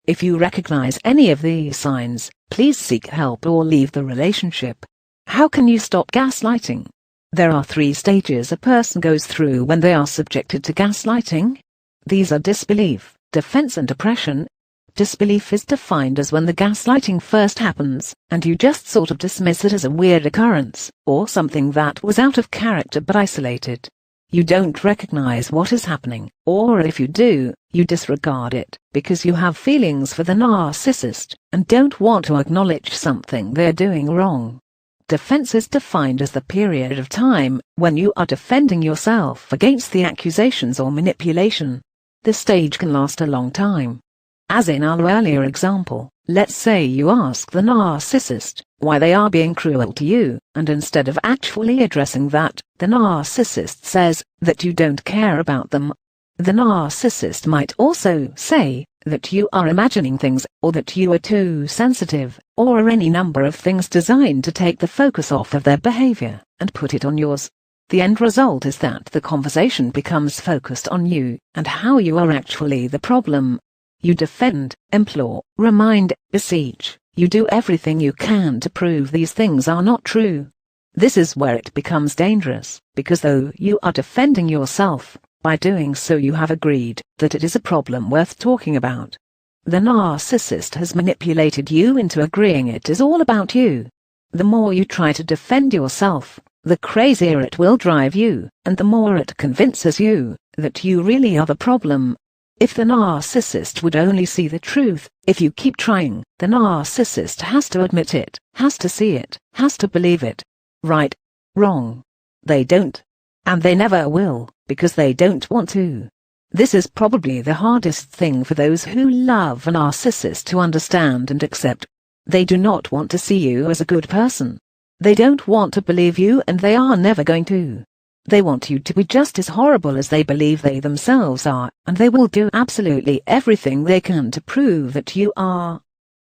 Speaker 1: If you recognize any of these signs, please seek help or leave the relationship. How can you stop gaslighting? There are 3 stages a person goes through when they are subjected to gaslighting. These are disbelief, defense, and depression. Disbelief is defined as when the gaslighting first happens, and you just sort of dismiss it as a weird occurrence, or something that was out of character but isolated. You don't recognize what is happening, or if you do, you disregard it, because you have feelings for the narcissist, and don't want to acknowledge something they're doing wrong. Defense is defined as the period of time when you are defending yourself against the accusations or manipulation. This stage can last a long time. As in our earlier example, let's say you ask the narcissist why they are being cruel to you, and instead of actually addressing that, the narcissist says that you don't care about them. The narcissist might also say that you are imagining things, or that you are too sensitive, or any number of things designed to take the focus off of their behavior and put it on yours. The end result is that the conversation becomes focused on you and how you are actually the problem. You defend, implore, remind, beseech, You do everything you can to prove these things are not true. This is where it becomes dangerous, because though you are defending yourself, by doing so you have agreed that it is a problem worth talking about. The narcissist has manipulated you into agreeing it is all about you. The more you try to defend yourself, the crazier it will drive you, and the more it convinces you that you really are the problem. If the narcissist would only see the truth, if you keep trying, the narcissist has to admit it, has to see it, has to believe it. Right? Wrong? They don't. And they never will, because they don't want to. This is probably the hardest thing for those who love a narcissist to understand and accept. They do not want to see you as a good person. They don't want to believe you, and they are never going to. They want you to be just as horrible as they believe they themselves are, and they will do absolutely everything they can to prove that you are.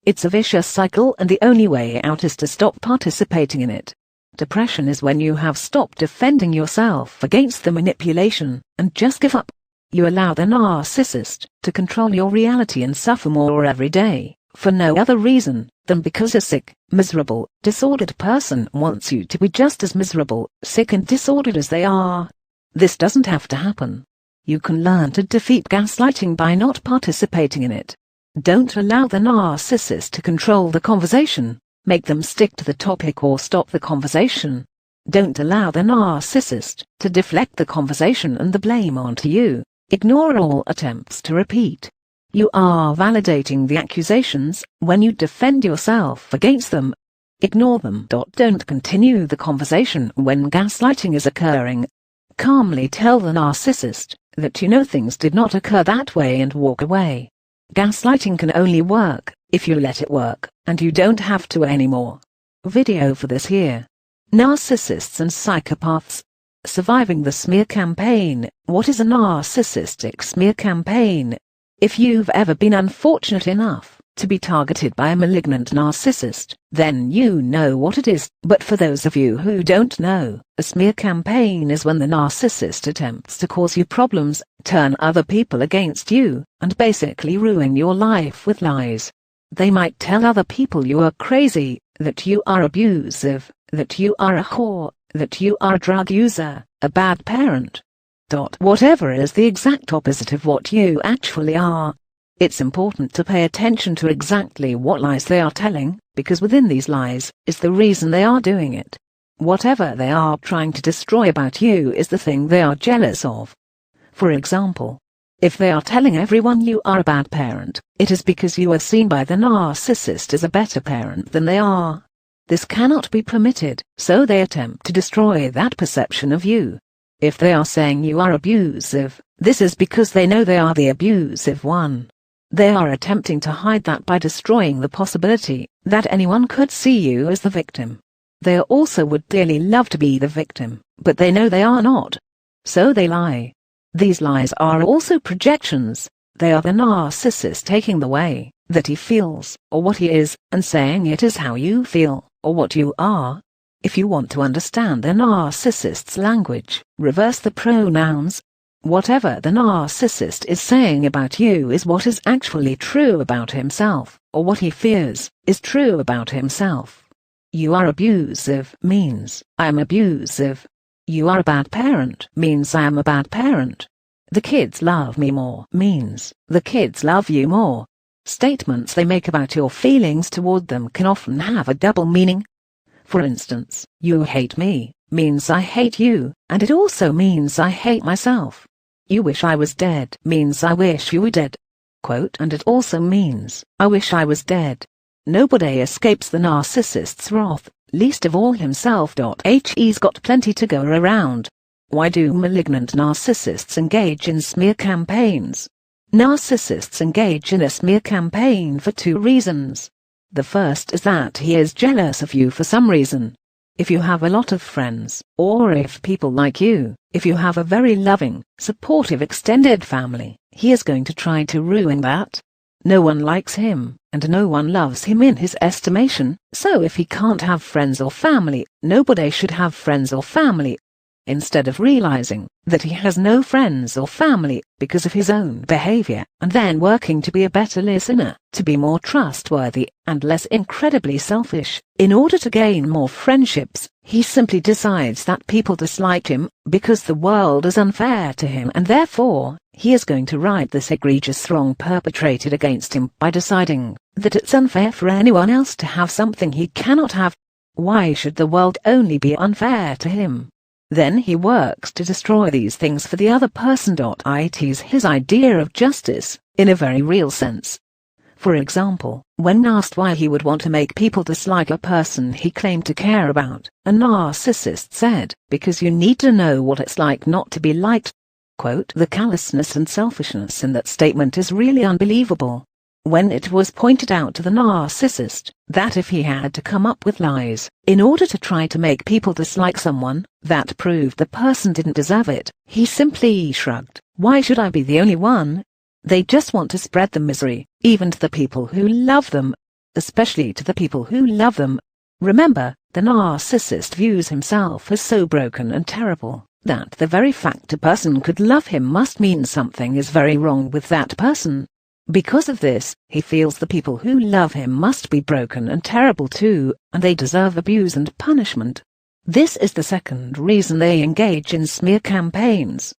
Speaker 1: It's a vicious cycle, and the only way out is to stop participating in it. Depression is when you have stopped defending yourself against the manipulation, and just give up. You allow the narcissist to control your reality and suffer more every day, for no other reason than because a sick, miserable, disordered person wants you to be just as miserable, sick and disordered as they are. This doesn't have to happen. You can learn to defeat gaslighting by not participating in it. Don't allow the narcissist to control the conversation. Make them stick to the topic or stop the conversation. Don't allow the narcissist to deflect the conversation and the blame onto you. Ignore all attempts to repeat. You are validating the accusations when you defend yourself against them. Ignore them. Don't continue the conversation when gaslighting is occurring. Calmly tell the narcissist that you know things did not occur that way and walk away. Gaslighting can only work if you let it work, and you don't have to anymore. Video for this here. Narcissists and psychopaths. Surviving the smear campaign. What is a narcissistic smear campaign? If you've ever been unfortunate enough to be targeted by a malignant narcissist, then you know what it is. But for those of you who don't know, a smear campaign is when the narcissist attempts to cause you problems, turn other people against you, and basically ruin your life with lies. They might tell other people you are crazy, that you are abusive, that you are a whore, that you are a drug user, a bad parent. Whatever is the exact opposite of what you actually are. It's important to pay attention to exactly what lies they are telling, because within these lies is the reason they are doing it. Whatever they are trying to destroy about you is the thing they are jealous of. For example, if they are telling everyone you are a bad parent, it is because you are seen by the narcissist as a better parent than they are. This cannot be permitted, so they attempt to destroy that perception of you. If they are saying you are abusive, this is because they know they are the abusive one. They are attempting to hide that by destroying the possibility that anyone could see you as the victim. They also would dearly love to be the victim, but they know they are not. So they lie. These lies are also projections. They are the narcissist taking the way that he feels, or what he is, and saying it is how you feel, or what you are. If you want to understand the narcissist's language, reverse the pronouns. Whatever the narcissist is saying about you is what is actually true about himself, or what he fears is true about himself. You are abusive means, I am abusive. You are a bad parent means I am a bad parent. The kids love me more means the kids love you more. Statements they make about your feelings toward them can often have a double meaning. For instance, you hate me means I hate you, and it also means I hate myself. You wish I was dead means I wish you were dead. Quote, and it also means I wish I was dead. Nobody escapes the narcissist's wrath, least of all himself. He's got plenty to go around. Why do malignant narcissists engage in smear campaigns? Narcissists engage in a smear campaign for two reasons. The first is that he is jealous of you for some reason. If you have a lot of friends, or if people like you, if you have a very loving, supportive extended family, he is going to try to ruin that. No one likes him, and no one loves him in his estimation, so if he can't have friends or family, nobody should have friends or family. instead of realizing that he has no friends or family because of his own behavior, and then working to be a better listener, to be more trustworthy, and less incredibly selfish, in order to gain more friendships, he simply decides that people dislike him because the world is unfair to him, and therefore, he is going to right this egregious wrong perpetrated against him by deciding that it's unfair for anyone else to have something he cannot have. Why should the world only be unfair to him? Then he works to destroy these things for the other person. It is his idea of justice, in a very real sense. For example, when asked why he would want to make people dislike a person he claimed to care about, a narcissist said, "Because you need to know what it's like not to be liked." Quote, the callousness and selfishness in that statement is really unbelievable. When it was pointed out to the narcissist that if he had to come up with lies in order to try to make people dislike someone that proved the person didn't deserve it, he simply shrugged. Why should I be the only one? They just want to spread the misery, even to the people who love them, especially to the people who love them. Remember, the narcissist views himself as so broken and terrible that the very fact a person could love him must mean something is very wrong with that person. Because of this, he feels the people who love him must be broken and terrible too, and they deserve abuse and punishment. This is the second reason they engage in smear campaigns.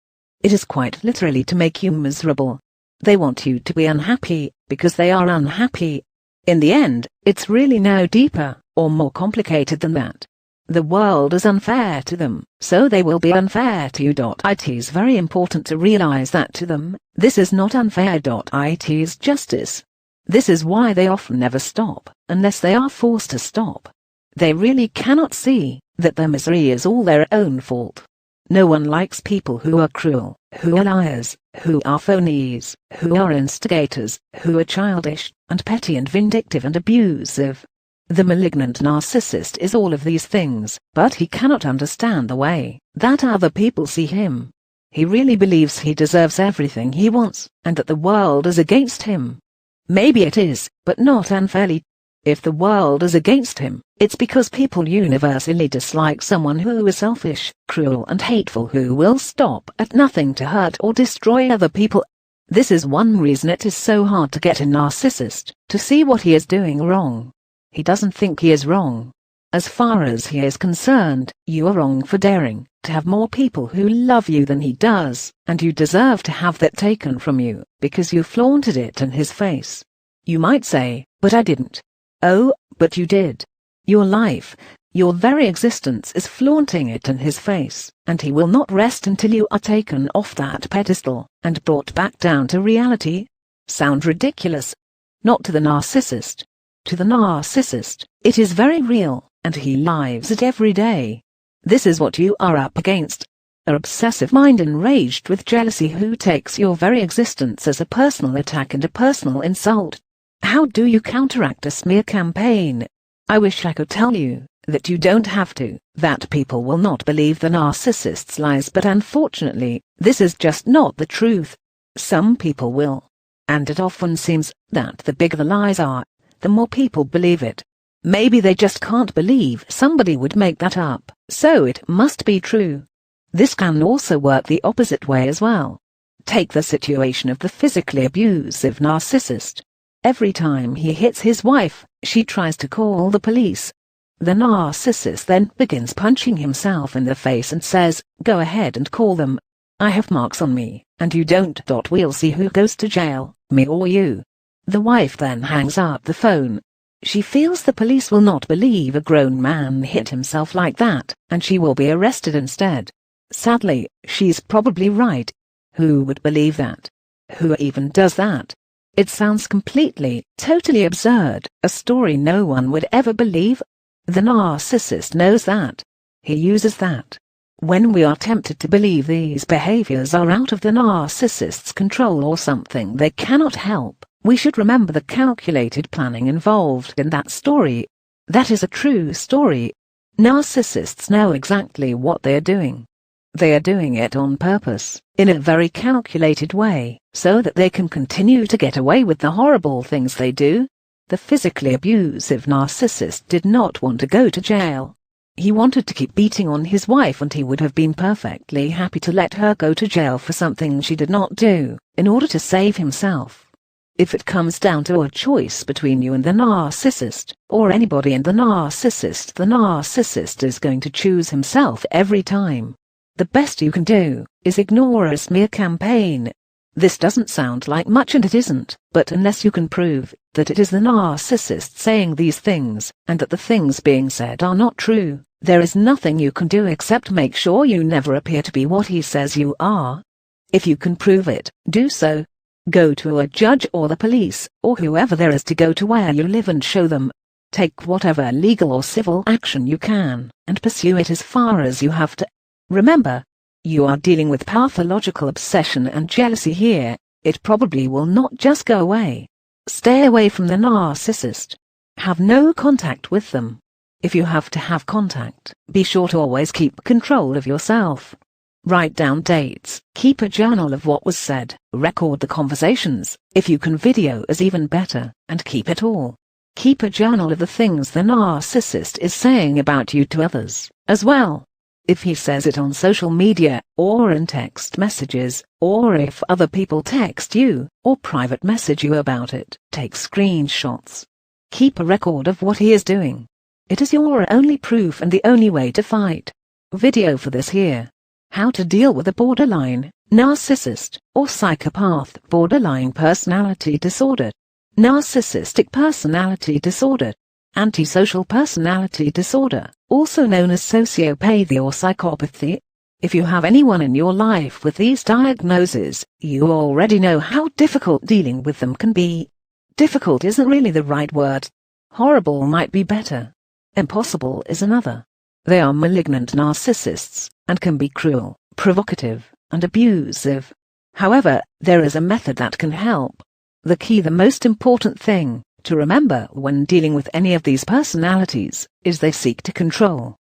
Speaker 1: It is quite literally to make you miserable. They want you to be unhappy, because they are unhappy. In the end, it's really no deeper, or more complicated than that. The world is unfair to them, so they will be unfair to you. It is very important to realize that to them, this is not unfair. It is justice. This is why they often never stop, unless they are forced to stop. They really cannot see that their misery is all their own fault. No one likes people who are cruel, who are liars, who are phonies, who are instigators, who are childish, and petty and vindictive and abusive. The malignant narcissist is all of these things, but he cannot understand the way that other people see him. He really believes he deserves everything he wants, and that the world is against him. Maybe it is, but not unfairly. If the world is against him, it's because people universally dislike someone who is selfish, cruel and hateful, who will stop at nothing to hurt or destroy other people. This is one reason it is so hard to get a narcissist to see what he is doing wrong. He doesn't think he is wrong. As far as he is concerned, you are wrong for daring to have more people who love you than he does, and you deserve to have that taken from you, because you flaunted it in his face. You might say, "But I didn't." Oh, but you did. Your life, your very existence is flaunting it in his face, and he will not rest until you are taken off that pedestal and brought back down to reality. Sound ridiculous? Not to the narcissist. To the narcissist, it is very real, and he lives it every day. This is what you are up against. An obsessive mind enraged with jealousy who takes your very existence as a personal attack and a personal insult. How do you counteract a smear campaign? I wish I could tell you that you don't have to, that people will not believe the narcissist's lies, but unfortunately, this is just not the truth. Some people will. And it often seems that the bigger the lies are, the more people believe it. Maybe they just can't believe somebody would make that up, so it must be true. This can also work the opposite way as well. Take the situation of the physically abusive narcissist. Every time he hits his wife, she tries to call the police. The narcissist then begins punching himself in the face and says, "Go ahead and call them. I have marks on me, and you don't. We'll see who goes to jail, me or you." The wife then hangs up the phone. She feels the police will not believe a grown man hit himself like that, and she will be arrested instead. Sadly, she's probably right. Who would believe that? Who even does that? It sounds completely, totally absurd, a story no one would ever believe. The narcissist knows that. He uses that. When we are tempted to believe these behaviors are out of the narcissist's control or something they cannot help, we should remember the calculated planning involved in that story. That is a true story. Narcissists know exactly what they are doing. They are doing it on purpose, in a very calculated way, so that they can continue to get away with the horrible things they do. The physically abusive narcissist did not want to go to jail. He wanted to keep beating on his wife, and he would have been perfectly happy to let her go to jail for something she did not do, in order to save himself. If it comes down to a choice between you and the narcissist, or anybody and the narcissist is going to choose himself every time. The best you can do is ignore a smear campaign. This doesn't sound like much, and it isn't, but unless you can prove that it is the narcissist saying these things, and that the things being said are not true, there is nothing you can do except make sure you never appear to be what he says you are. If you can prove it, do so. Go to a judge or the police, or whoever there is to go to where you live, and show them. Take whatever legal or civil action you can, and pursue it as far as you have to. Remember, you are dealing with pathological obsession and jealousy here. It probably will not just go away. Stay away from the narcissist. Have no contact with them. If you have to have contact, be sure to always keep control of yourself. Write down dates, keep a journal of what was said, record the conversations, if you can video is even better, and keep it all. Keep a journal of the things the narcissist is saying about you to others, as well. If he says it on social media, or in text messages, or if other people text you, or private message you about it, take screenshots. Keep a record of what he is doing. It is your only proof and the only way to fight. Video for this here. How to deal with a borderline, narcissist, or psychopath borderline personality disorder. Narcissistic personality disorder. Antisocial personality disorder, also known as sociopathy or psychopathy. If you have anyone in your life with these diagnoses, you already know how difficult dealing with them can be. Difficult isn't really the right word. Horrible might be better. Impossible is another. They are malignant narcissists, and can be cruel, provocative, and abusive. However, there is a method that can help. The most important thing to remember when dealing with any of these personalities, is they seek to control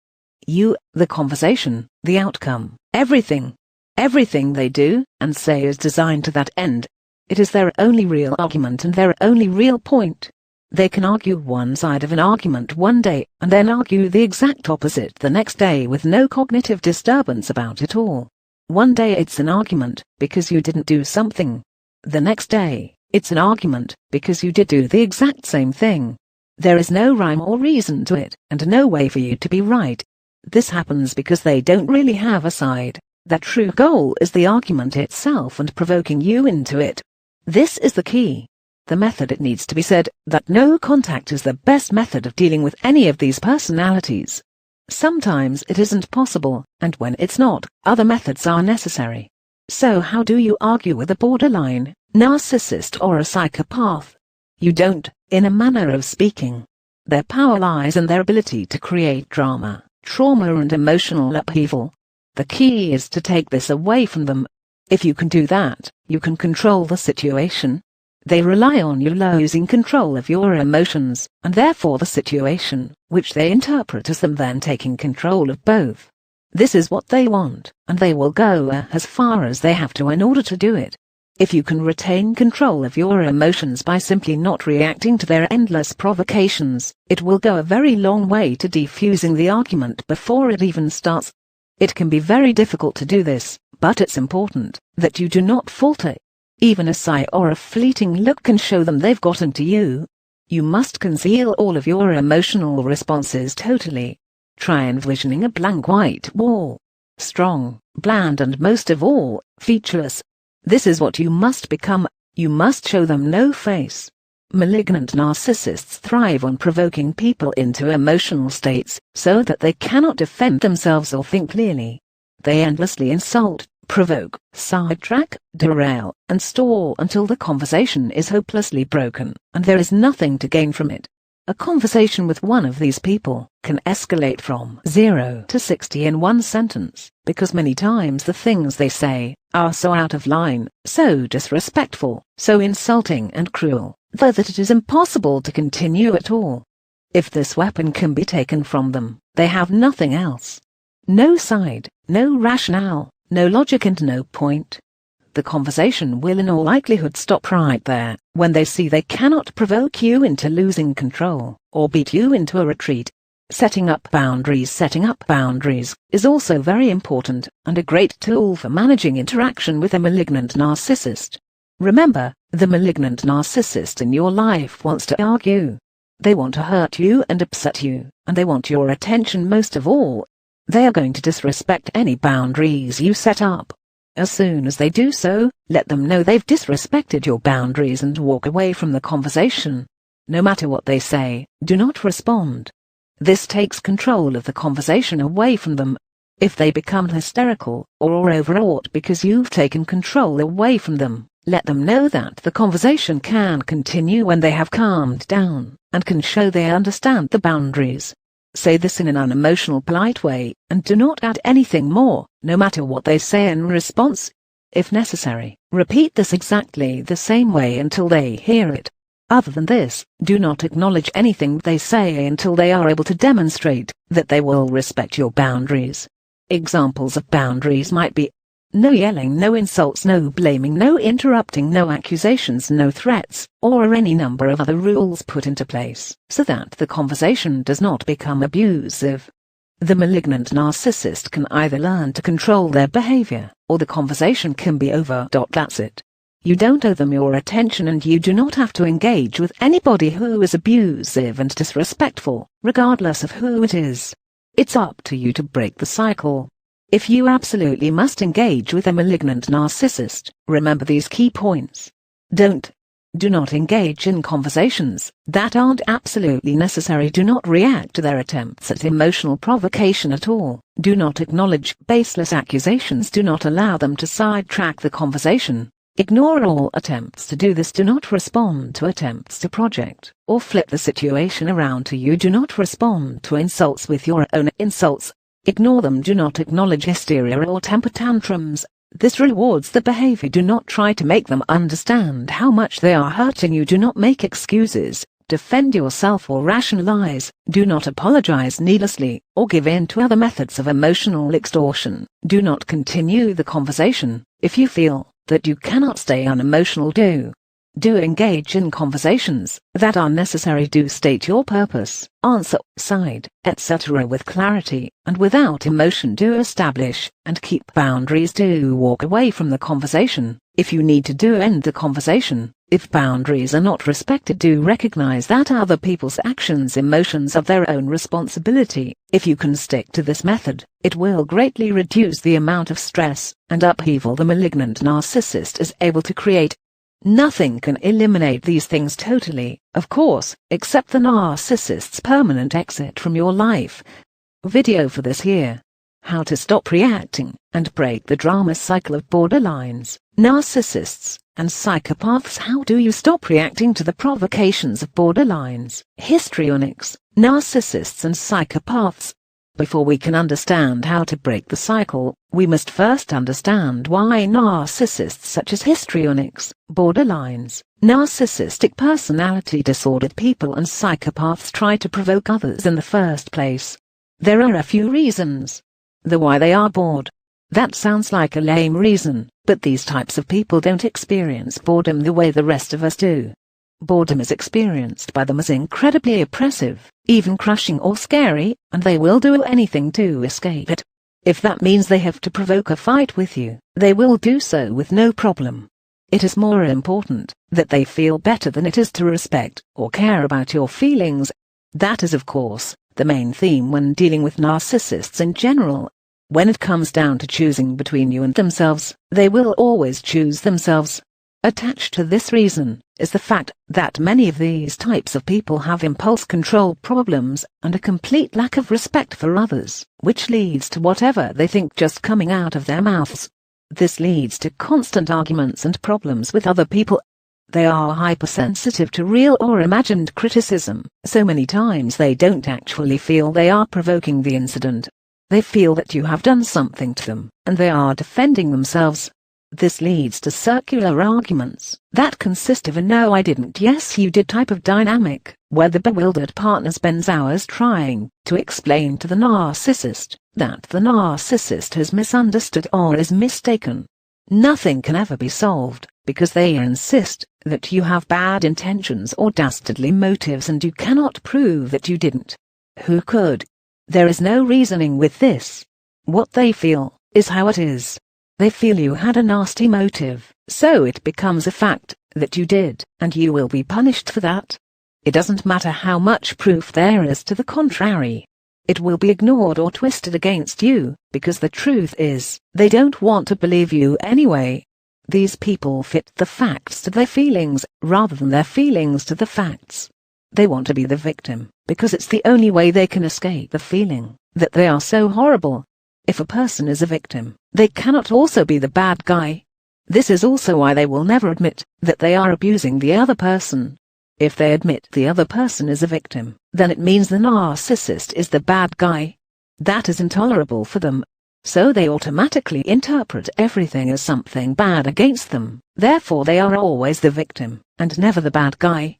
Speaker 1: you, the conversation, the outcome, everything. Everything they do and say is designed to that end. It is their only real argument and their only real point. They can argue one side of an argument one day, and then argue the exact opposite the next day with no cognitive disturbance about it all. One day it's an argument, because you didn't do something. The next day, it's an argument, because you did do the exact same thing. There is no rhyme or reason to it, and no way for you to be right. This happens because they don't really have a side. Their true goal is the argument itself and provoking you into it. This is the key. The method. It needs to be said that no contact is the best method of dealing with any of these personalities. Sometimes it isn't possible, and when it's not, other methods are necessary. So how do you argue with a borderline, narcissist or a psychopath? You don't, in a manner of speaking. Their power lies in their ability to create drama, trauma and emotional upheaval. The key is to take this away from them. If you can do that, you can control the situation. They rely on you losing control of your emotions, and therefore the situation, which they interpret as them then taking control of both. This is what they want, and they will go as far as they have to in order to do it. If you can retain control of your emotions by simply not reacting to their endless provocations, it will go a very long way to defusing the argument before it even starts. It can be very difficult to do this, but it's important that you do not falter. Even a sigh or a fleeting look can show them they've gotten to you. You must conceal all of your emotional responses totally. Try envisioning a blank white wall. Strong, bland and most of all, featureless. This is what you must become. You must show them no face. Malignant narcissists thrive on provoking people into emotional states, so that they cannot defend themselves or think clearly. They endlessly insult, provoke, sidetrack, derail, and stall until the conversation is hopelessly broken, and there is nothing to gain from it. A conversation with one of these people can escalate from 0 to 60 in one sentence, because many times the things they say are so out of line, so disrespectful, so insulting and cruel, that it is impossible to continue at all. If this weapon can be taken from them, they have nothing else. No side, no rationale, no logic and no point. The conversation will in all likelihood stop right there, when they see they cannot provoke you into losing control, or beat you into a retreat. Setting up boundaries is also very important and a great tool for managing interaction with a malignant narcissist. Remember, the malignant narcissist in your life wants to argue. They want to hurt you and upset you, and they want your attention most of all. They are going to disrespect any boundaries you set up. As soon as they do so, let them know they've disrespected your boundaries and walk away from the conversation. No matter what they say, do not respond. This takes control of the conversation away from them. If they become hysterical or overwrought because you've taken control away from them, let them know that the conversation can continue when they have calmed down and can show they understand the boundaries. Say this in an unemotional, polite way, and do not add anything more, no matter what they say in response. If necessary, repeat this exactly the same way until they hear it. Other than this, do not acknowledge anything they say until they are able to demonstrate that they will respect your boundaries. Examples of boundaries might be: no yelling, no insults, no blaming, no interrupting, no accusations, no threats, or any number of other rules put into place so that the conversation does not become abusive. The malignant narcissist can either learn to control their behavior, or the conversation can be over. That's it. You don't owe them your attention, and you do not have to engage with anybody who is abusive and disrespectful, regardless of who it is. It's up to you to break the cycle. If you absolutely must engage with a malignant narcissist, remember these key points. Do not engage in conversations that aren't absolutely necessary. Do not react to their attempts at emotional provocation at all. Do not acknowledge baseless accusations. Do not allow them to sidetrack the conversation. Ignore all attempts to do this. Do not respond to attempts to project or flip the situation around to you. Do not respond to insults with your own insults. Ignore them. Do not acknowledge hysteria or temper tantrums. This rewards the behavior. Do not try to make them understand how much they are hurting you. Do not make excuses, defend yourself, or rationalize. Do not apologize needlessly or give in to other methods of emotional extortion. Do not continue the conversation. If you feel that you cannot stay unemotional, do engage in conversations that are necessary. Do state your purpose, answer, side, etc. with clarity and without emotion. Do establish and keep boundaries. Do walk away from the conversation if you need to. Do end the conversation if boundaries are not respected. Do recognize that other people's actions, emotions are their own responsibility. If you can stick to this method, it will greatly reduce the amount of stress and upheaval the malignant narcissist is able to create. Nothing can eliminate these things totally, of course, except the narcissist's permanent exit from your life. Video for this here: how to stop reacting and break the drama cycle of borderlines, narcissists, and psychopaths. How do you stop reacting to the provocations of borderlines, histrionics, narcissists, and psychopaths? Before we can understand how to break the cycle, we must first understand why narcissists such as histrionics, borderlines, narcissistic personality disordered people, and psychopaths try to provoke others in the first place. There are a few reasons. The why: they are bored. That sounds like a lame reason, but these types of people don't experience boredom the way the rest of us do. Boredom is experienced by them as incredibly oppressive, even crushing or scary, and they will do anything to escape it. If that means they have to provoke a fight with you, they will do so with no problem. It is more important that they feel better than it is to respect or care about your feelings. That is, of course, the main theme when dealing with narcissists in general. When it comes down to choosing between you and themselves, they will always choose themselves. Attached to this reason is the fact that many of these types of people have impulse control problems and a complete lack of respect for others, which leads to whatever they think just coming out of their mouths. This leads to constant arguments and problems with other people. They are hypersensitive to real or imagined criticism, so many times they don't actually feel they are provoking the incident. They feel that you have done something to them, and they are defending themselves. This leads to circular arguments that consist of a "no I didn't, yes you did" type of dynamic, where the bewildered partner spends hours trying to explain to the narcissist that the narcissist has misunderstood or is mistaken. Nothing can ever be solved, because they insist that you have bad intentions or dastardly motives, and you cannot prove that you didn't. Who could? There is no reasoning with this. What they feel is how it is. They feel you had a nasty motive, so it becomes a fact that you did, and you will be punished for that. It doesn't matter how much proof there is to the contrary. It will be ignored or twisted against you, because the truth is, they don't want to believe you anyway. These people fit the facts to their feelings, rather than their feelings to the facts. They want to be the victim, because it's the only way they can escape the feeling that they are so horrible. If a person is a victim, they cannot also be the bad guy. This is also why they will never admit that they are abusing the other person. If they admit the other person is a victim, then it means the narcissist is the bad guy. That is intolerable for them. So they automatically interpret everything as something bad against them, therefore they are always the victim, and never the bad guy.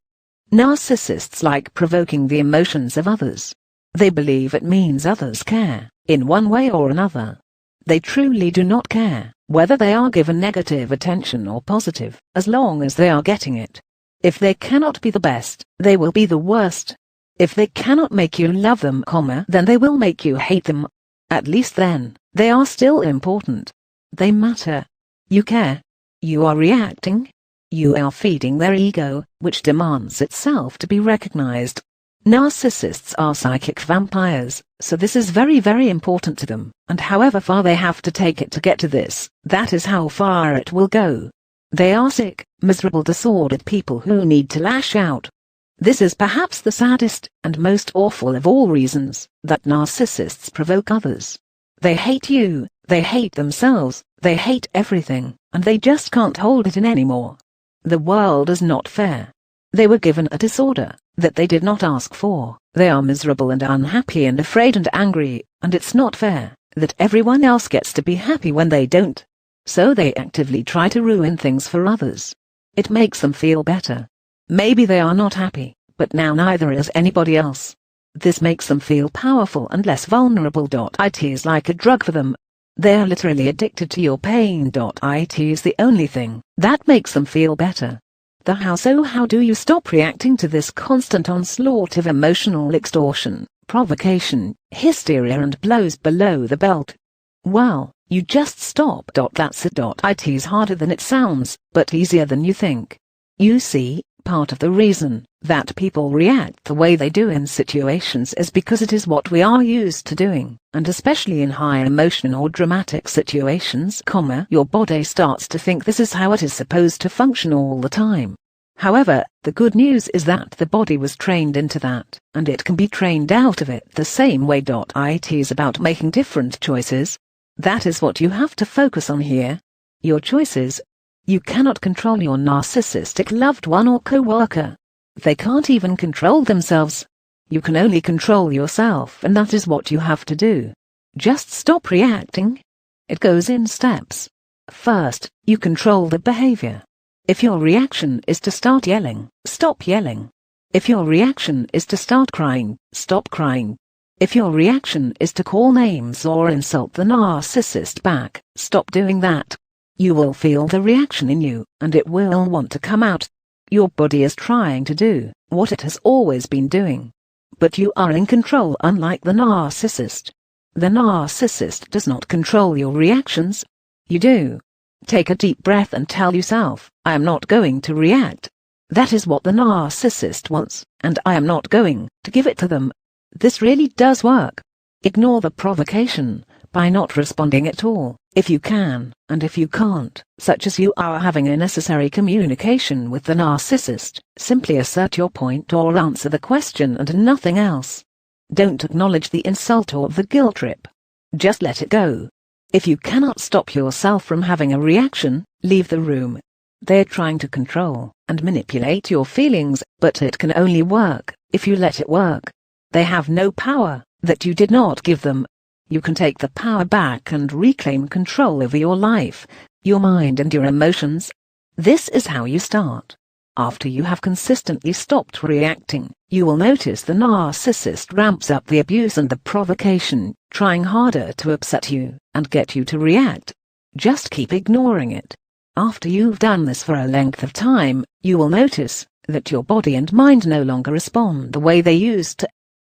Speaker 1: Narcissists like provoking the emotions of others. They believe it means others care, in one way or another. They truly do not care whether they are given negative attention or positive, as long as they are getting it. If they cannot be the best, they will be the worst. If they cannot make you love them, then they will make you hate them. At least then, they are still important. They matter. You care. You are reacting. You are feeding their ego, which demands itself to be recognized. Narcissists are psychic vampires, so this is very, very important to them, and however far they have to take it to get to this, that is how far it will go. They are sick, miserable, disordered people who need to lash out. This is perhaps the saddest and most awful of all reasons that narcissists provoke others. They hate you, they hate themselves, they hate everything, and they just can't hold it in anymore. The world is not fair. They were given a disorder that they did not ask for. They are miserable and unhappy and afraid and angry, and it's not fair that everyone else gets to be happy when they don't. So they actively try to ruin things for others. It makes them feel better. Maybe they are not happy, but now neither is anybody else. This makes them feel powerful and less vulnerable. It is like a drug for them. They are literally addicted to your pain. It is the only thing that makes them feel better. So how do you stop reacting to this constant onslaught of emotional extortion, provocation, hysteria and blows below the belt? Well, you just stop. That's it. It is harder than it sounds, but easier than you think. You see, part of the reason that people react the way they do in situations is because it is what we are used to doing, and especially in high emotion or dramatic situations, your body starts to think this is how it is supposed to function all the time. However, the good news is that the body was trained into that, and it can be trained out of it the same way. It is about making different choices. That is what you have to focus on here. Your choices. You cannot control your narcissistic loved one or co-worker. They can't even control themselves. You can only control yourself, and that is what you have to do. Just stop reacting. It goes in steps. First, you control the behavior. If your reaction is to start yelling, stop yelling. If your reaction is to start crying, stop crying. If your reaction is to call names or insult the narcissist back, stop doing that. You will feel the reaction in you, and it will want to come out. Your body is trying to do what it has always been doing. But you are in control, unlike the narcissist. The narcissist does not control your reactions. You do. Take a deep breath and tell yourself, I am not going to react. That is what the narcissist wants, and I am not going to give it to them. This really does work. Ignore the provocation by not responding at all, if you can, and if you can't, such as you are having a necessary communication with the narcissist, simply assert your point or answer the question and nothing else. Don't acknowledge the insult or the guilt trip. Just let it go. If you cannot stop yourself from having a reaction, leave the room. They are trying to control and manipulate your feelings, but it can only work if you let it work. They have no power that you did not give them. You can take the power back and reclaim control over your life, your mind and your emotions. This is how you start. After you have consistently stopped reacting, you will notice the narcissist ramps up the abuse and the provocation, trying harder to upset you and get you to react. Just keep ignoring it. After you've done this for a length of time, you will notice that your body and mind no longer respond the way they used to.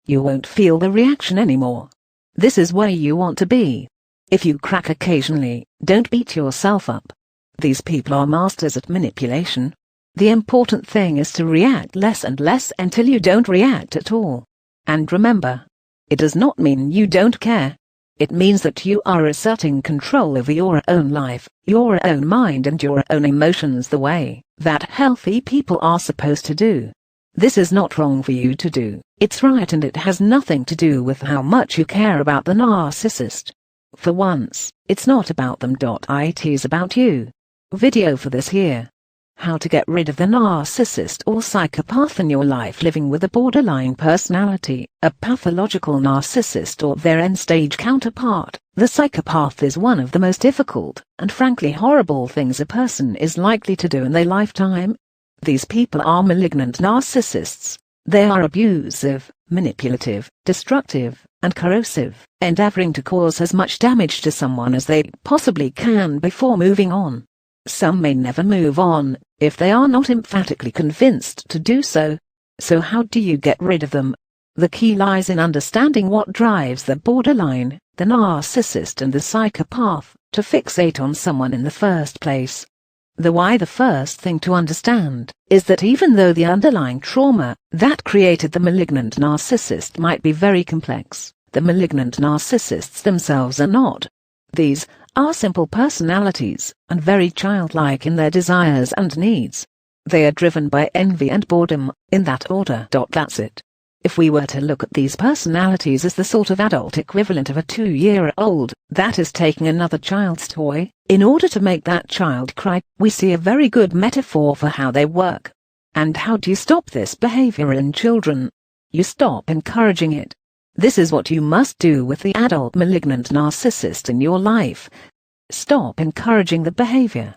Speaker 1: You won't feel the reaction anymore. This is where you want to be. If you crack occasionally, don't beat yourself up. These people are masters at manipulation. The important thing is to react less and less until you don't react at all. And remember, it does not mean you don't care. It means that you are asserting control over your own life, your own mind and your own emotions the way that healthy people are supposed to do. This is not wrong for you to do, it's right, and it has nothing to do with how much you care about the narcissist. For once, it's not about them. It is about you. Video for this here. How to get rid of the narcissist or psychopath in your life living with a borderline personality, a pathological narcissist or their end-stage counterpart. The psychopath is one of the most difficult and frankly horrible things a person is likely to do in their lifetime. These people are malignant narcissists. They are abusive, manipulative, destructive, and corrosive, endeavoring to cause as much damage to someone as they possibly can before moving on. Some may never move on, if they are not emphatically convinced to do so. So how do you get rid of them? The key lies in understanding what drives the borderline, the narcissist and the psychopath, to fixate on someone in the first place. The why. The first thing to understand is that even though the underlying trauma that created the malignant narcissist might be very complex, the malignant narcissists themselves are not. These are simple personalities, and very childlike in their desires and needs. They are driven by envy and boredom, in that order. That's it. If we were to look at these personalities as the sort of adult equivalent of a 2-year-old that is taking another child's toy, in order to make that child cry, we see a very good metaphor for how they work. And how do you stop this behavior in children? You stop encouraging it. This is what you must do with the adult malignant narcissist in your life. Stop encouraging the behavior.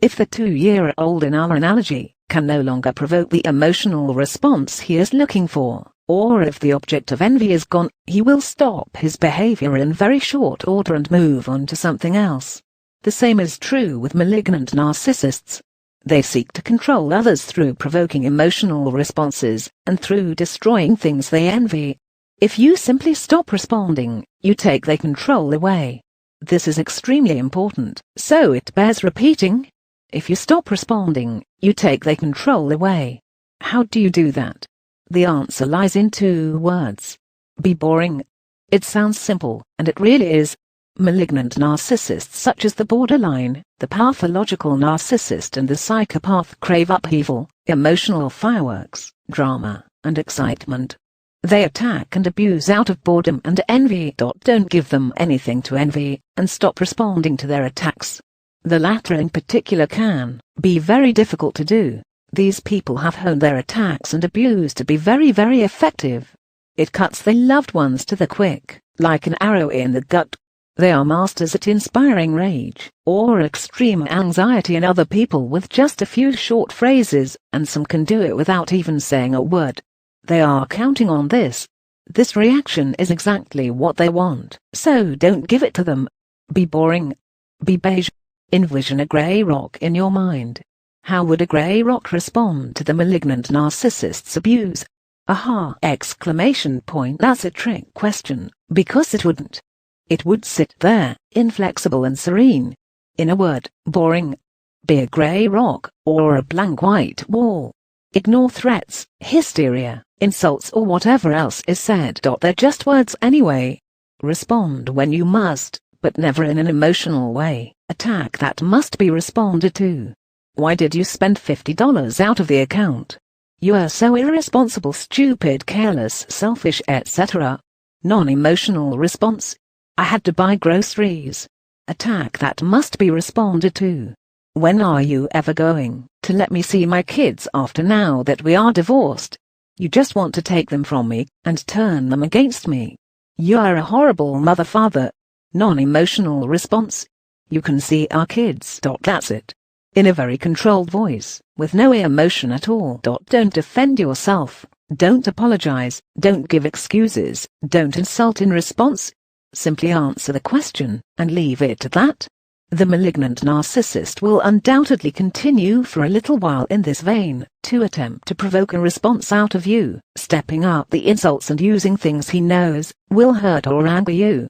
Speaker 1: If the 2-year-old in our analogy can no longer provoke the emotional response he is looking for, or if the object of envy is gone, he will stop his behavior in very short order and move on to something else. The same is true with malignant narcissists. They seek to control others through provoking emotional responses, and through destroying things they envy. If you simply stop responding, you take their control away. This is extremely important, so it bears repeating. If you stop responding, you take their control away. How do you do that? The answer lies in 2 words. Be boring. It sounds simple, and it really is. Malignant narcissists such as the borderline, the pathological narcissist and the psychopath crave upheaval, emotional fireworks, drama, and excitement. They attack and abuse out of boredom and envy. Don't give them anything to envy, and stop responding to their attacks. The latter in particular can be very difficult to do. These people have honed their attacks and abuse to be very, very effective. It cuts their loved ones to the quick, like an arrow in the gut. They are masters at inspiring rage, or extreme anxiety in other people with just a few short phrases, and some can do it without even saying a word. They are counting on this. This reaction is exactly what they want, so don't give it to them. Be boring. Be beige. Envision a grey rock in your mind. How would a grey rock respond to the malignant narcissist's abuse? Aha! Exclamation point. That's a trick question, because it wouldn't. It would sit there, inflexible and serene. In a word, boring. Be a grey rock, or a blank white wall. Ignore threats, hysteria, insults or whatever else is said. They're just words anyway. Respond when you must, but never in an emotional way. Attack that must be responded to. Why did you spend $50 out of the account? You are so irresponsible, stupid, careless, selfish, etc. Non-emotional response. I had to buy groceries. Attack that must be responded to. When are you ever going to let me see my kids after now that we are divorced? You just want to take them from me and turn them against me. You are a horrible mother father. Non-emotional response. You can see our kids. That's it. In a very controlled voice, with no emotion at all. Don't defend yourself. Don't apologize. Don't give excuses. Don't insult in response. Simply answer the question, and leave it at that. The malignant narcissist will undoubtedly continue for a little while in this vein, to attempt to provoke a response out of you, stepping up the insults and using things he knows will hurt or anger you.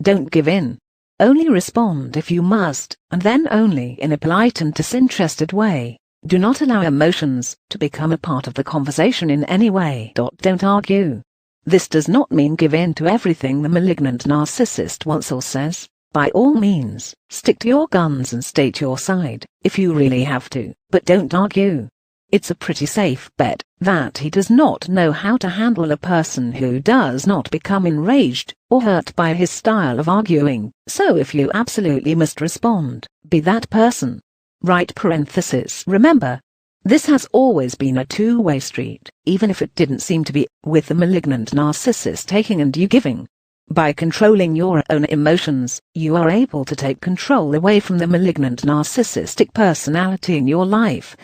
Speaker 1: Don't give in. Only respond if you must, and then only in a polite and disinterested way. Do not allow emotions to become a part of the conversation in any way. Don't argue. This does not mean give in to everything the malignant narcissist wants or says. By all means, stick to your guns and state your side, if you really have to, but don't argue. It's a pretty safe bet that he does not know how to handle a person who does not become enraged or hurt by his style of arguing, so if you absolutely must respond, be that person. Right parenthesis. Remember, this has always been a two-way street, even if it didn't seem to be, with the malignant narcissist taking and you giving. By controlling your own emotions, you are able to take control away from the malignant narcissistic personality in your life.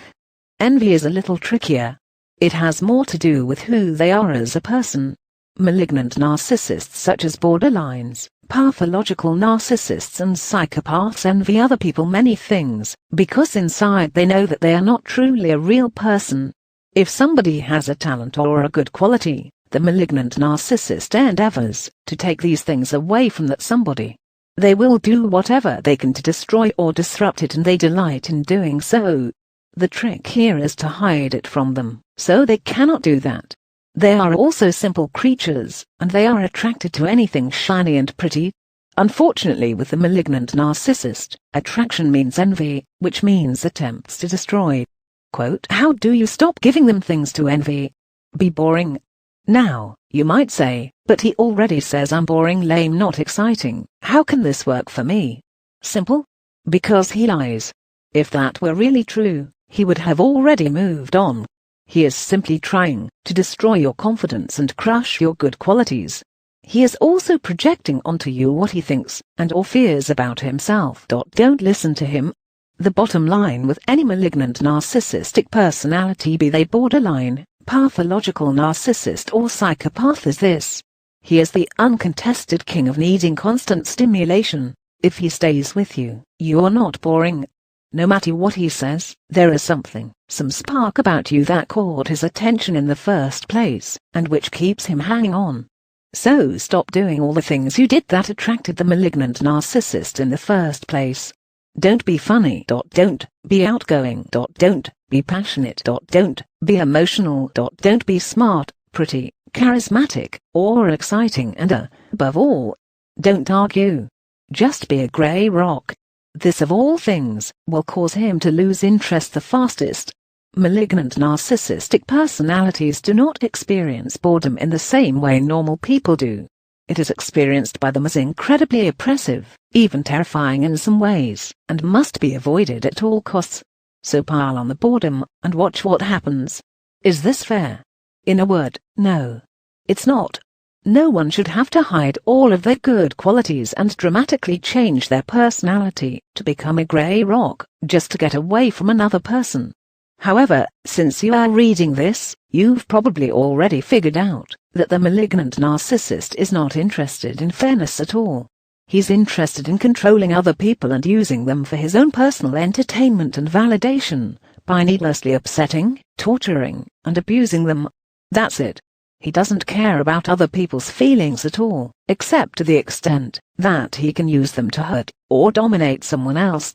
Speaker 1: Envy is a little trickier. It has more to do with who they are as a person. Malignant narcissists such as borderlines, pathological narcissists and psychopaths envy other people many things, because inside they know that they are not truly a real person. If somebody has a talent or a good quality, the malignant narcissist endeavors to take these things away from that somebody. They will do whatever they can to destroy or disrupt it, and they delight in doing so. The trick here is to hide it from them, so they cannot do that. They are also simple creatures, and they are attracted to anything shiny and pretty. Unfortunately, with the malignant narcissist, attraction means envy, which means attempts to destroy. Quote, how do you stop giving them things to envy? Be boring. Now, you might say, but he already says I'm boring, lame, not exciting. How can this work for me? Simple. Because he lies. If that were really true, he would have already moved on. He is simply trying to destroy your confidence and crush your good qualities. He is also projecting onto you what he thinks and or fears about himself. Don't listen to him. The bottom line with any malignant narcissistic personality, be they borderline, pathological narcissist or psychopath, is this: he is the uncontested king of needing constant stimulation. If he stays with you, you are not boring. No matter what he says, there is something, some spark about you that caught his attention in the first place, and which keeps him hanging on. So stop doing all the things you did that attracted the malignant narcissist in the first place. Don't be funny. Don't be outgoing. Don't be passionate. Don't be emotional. Don't be smart, pretty, charismatic, or exciting, and above all, don't argue. Just be a grey rock. This, of all things, will cause him to lose interest the fastest. Malignant narcissistic personalities do not experience boredom in the same way normal people do. It is experienced by them as incredibly oppressive, even terrifying in some ways, and must be avoided at all costs. So pile on the boredom, and watch what happens. Is this fair? In a word, no. It's not. No one should have to hide all of their good qualities and dramatically change their personality to become a grey rock, just to get away from another person. However, since you are reading this, you've probably already figured out that the malignant narcissist is not interested in fairness at all. He's interested in controlling other people and using them for his own personal entertainment and validation, by needlessly upsetting, torturing, and abusing them. That's it. He doesn't care about other people's feelings at all, except to the extent that he can use them to hurt or dominate someone else.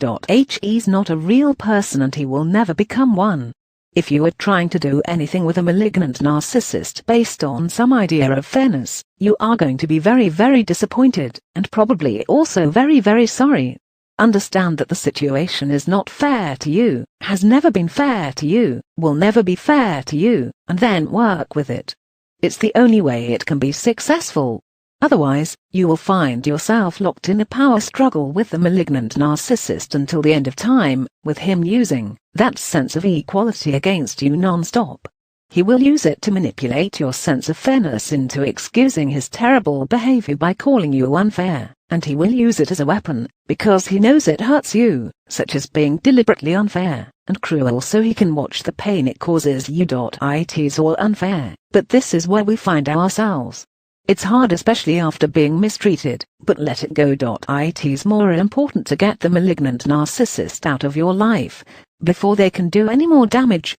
Speaker 1: He's not a real person, and he will never become one. If you are trying to do anything with a malignant narcissist based on some idea of fairness, you are going to be very, very disappointed, and probably also very, very sorry. Understand that the situation is not fair to you, has never been fair to you, will never be fair to you, and then work with it. It's the only way it can be successful. Otherwise, you will find yourself locked in a power struggle with the malignant narcissist until the end of time, with him using that sense of equality against you non-stop. He will use it to manipulate your sense of fairness into excusing his terrible behavior by calling you unfair, and he will use it as a weapon, because he knows it hurts you, such as being deliberately unfair and cruel, so he can watch the pain it causes you. It's all unfair, but this is where we find ourselves. It's hard, especially after being mistreated, but let it go. It's more important to get the malignant narcissist out of your life before they can do any more damage.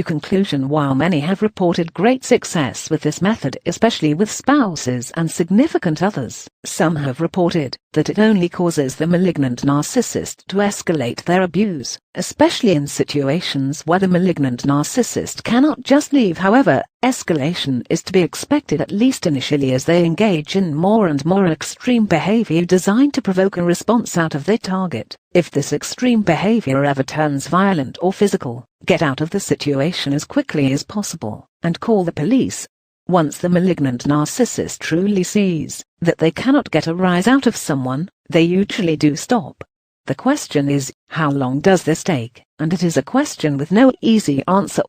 Speaker 1: Conclusion: while many have reported great success with this method, especially with spouses and significant others, some have reported that it only causes the malignant narcissist to escalate their abuse, especially in situations where the malignant narcissist cannot just leave. However, escalation is to be expected, at least initially, as they engage in more and more extreme behavior designed to provoke a response out of their target. If this extreme behavior ever turns violent or physical, get out of the situation as quickly as possible and call the police. Once the malignant narcissist truly sees that they cannot get a rise out of someone, they usually do stop. The question is, how long does this take? And it is a question with no easy answer.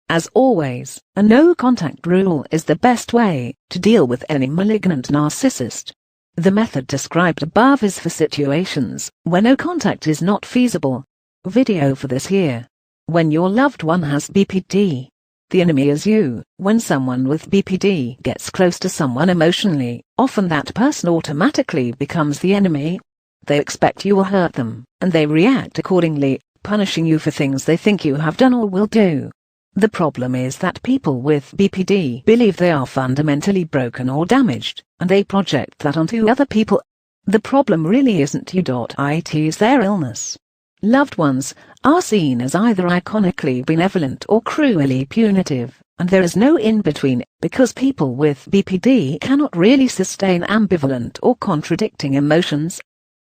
Speaker 1: As always, a no-contact rule is the best way to deal with any malignant narcissist. The method described above is for situations where no contact is not feasible. Video for this here. When your loved one has BPD, the enemy is you. When someone with BPD gets close to someone emotionally, often that person automatically becomes the enemy. They expect you will hurt them, and they react accordingly, punishing you for things they think you have done or will do. The problem is that people with BPD believe they are fundamentally broken or damaged, and they project that onto other people. The problem really isn't you. It is their illness. Loved ones are seen as either iconically benevolent or cruelly punitive, and there is no in-between, because people with BPD cannot really sustain ambivalent or contradicting emotions.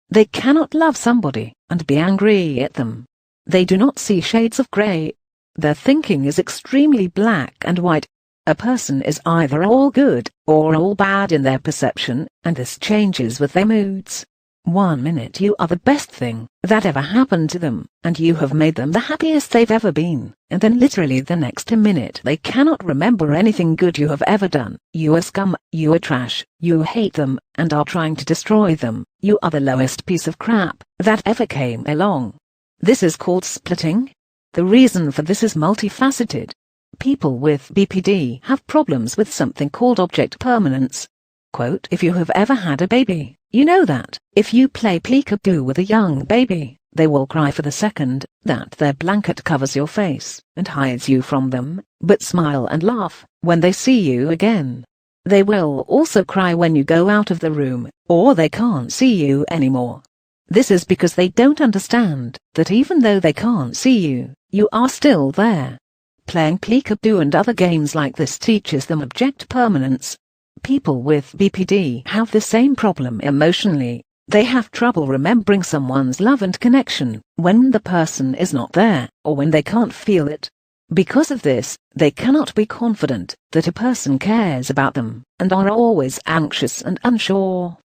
Speaker 1: They cannot love somebody and be angry at them. They do not see shades of grey. Their thinking is extremely black and white. A person is either all good or all bad in their perception, and this changes with their moods. 1 minute you are the best thing that ever happened to them, and you have made them the happiest they've ever been, and then literally the next minute they cannot remember anything good you have ever done. You are scum, you are trash, you hate them, and are trying to destroy them. You are the lowest piece of crap that ever came along. This is called splitting. The reason for this is multifaceted. People with BPD have problems with something called object permanence. Quote, if you have ever had a baby, you know that if you play peekaboo with a young baby, they will cry for the second that their blanket covers your face and hides you from them, but smile and laugh when they see you again. They will also cry when you go out of the room, or they can't see you anymore. This is because they don't understand that even though they can't see you, you are still there. Playing peekaboo and other games like this teaches them object permanence. People with BPD have the same problem emotionally. They have trouble remembering someone's love and connection when the person is not there, or when they can't feel it. Because of this, they cannot be confident that a person cares about them, and are always anxious and unsure.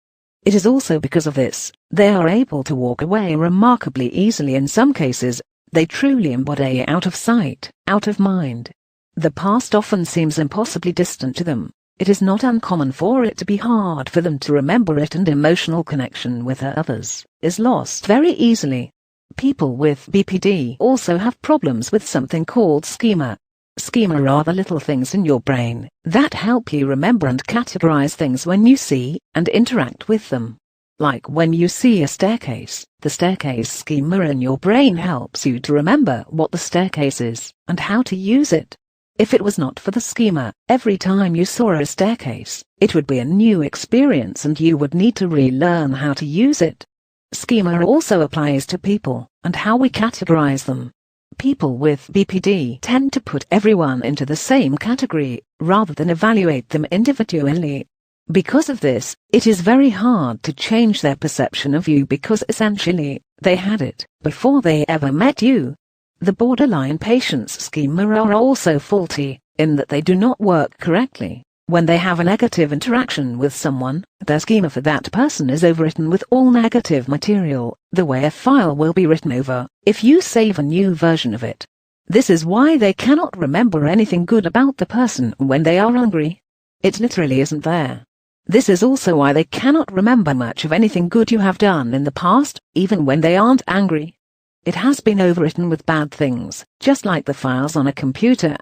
Speaker 1: It is also because of this, they are able to walk away remarkably easily in some cases. They truly embody out of sight, out of mind. The past often seems impossibly distant to them. It is not uncommon for it to be hard for them to remember it, and emotional connection with others is lost very easily. People with BPD also have problems with something called schema. Schema are the little things in your brain that help you remember and categorize things when you see and interact with them. Like when you see a staircase, the staircase schema in your brain helps you to remember what the staircase is and how to use it. If it was not for the schema, every time you saw a staircase, it would be a new experience and you would need to relearn how to use it. Schema also applies to people and how we categorize them. People with BPD tend to put everyone into the same category, rather than evaluate them individually. Because of this, it is very hard to change their perception of you, because essentially, they had it before they ever met you. The borderline patients' schema are also faulty, in that they do not work correctly. When they have a negative interaction with someone, their schema for that person is overwritten with all negative material, the way a file will be written over if you save a new version of it. This is why they cannot remember anything good about the person when they are angry. It literally isn't there. This is also why they cannot remember much of anything good you have done in the past, even when they aren't angry. It has been overwritten with bad things, just like the files on a computer.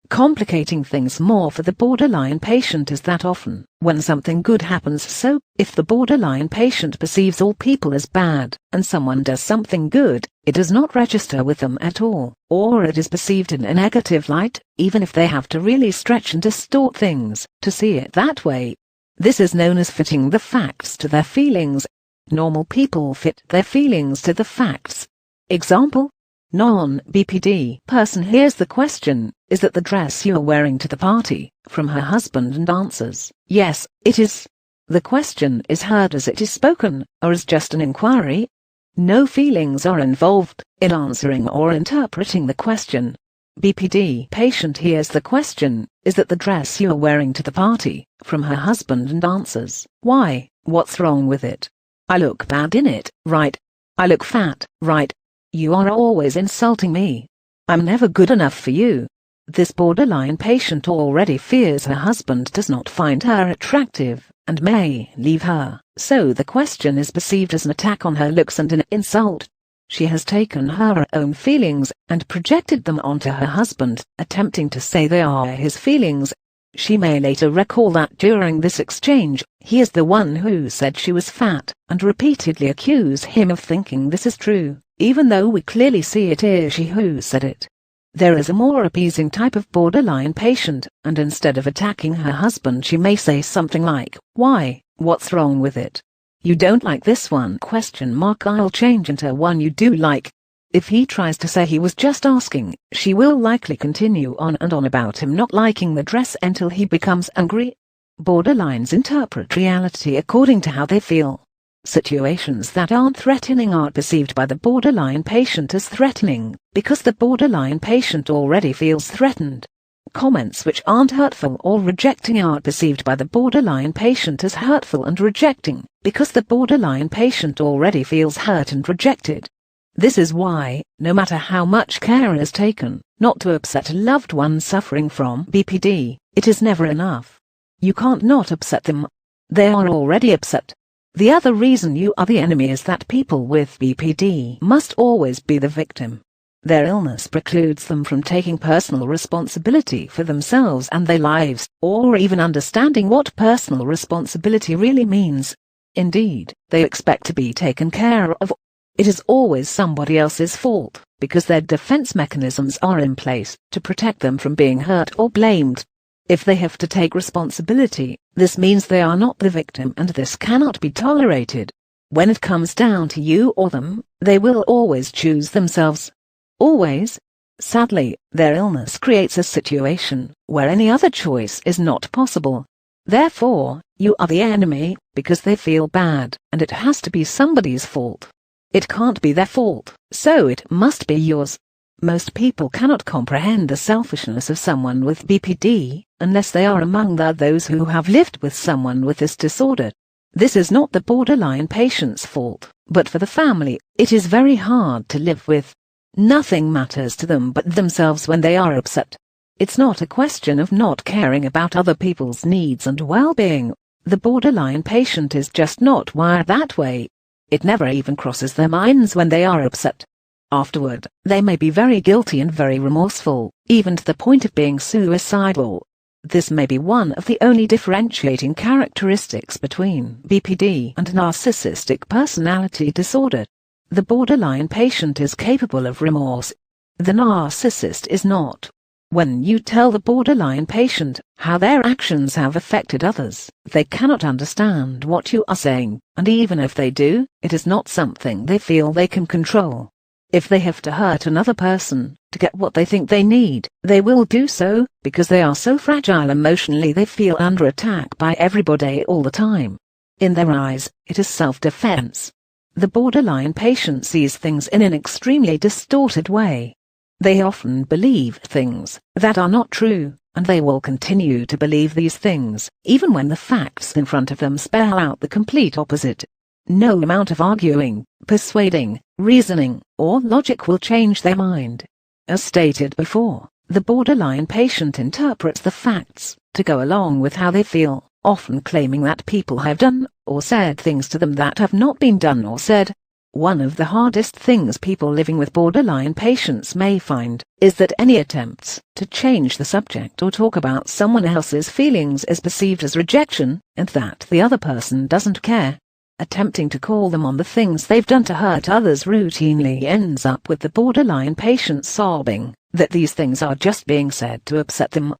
Speaker 1: Complicating things more for the borderline patient is that often, when something good happens, so, if the borderline patient perceives all people as bad, and someone does something good, it does not register with them at all, or it is perceived in a negative light, even if they have to really stretch and distort things, to see it that way. This is known as fitting the facts to their feelings. Normal people fit their feelings to the facts. Example: non-BPD person hears the question, "Is that the dress you are wearing to the party?" from her husband and answers, "Yes, it is." The question is heard as it is spoken, or as just an inquiry. No feelings are involved in answering or interpreting the question. BPD patient hears the question, "Is that the dress you are wearing to the party?" from her husband and answers, "Why? What's wrong with it? I look bad in it, right? I look fat, right? You are always insulting me. I'm never good enough for you." This borderline patient already fears her husband does not find her attractive, and may leave her, so the question is perceived as an attack on her looks and an insult. She has taken her own feelings and projected them onto her husband, attempting to say they are his feelings. She may later recall that during this exchange, he is the one who said she was fat, and repeatedly accuse him of thinking this is true, even though we clearly see it is she who said it. There is a more appeasing type of borderline patient, and instead of attacking her husband she may say something like, "Why? What's wrong with it? You don't like this one? I'll change into one you do like." If he tries to say he was just asking, she will likely continue on and on about him not liking the dress until he becomes angry. Borderlines interpret reality according to how they feel. Situations that aren't threatening are perceived by the borderline patient as threatening, because the borderline patient already feels threatened. Comments which aren't hurtful or rejecting are perceived by the borderline patient as hurtful and rejecting, because the borderline patient already feels hurt and rejected. This is why, no matter how much care is taken not to upset a loved one suffering from BPD, it is never enough. You can't not upset them. They are already upset. The other reason you are the enemy is that people with BPD must always be the victim. Their illness precludes them from taking personal responsibility for themselves and their lives, or even understanding what personal responsibility really means. Indeed, they expect to be taken care of. It is always somebody else's fault, because their defense mechanisms are in place to protect them from being hurt or blamed. If they have to take responsibility, this means they are not the victim, and this cannot be tolerated. When it comes down to you or them, they will always choose themselves. Always. Sadly, their illness creates a situation where any other choice is not possible. Therefore, you are the enemy, because they feel bad, and it has to be somebody's fault. It can't be their fault, so it must be yours. Most people cannot comprehend the selfishness of someone with BPD, unless they are among those who have lived with someone with this disorder. This is not the borderline patient's fault, but for the family, it is very hard to live with. Nothing matters to them but themselves when they are upset. It's not a question of not caring about other people's needs and well-being. The borderline patient is just not wired that way. It never even crosses their minds when they are upset. Afterward, they may be very guilty and very remorseful, even to the point of being suicidal. This may be one of the only differentiating characteristics between BPD and narcissistic personality disorder. The borderline patient is capable of remorse. The narcissist is not. When you tell the borderline patient how their actions have affected others, they cannot understand what you are saying, and even if they do, it is not something they feel they can control. If they have to hurt another person to get what they think they need, they will do so, because they are so fragile emotionally they feel under attack by everybody all the time. In their eyes, it is self-defense. The borderline patient sees things in an extremely distorted way. They often believe things that are not true, and they will continue to believe these things, even when the facts in front of them spell out the complete opposite. No amount of arguing, persuading, reasoning, or logic will change their mind. As stated before, the borderline patient interprets the facts to go along with how they feel, often claiming that people have done or said things to them that have not been done or said. One of the hardest things people living with borderline patients may find is that any attempts to change the subject or talk about someone else's feelings is perceived as rejection, and that the other person doesn't care. Attempting to call them on the things they've done to hurt others routinely ends up with the borderline patient sobbing that these things are just being said to upset them.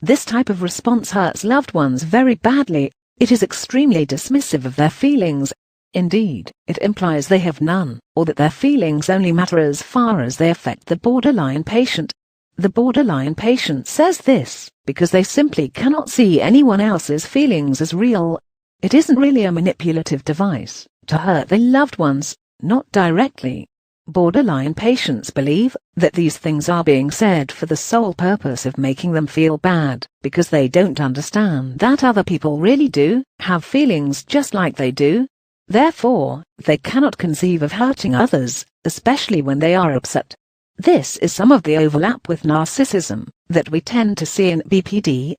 Speaker 1: This type of response hurts loved ones very badly. It is extremely dismissive of their feelings. Indeed, it implies they have none, or that their feelings only matter as far as they affect the borderline patient. The borderline patient says this because they simply cannot see anyone else's feelings as real. It isn't really a manipulative device to hurt their loved ones, not directly. Borderline patients believe that these things are being said for the sole purpose of making them feel bad, because they don't understand that other people really do have feelings just like they do. Therefore, they cannot conceive of hurting others, especially when they are upset. This is some of the overlap with narcissism that we tend to see in BPD.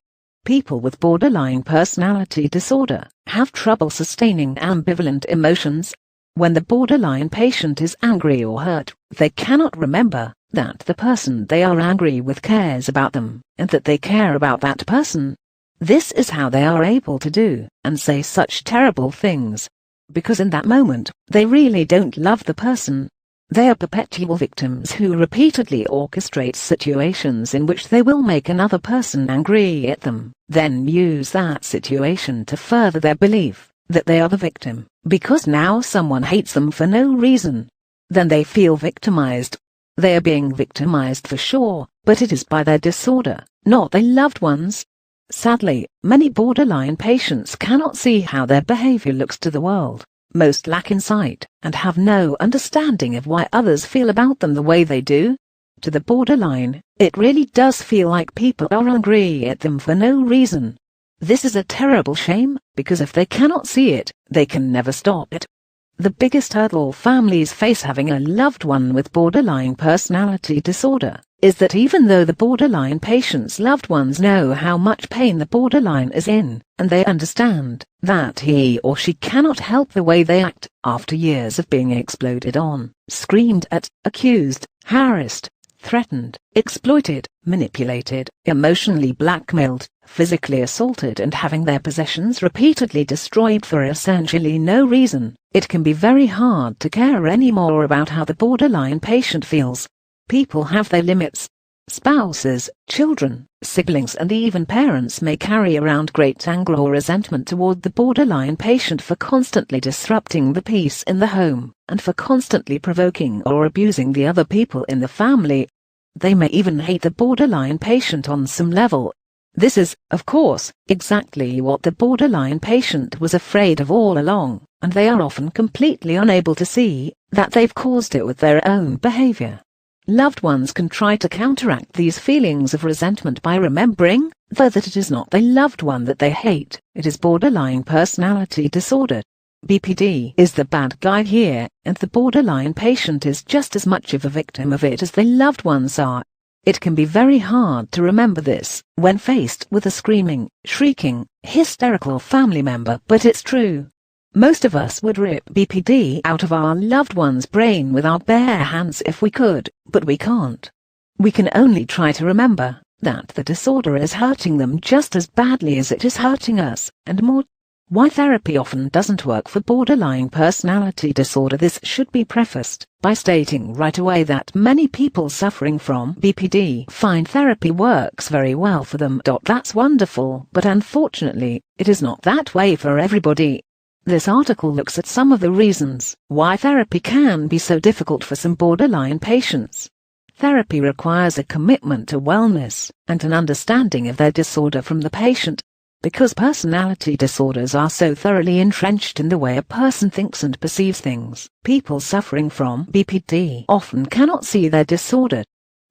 Speaker 1: People with borderline personality disorder have trouble sustaining ambivalent emotions. When the borderline patient is angry or hurt, they cannot remember that the person they are angry with cares about them, and that they care about that person. This is how they are able to do and say such terrible things. Because in that moment, they really don't love the person. They are perpetual victims who repeatedly orchestrate situations in which they will make another person angry at them, then use that situation to further their belief that they are the victim, because now someone hates them for no reason. Then they feel victimized. They are being victimized for sure, but it is by their disorder, not their loved ones. Sadly, many borderline patients cannot see how their behavior looks to the world. Most lack insight and have no understanding of why others feel about them the way they do. To the borderline, it really does feel like people are angry at them for no reason. This is a terrible shame, because if they cannot see it, they can never stop it. The biggest hurdle families face having a loved one with borderline personality disorder is that even though the borderline patient's loved ones know how much pain the borderline is in, and they understand that he or she cannot help the way they act after years of being exploded on, screamed at, accused, harassed, threatened, exploited, manipulated, emotionally blackmailed, physically assaulted, and having their possessions repeatedly destroyed for essentially no reason, it can be very hard to care anymore about how the borderline patient feels. People have their limits. Spouses, children, siblings, and even parents may carry around great anger or resentment toward the borderline patient for constantly disrupting the peace in the home, and for constantly provoking or abusing the other people in the family. They may even hate the borderline patient on some level. This is, of course, exactly what the borderline patient was afraid of all along, and they are often completely unable to see that they've caused it with their own behavior. Loved ones can try to counteract these feelings of resentment by remembering, though, that it is not their loved one that they hate, it is borderline personality disorder. BPD is the bad guy here, and the borderline patient is just as much of a victim of it as their loved ones are. It can be very hard to remember this when faced with a screaming, shrieking, hysterical family member, but it's true. Most of us would rip BPD out of our loved one's brain with our bare hands if we could, but we can't. We can only try to remember that the disorder is hurting them just as badly as it is hurting us, and more. Why therapy often doesn't work for borderline personality disorder. This should be prefaced by stating right away that many people suffering from BPD find therapy works very well for them. That's wonderful, but unfortunately, it is not that way for everybody. This article looks at some of the reasons why therapy can be so difficult for some borderline patients. Therapy requires a commitment to wellness and an understanding of their disorder from the patient. Because personality disorders are so thoroughly entrenched in the way a person thinks and perceives things, people suffering from BPD often cannot see their disorder.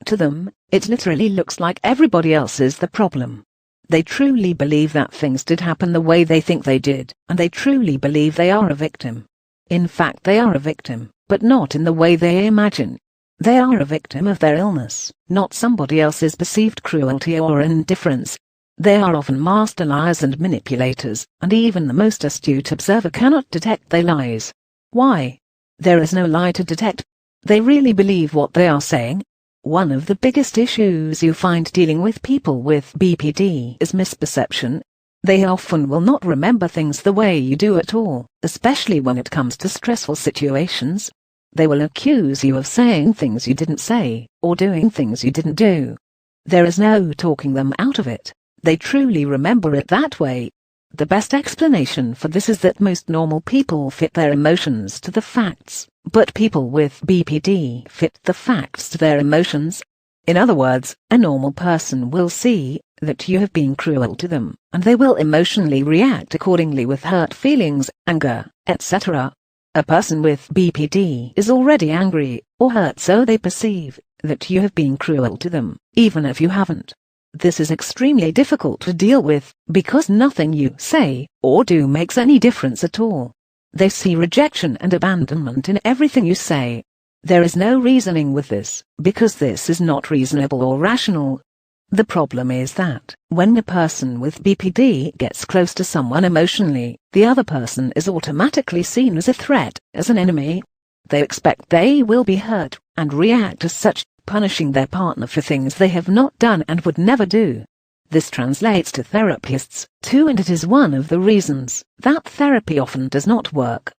Speaker 1: To them, it literally looks like everybody else is the problem. They truly believe that things did happen the way they think they did, and they truly believe they are a victim. In fact, they are a victim, but not in the way they imagine. They are a victim of their illness, not somebody else's perceived cruelty or indifference. They are often master liars and manipulators, and even the most astute observer cannot detect their lies. Why? There is no lie to detect. They really believe what they are saying. One of the biggest issues you find dealing with people with BPD is misperception. They often will not remember things the way you do at all, especially when it comes to stressful situations. They will accuse you of saying things you didn't say, or doing things you didn't do. There is no talking them out of it. They truly remember it that way. The best explanation for this is that most normal people fit their emotions to the facts, but people with BPD fit the facts to their emotions. In other words, a normal person will see that you have been cruel to them, and they will emotionally react accordingly with hurt feelings, anger, etc. A person with BPD is already angry or hurt, so they perceive that you have been cruel to them, even if you haven't. This is extremely difficult to deal with, because nothing you say or do makes any difference at all. They see rejection and abandonment in everything you say. There is no reasoning with this, because this is not reasonable or rational. The problem is that, when a person with BPD gets close to someone emotionally, the other person is automatically seen as a threat, as an enemy. They expect they will be hurt, and react as such, punishing their partner for things they have not done and would never do. This translates to therapists, too, and it is one of the reasons that therapy often does not work.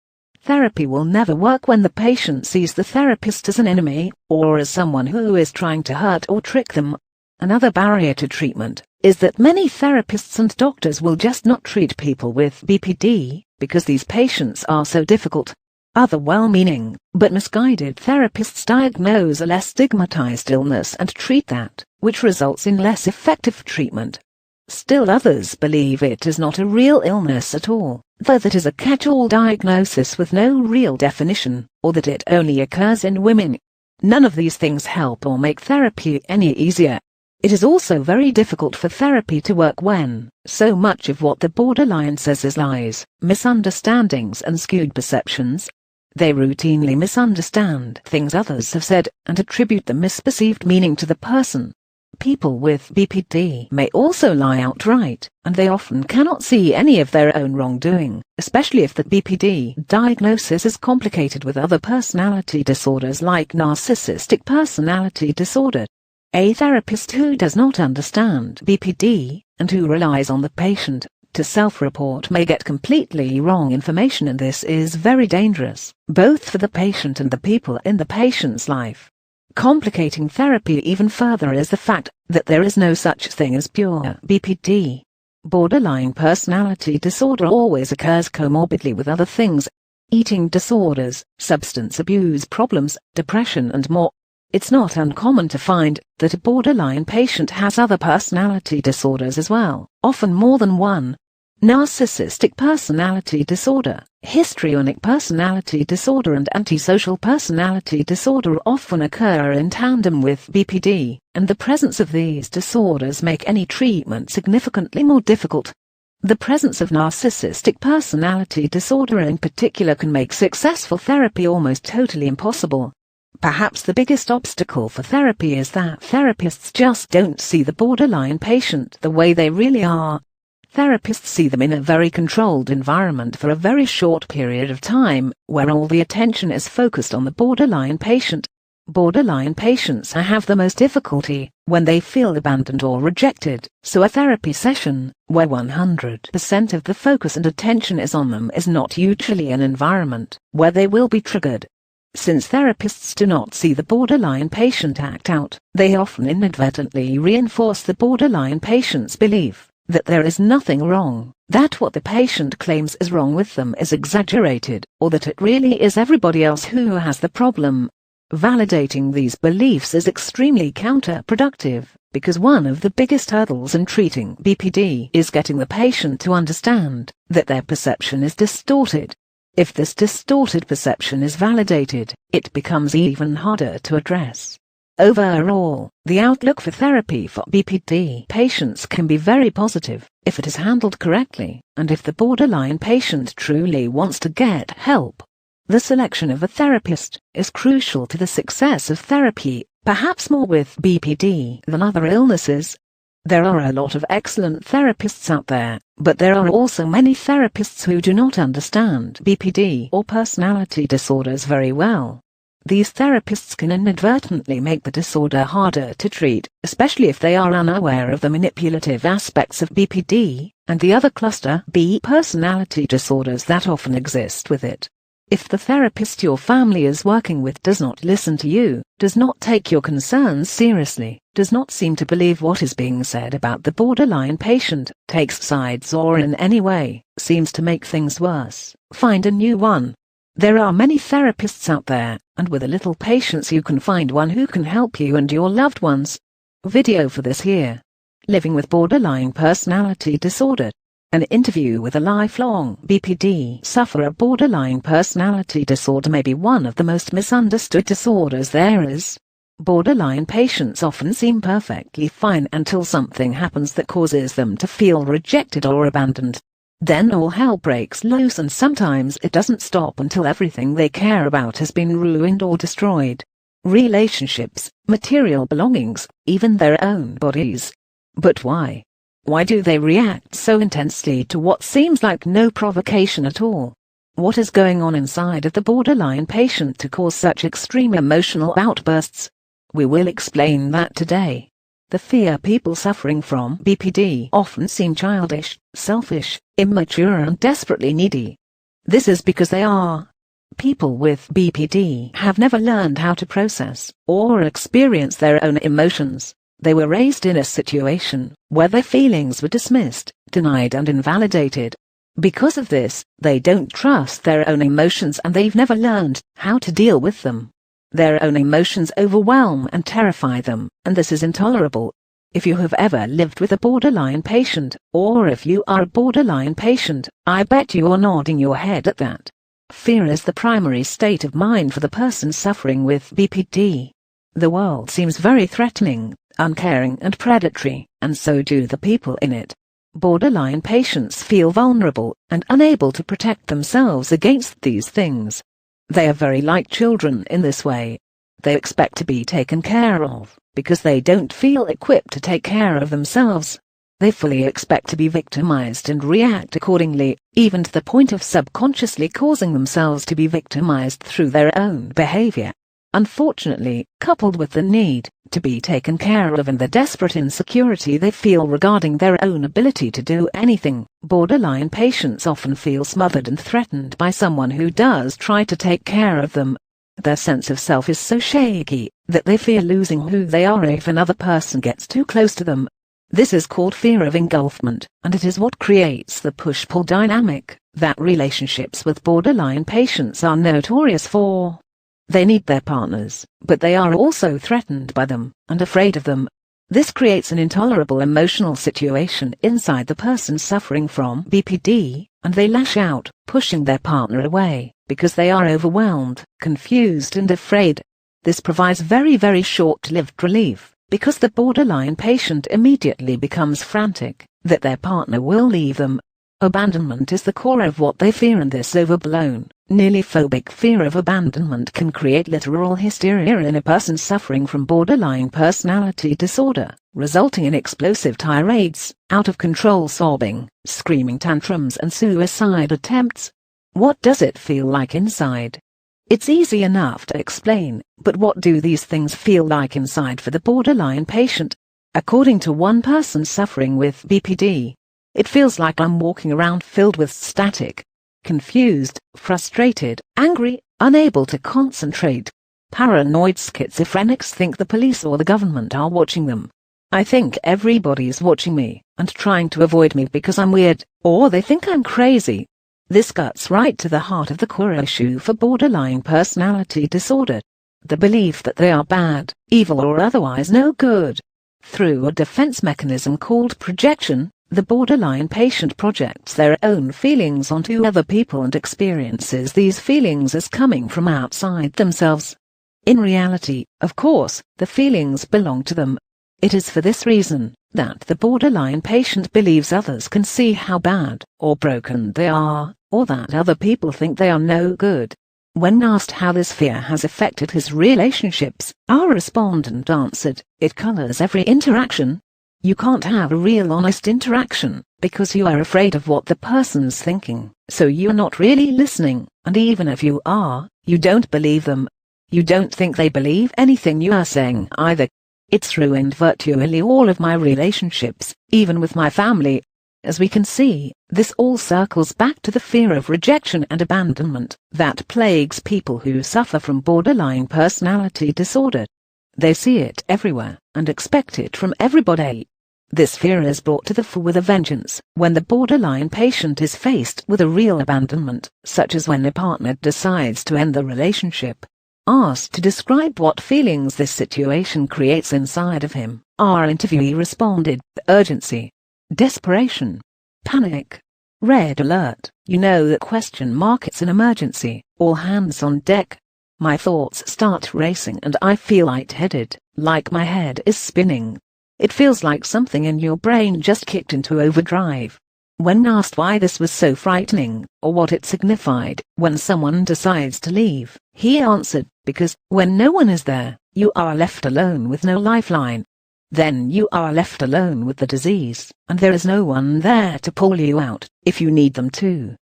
Speaker 1: Therapy will never work when the patient sees the therapist as an enemy, or as someone who is trying to hurt or trick them. Another barrier to treatment is that many therapists and doctors will just not treat people with BPD, because these patients are so difficult. Other well-meaning, but misguided therapists diagnose a less stigmatized illness and treat that, which results in less effective treatment. Still others believe it is not a real illness at all, though that is a catch-all diagnosis with no real definition, or that it only occurs in women. None of these things help or make therapy any easier. It is also very difficult for therapy to work when so much of what the borderline says is lies, misunderstandings and skewed perceptions. They routinely misunderstand things others have said and attribute the misperceived meaning to the person. People with BPD may also lie outright, and they often cannot see any of their own wrongdoing, especially if the BPD diagnosis is complicated with other personality disorders like narcissistic personality disorder. A therapist who does not understand BPD, and who relies on the patient to self-report, may get completely wrong information, and this is very dangerous, both for the patient and the people in the patient's life. Complicating therapy even further is the fact that there is no such thing as pure BPD. Borderline personality disorder always occurs comorbidly with other things: eating disorders, substance abuse problems, depression and more. It's not uncommon to find that a borderline patient has other personality disorders as well, often more than one. Narcissistic personality disorder, histrionic personality disorder and antisocial personality disorder often occur in tandem with BPD, and the presence of these disorders make any treatment significantly more difficult. The presence of narcissistic personality disorder in particular can make successful therapy almost totally impossible. Perhaps the biggest obstacle for therapy is that therapists just don't see the borderline patient the way they really are. Therapists see them in a very controlled environment for a very short period of time, where all the attention is focused on the borderline patient. Borderline patients have the most difficulty when they feel abandoned or rejected, so a therapy session, where 100% of the focus and attention is on them, is not usually an environment where they will be triggered. Since therapists do not see the borderline patient act out, they often inadvertently reinforce the borderline patient's belief that there is nothing wrong, that what the patient claims is wrong with them is exaggerated, or that it really is everybody else who has the problem. Validating these beliefs is extremely counterproductive, because one of the biggest hurdles in treating BPD is getting the patient to understand that their perception is distorted. If this distorted perception is validated, it becomes even harder to address. Overall, the outlook for therapy for BPD patients can be very positive, if it is handled correctly, and if the borderline patient truly wants to get help. The selection of a therapist is crucial to the success of therapy, perhaps more with BPD than other illnesses. There are a lot of excellent therapists out there, but there are also many therapists who do not understand BPD or personality disorders very well. These therapists can inadvertently make the disorder harder to treat, especially if they are unaware of the manipulative aspects of BPD and the other cluster B personality disorders that often exist with it. If the therapist your family is working with does not listen to you, does not take your concerns seriously, does not seem to believe what is being said about the borderline patient, takes sides or in any way seems to make things worse, find a new one. There are many therapists out there, and with a little patience you can find one who can help you and your loved ones. Video for this here. Living with borderline personality disorder. An interview with a lifelong BPD sufferer. Borderline personality disorder may be one of the most misunderstood disorders there is. Borderline patients often seem perfectly fine until something happens that causes them to feel rejected or abandoned. Then all hell breaks loose, and sometimes it doesn't stop until everything they care about has been ruined or destroyed. Relationships, material belongings, even their own bodies. But why? Why do they react so intensely to what seems like no provocation at all? What is going on inside of the borderline patient to cause such extreme emotional outbursts? We will explain that today. The fear people suffering from BPD often seem childish, selfish, immature and desperately needy. This is because they are. People with BPD have never learned how to process or experience their own emotions. They were raised in a situation where their feelings were dismissed, denied and invalidated. Because of this, they don't trust their own emotions and they've never learned how to deal with them. Their own emotions overwhelm and terrify them, and this is intolerable. If you have ever lived with a borderline patient, or if you are a borderline patient, I bet you are nodding your head at that. Fear is the primary state of mind for the person suffering with BPD. The world seems very threatening, uncaring and predatory, and so do the people in it. Borderline patients feel vulnerable and unable to protect themselves against these things. They are very like children in this way. They expect to be taken care of, because they don't feel equipped to take care of themselves. They fully expect to be victimized and react accordingly, even to the point of subconsciously causing themselves to be victimized through their own behavior. Unfortunately, coupled with the need to be taken care of and the desperate insecurity they feel regarding their own ability to do anything, borderline patients often feel smothered and threatened by someone who does try to take care of them. Their sense of self is so shaky that they fear losing who they are if another person gets too close to them. This is called fear of engulfment, and it is what creates the push-pull dynamic that relationships with borderline patients are notorious for. They need their partners, but they are also threatened by them and afraid of them. This creates an intolerable emotional situation inside the person suffering from BPD, and they lash out, pushing their partner away, because they are overwhelmed, confused and afraid. This provides very short-lived relief, because the borderline patient immediately becomes frantic that their partner will leave them. Abandonment is the core of what they fear, and this overblown, nearly phobic fear of abandonment can create literal hysteria in a person suffering from borderline personality disorder, resulting in explosive tirades, out-of-control sobbing, screaming tantrums and suicide attempts. What does it feel like inside? It's easy enough to explain, but what do these things feel like inside for the borderline patient? According to one person suffering with BPD, it feels like I'm walking around filled with static, confused, frustrated, angry, unable to concentrate. Paranoid schizophrenics think the police or the government are watching them. I think everybody's watching me and trying to avoid me because I'm weird, or they think I'm crazy. This cuts right to the heart of the core issue for borderline personality disorder. The belief that they are bad, evil or otherwise no good. Through a defense mechanism called projection, the borderline patient projects their own feelings onto other people and experiences these feelings as coming from outside themselves. In reality, of course, the feelings belong to them. It is for this reason that the borderline patient believes others can see how bad or broken they are, or that other people think they are no good. When asked how this fear has affected his relationships, our respondent answered, "It colors every interaction." You can't have a real honest interaction, because you are afraid of what the person's thinking, so you're not really listening, and even if you are, you don't believe them. You don't think they believe anything you are saying either. It's ruined virtually all of my relationships, even with my family. As we can see, this all circles back to the fear of rejection and abandonment that plagues people who suffer from borderline personality disorder. They see it everywhere and expect it from everybody. This fear is brought to the fore with a vengeance when the borderline patient is faced with a real abandonment, such as when a partner decides to end the relationship. Asked to describe what feelings this situation creates inside of him, our interviewee responded: urgency, desperation, panic, red alert, you know that ? It's an emergency, all hands on deck. My thoughts start racing and I feel lightheaded, like my head is spinning. It feels like something in your brain just kicked into overdrive. When asked why this was so frightening, or what it signified when someone decides to leave, he answered, because when no one is there, you are left alone with no lifeline. Then you are left alone with the disease, and there is no one there to pull you out if you need them to.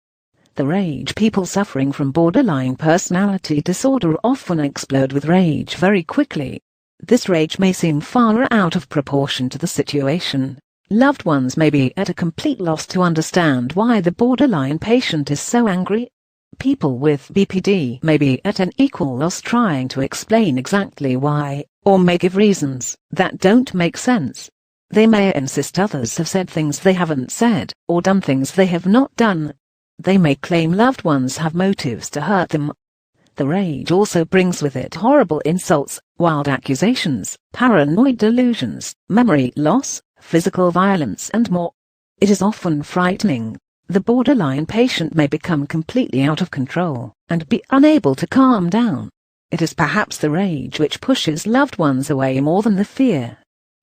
Speaker 1: The rage people suffering from borderline personality disorder often explode with rage very quickly. This rage may seem far out of proportion to the situation. Loved ones may be at a complete loss to understand why the borderline patient is so angry. People with BPD may be at an equal loss trying to explain exactly why, or may give reasons that don't make sense. They may insist others have said things they haven't said, or done things they have not done. They may claim loved ones have motives to hurt them. The rage also brings with it horrible insults, wild accusations, paranoid delusions, memory loss, physical violence and more. It is often frightening. The borderline patient may become completely out of control and be unable to calm down. It is perhaps the rage which pushes loved ones away more than the fear.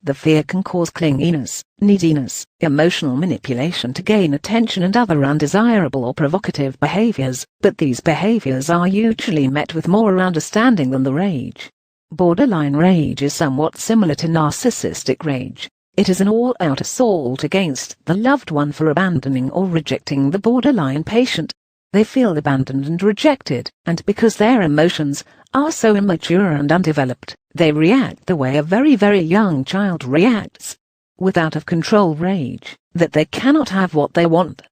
Speaker 1: The fear can cause clinginess, neediness, emotional manipulation to gain attention and other undesirable or provocative behaviors, but these behaviors are usually met with more understanding than the rage. Borderline rage is somewhat similar to narcissistic rage. It is an all-out assault against the loved one for abandoning or rejecting the borderline patient. They feel abandoned and rejected, and because their emotions are so immature and undeveloped, they react the way a very, very young child reacts, with out-of-control rage, that they cannot have what they want.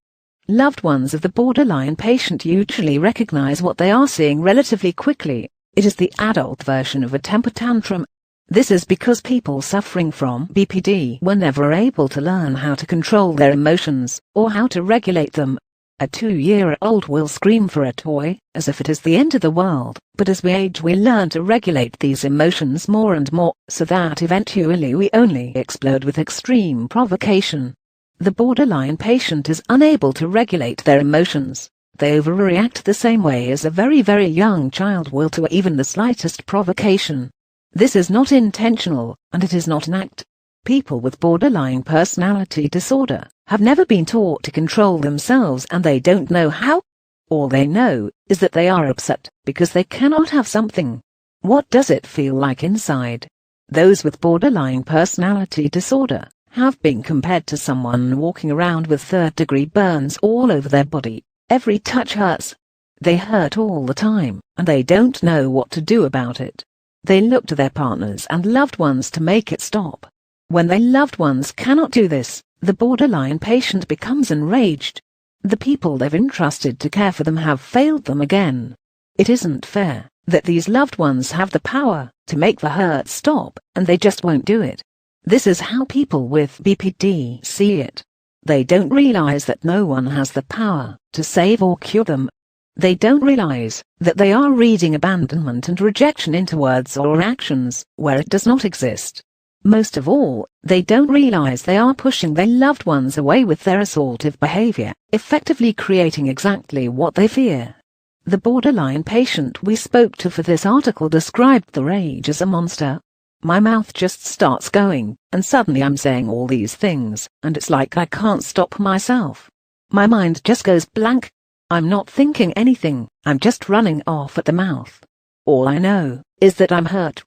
Speaker 1: Loved ones of the borderline patient usually recognize what they are seeing relatively quickly. It is the adult version of a temper tantrum. This is because people suffering from BPD were never able to learn how to control their emotions, or how to regulate them. A 2-year-old will scream for a toy, as if it is the end of the world, but as we age we learn to regulate these emotions more and more, so that eventually we only explode with extreme provocation. The borderline patient is unable to regulate their emotions. They overreact the same way as a very, very young child will to even the slightest provocation. This is not intentional, and it is not an act. People with borderline personality disorder have never been taught to control themselves and they don't know how. All they know is that they are upset because they cannot have something. What does it feel like inside? Those with borderline personality disorder have been compared to someone walking around with third-degree burns all over their body. Every touch hurts. They hurt all the time, and they don't know what to do about it. They look to their partners and loved ones to make it stop. When their loved ones cannot do this, the borderline patient becomes enraged. The people they've entrusted to care for them have failed them again. It isn't fair that these loved ones have the power to make the hurt stop, and they just won't do it. This is how people with BPD see it. They don't realize that no one has the power to save or cure them. They don't realize that they are reading abandonment and rejection into words or actions where it does not exist. Most of all, they don't realize they are pushing their loved ones away with their assaultive behavior, effectively creating exactly what they fear. The borderline patient we spoke to for this article described the rage as a monster. My mouth just starts going, and suddenly I'm saying all these things, and it's like I can't stop myself. My mind just goes blank. I'm not thinking anything, I'm just running off at the mouth. All I know is that I'm hurt.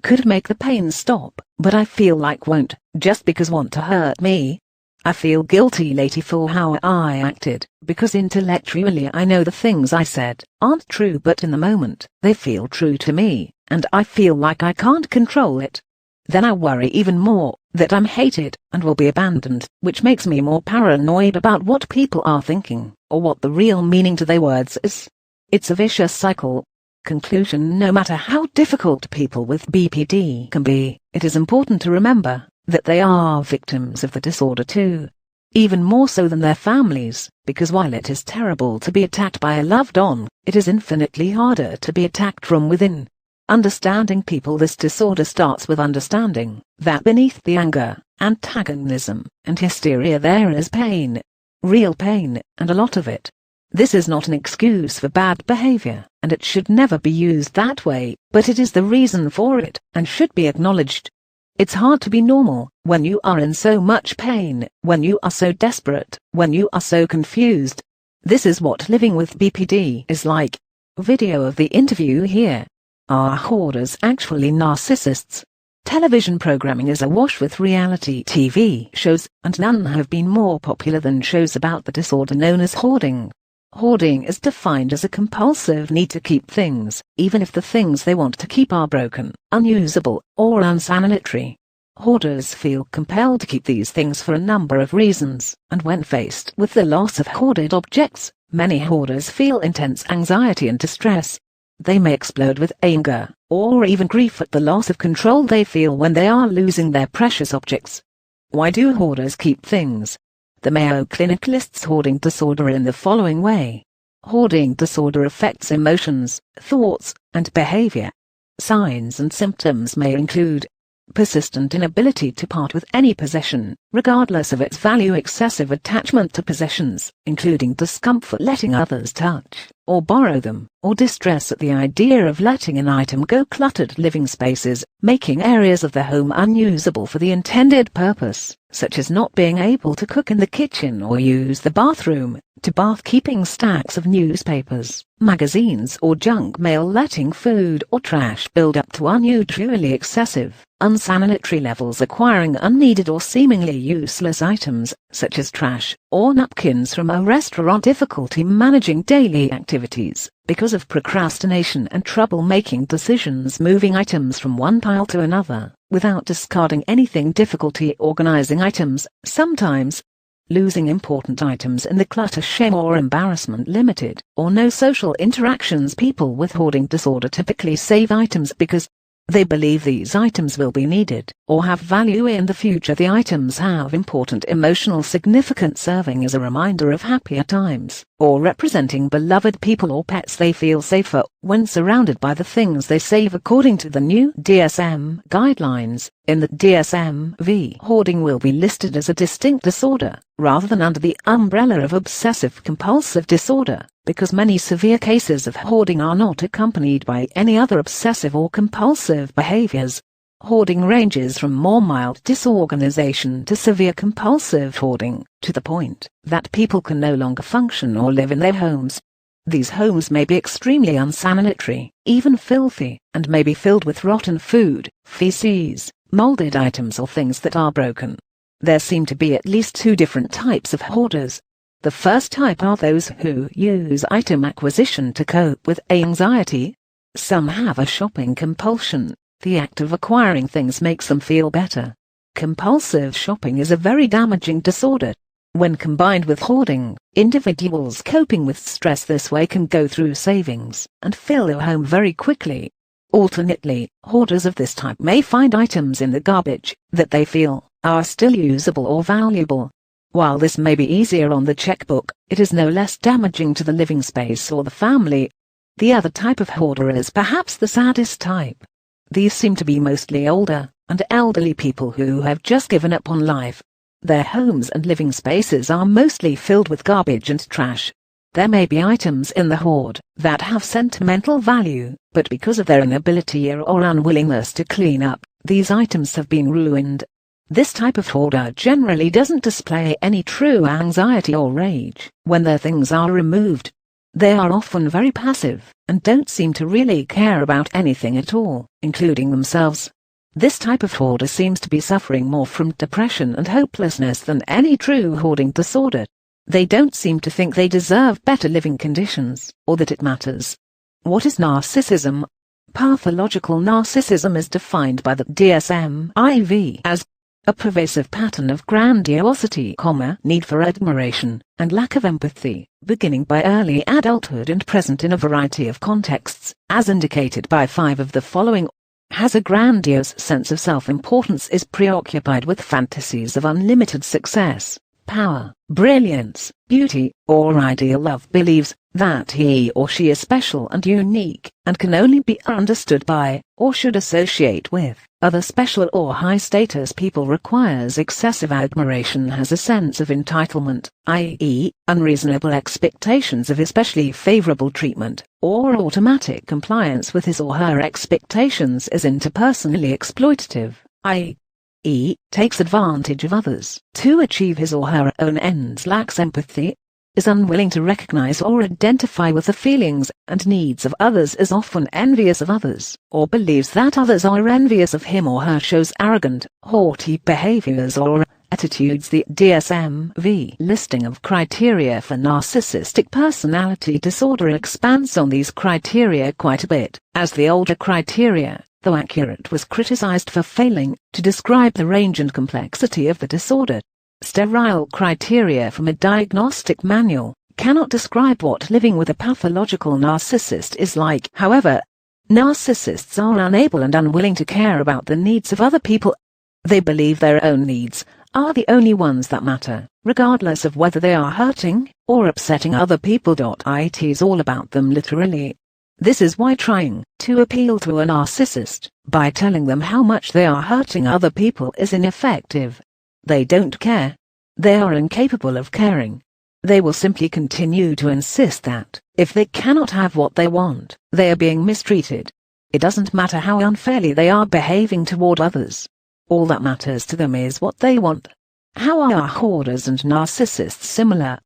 Speaker 1: could make the pain stop, but I feel like won't, just because want to hurt me. I feel guilty later for how I acted, because intellectually I know the things I said aren't true, but in the moment, they feel true to me, and I feel like I can't control it. Then I worry even more, that I'm hated, and will be abandoned, which makes me more paranoid about what people are thinking, or what the real meaning to their words is. It's a vicious cycle. Conclusion: no matter how difficult people with BPD can be, it is important to remember that they are victims of the disorder too. Even more so than their families, because while it is terrible to be attacked by a loved one, it is infinitely harder to be attacked from within. Understanding people with this disorder starts with understanding that beneath the anger, antagonism, and hysteria there is pain. Real pain, and a lot of it. This is not an excuse for bad behavior, and it should never be used that way, but it is the reason for it, and should be acknowledged. It's hard to be normal when you are in so much pain, when you are so desperate, when you are so confused. This is what living with BPD is like. Video of the interview here. Are hoarders actually narcissists? Television programming is awash with reality TV shows, and none have been more popular than shows about the disorder known as hoarding. Hoarding is defined as a compulsive need to keep things, even if the things they want to keep are broken, unusable, or unsanitary. Hoarders feel compelled to keep these things for a number of reasons, and when faced with the loss of hoarded objects, many hoarders feel intense anxiety and distress. They may explode with anger, or even grief at the loss of control they feel when they are losing their precious objects. Why do hoarders keep things? The Mayo Clinic lists hoarding disorder in the following way. Hoarding disorder affects emotions, thoughts, and behavior. Signs and symptoms may include persistent inability to part with any possession, regardless of its value, excessive attachment to possessions, including discomfort letting others touch or borrow them, or distress at the idea of letting an item go, cluttered living spaces, making areas of the home unusable for the intended purpose, such as not being able to cook in the kitchen or use the bathroom, to bath keeping stacks of newspapers, magazines or junk mail, letting food or trash build up to unusually excessive, unsanitary levels, acquiring unneeded or seemingly useless items, such as trash or napkins from a restaurant, difficulty managing daily activities because of procrastination and trouble making decisions, moving items from one pile to another without discarding anything, difficulty organizing items, sometimes losing important items in the clutter, shame or embarrassment, limited or no social interactions. People with hoarding disorder typically save items because they believe these items will be needed or have value in the future. The items have important emotional significance, serving as a reminder of happier times, or representing beloved people or pets. They feel safer when surrounded by the things they save. According to the new DSM guidelines, in the DSM-V, hoarding will be listed as a distinct disorder, rather than under the umbrella of obsessive-compulsive disorder, because many severe cases of hoarding are not accompanied by any other obsessive or compulsive behaviors. Hoarding ranges from more mild disorganization to severe compulsive hoarding, to the point that people can no longer function or live in their homes. These homes may be extremely unsanitary, even filthy, and may be filled with rotten food, feces, molded items or things that are broken. There seem to be at least two different types of hoarders. The first type are those who use item acquisition to cope with anxiety. Some have a shopping compulsion. The act of acquiring things makes them feel better. Compulsive shopping is a very damaging disorder. When combined with hoarding, individuals coping with stress this way can go through savings and fill their home very quickly. Alternately, hoarders of this type may find items in the garbage that they feel are still usable or valuable. While this may be easier on the checkbook, it is no less damaging to the living space or the family. The other type of hoarder is perhaps the saddest type. These seem to be mostly older and elderly people who have just given up on life. Their homes and living spaces are mostly filled with garbage and trash. There may be items in the hoard that have sentimental value, but because of their inability or unwillingness to clean up, these items have been ruined. This type of hoarder generally doesn't display any true anxiety or rage when their things are removed. They are often very passive and don't seem to really care about anything at all, including themselves. This type of hoarder seems to be suffering more from depression and hopelessness than any true hoarding disorder. They don't seem to think they deserve better living conditions, or that it matters. What is narcissism? Pathological narcissism is defined by the DSM-IV as a pervasive pattern of grandiosity, need for admiration, and lack of empathy, beginning by early adulthood and present in a variety of contexts, as indicated by 5 of the following. Has a grandiose sense of self-importance, is preoccupied with fantasies of unlimited success, power, brilliance, beauty, or ideal love, believes that he or she is special and unique, and can only be understood by, or should associate with, other special or high-status people, requires excessive admiration, has a sense of entitlement, i.e., unreasonable expectations of especially favorable treatment, or automatic compliance with his or her expectations, is interpersonally exploitative, i.e., takes advantage of others to achieve his or her own ends, lacks empathy, is unwilling to recognize or identify with the feelings and needs of others, is often envious of others, or believes that others are envious of him or her, shows arrogant, haughty behaviors or attitudes. The DSM-V listing of criteria for narcissistic personality disorder expands on these criteria quite a bit, as the older criteria, though accurate, was criticized for failing to describe the range and complexity of the disorder. Sterile criteria from a diagnostic manual cannot describe what living with a pathological narcissist is like. However, narcissists are unable and unwilling to care about the needs of other people. They believe their own needs are the only ones that matter, regardless of whether they are hurting or upsetting other people. It is all about them, literally. This is why trying to appeal to a narcissist by telling them how much they are hurting other people is ineffective. They don't care. They are incapable of caring. They will simply continue to insist that, if they cannot have what they want, they are being mistreated. It doesn't matter how unfairly they are behaving toward others. All that matters to them is what they want. How are hoarders and narcissists similar?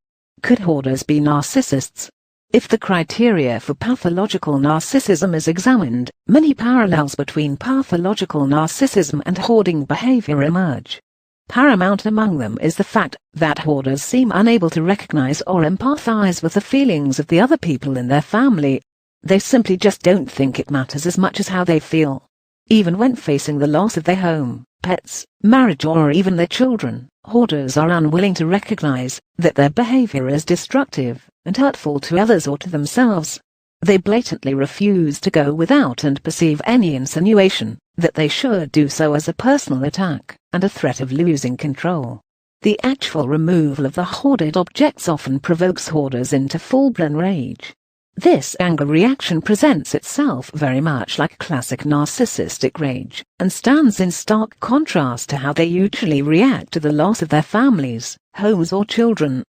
Speaker 1: Could hoarders be narcissists? If the criteria for pathological narcissism is examined, many parallels between pathological narcissism and hoarding behavior emerge. Paramount among them is the fact that hoarders seem unable to recognize or empathize with the feelings of the other people in their family. They simply just don't think it matters as much as how they feel. Even when facing the loss of their home, pets, marriage, or even their children, hoarders are unwilling to recognize that their behavior is destructive and hurtful to others or to themselves. They blatantly refuse to go without and perceive any insinuation that they should do so as a personal attack and a threat of losing control. The actual removal of the hoarded objects often provokes hoarders into full-blown rage. This anger reaction presents itself very much like classic narcissistic rage, and stands in stark contrast to how they usually react to the loss of their families, homes, or children.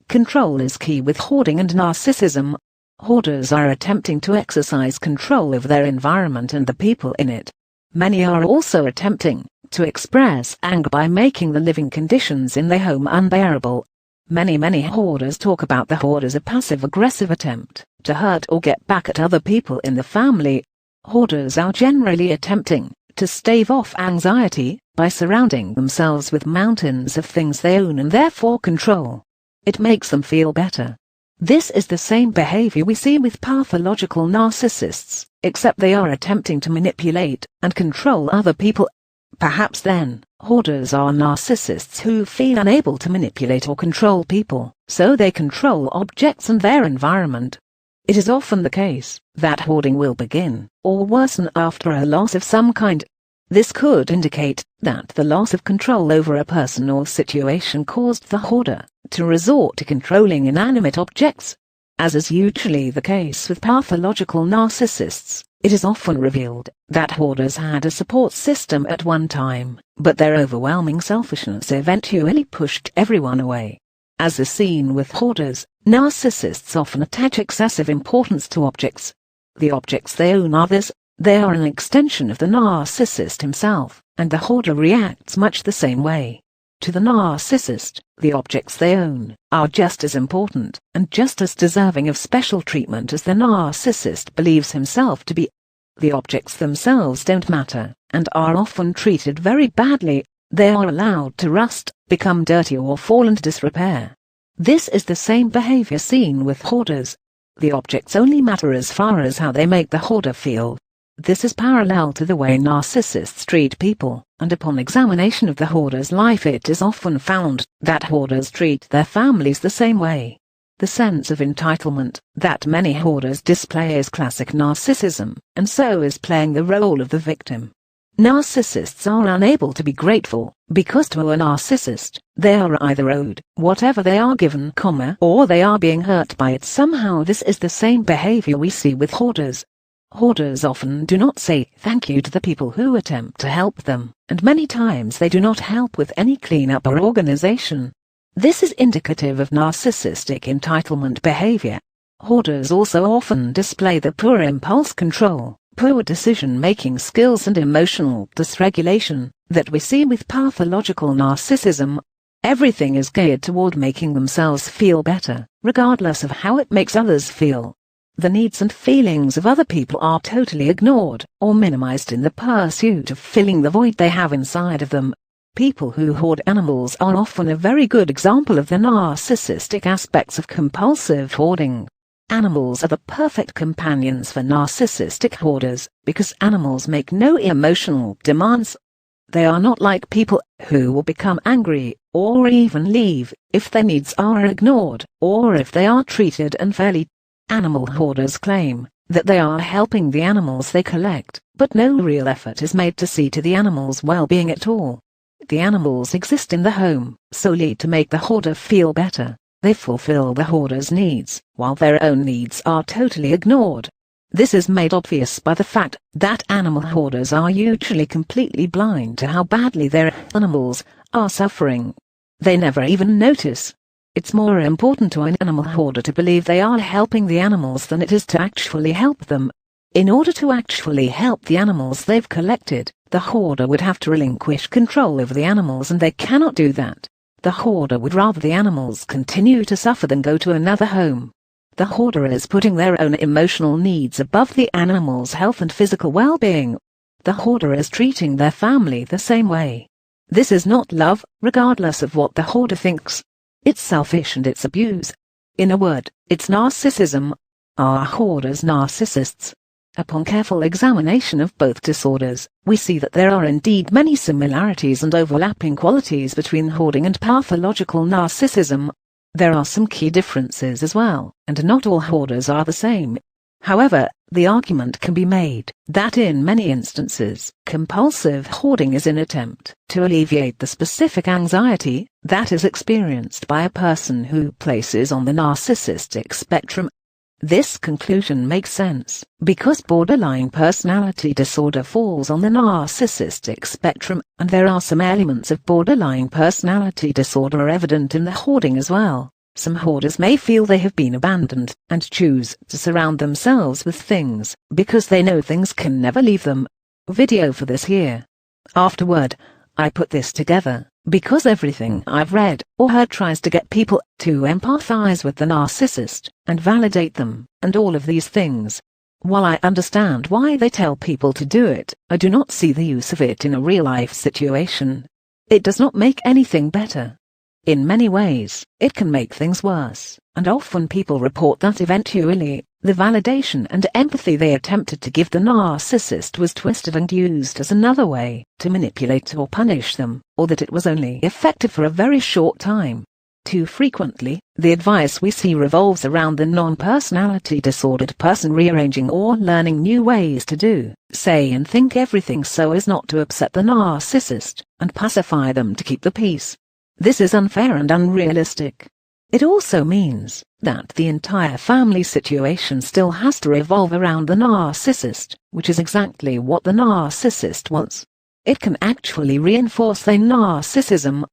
Speaker 1: Control is key with hoarding and narcissism. Hoarders are attempting to exercise control over their environment and the people in it. Many are also attempting to express anger by making the living conditions in their home unbearable. Many hoarders talk about the hoard as a passive-aggressive attempt to hurt or get back at other people in the family. Hoarders are generally attempting to stave off anxiety by surrounding themselves with mountains of things they own and therefore control. It makes them feel better. This is the same behavior we see with pathological narcissists, except they are attempting to manipulate and control other people. Perhaps then, hoarders are narcissists who feel unable to manipulate or control people, so they control objects and their environment. It is often the case that hoarding will begin or worsen after a loss of some kind. This could indicate that the loss of control over a person or situation caused the hoarder to resort to controlling inanimate objects. As is usually the case with pathological narcissists, it is often revealed that hoarders had a support system at one time, but their overwhelming selfishness eventually pushed everyone away. As is seen with hoarders, narcissists often attach excessive importance to objects. The objects they own are theirs. They are an extension of the narcissist himself, and the hoarder reacts much the same way. To the narcissist, the objects they own are just as important and just as deserving of special treatment as the narcissist believes himself to be. The objects themselves don't matter. and are often treated very badly. They are allowed to rust, become dirty or fall into disrepair. This is the same behavior seen with hoarders. The objects only matter as far as how they make the hoarder feel. This is parallel to the way narcissists treat people, and upon examination of the hoarder's life it is often found that hoarders treat their families the same way. The sense of entitlement that many hoarders display is classic narcissism, and so is playing the role of the victim. Narcissists are unable to be grateful, because to a narcissist, they are either owed whatever they are given, or they are being hurt by it somehow. This is the same behavior we see with hoarders. Hoarders often do not say thank you to the people who attempt to help them, and many times they do not help with any cleanup or organization. This is indicative of narcissistic entitlement behavior. Hoarders also often display the poor impulse control, poor decision-making skills and emotional dysregulation that we see with pathological narcissism. Everything is geared toward making themselves feel better, regardless of how it makes others feel. The needs and feelings of other people are totally ignored or minimized in the pursuit of filling the void they have inside of them. People who hoard animals are often a very good example of the narcissistic aspects of compulsive hoarding. Animals are the perfect companions for narcissistic hoarders because animals make no emotional demands. They are not like people who will become angry or even leave if their needs are ignored or if they are treated unfairly. Animal hoarders claim that they are helping the animals they collect, but no real effort is made to see to the animals' well-being at all. The animals exist in the home solely to make the hoarder feel better. They fulfill the hoarder's needs, while their own needs are totally ignored. This is made obvious by the fact that animal hoarders are usually completely blind to how badly their animals are suffering. They never even notice. It's more important to an animal hoarder to believe they are helping the animals than it is to actually help them. In order to actually help the animals they've collected, the hoarder would have to relinquish control over the animals, and they cannot do that. The hoarder would rather the animals continue to suffer than go to another home. The hoarder is putting their own emotional needs above the animals' health and physical well-being. The hoarder is treating their family the same way. This is not love, regardless of what the hoarder thinks. It's selfish and it's abuse. In a word, it's narcissism. Are hoarders narcissists? Upon careful examination of both disorders, we see that there are indeed many similarities and overlapping qualities between hoarding and pathological narcissism. There are some key differences as well, and not all hoarders are the same. However, the argument can be made that in many instances, compulsive hoarding is an attempt to alleviate the specific anxiety that is experienced by a person who places on the narcissistic spectrum. This conclusion makes sense because borderline personality disorder falls on the narcissistic spectrum, and there are some elements of borderline personality disorder evident in the hoarding as well. Some hoarders may feel they have been abandoned and choose to surround themselves with things because they know things can never leave them. Video for this here. Afterward, I put this together because everything I've read or heard tries to get people to empathize with the narcissist and validate them, and all of these things. While I understand why they tell people to do it, I do not see the use of it in a real-life situation. It does not make anything better. In many ways, it can make things worse, and often people report that eventually, the validation and empathy they attempted to give the narcissist was twisted and used as another way to manipulate or punish them, or that it was only effective for a very short time. Too frequently, the advice we see revolves around the non-personality disordered person rearranging or learning new ways to do, say and think everything so as not to upset the narcissist, and pacify them to keep the peace. This is unfair and unrealistic. It also means that the entire family situation still has to revolve around the narcissist, which is exactly what the narcissist wants. It can actually reinforce their narcissism.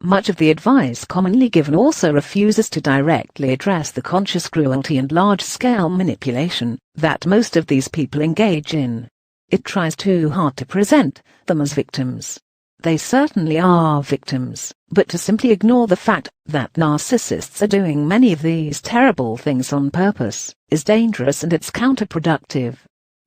Speaker 1: Much of the advice commonly given also refuses to directly address the conscious cruelty and large-scale manipulation that most of these people engage in. It tries too hard to present them as victims. They certainly are victims, but to simply ignore the fact that narcissists are doing many of these terrible things on purpose is dangerous and it's counterproductive.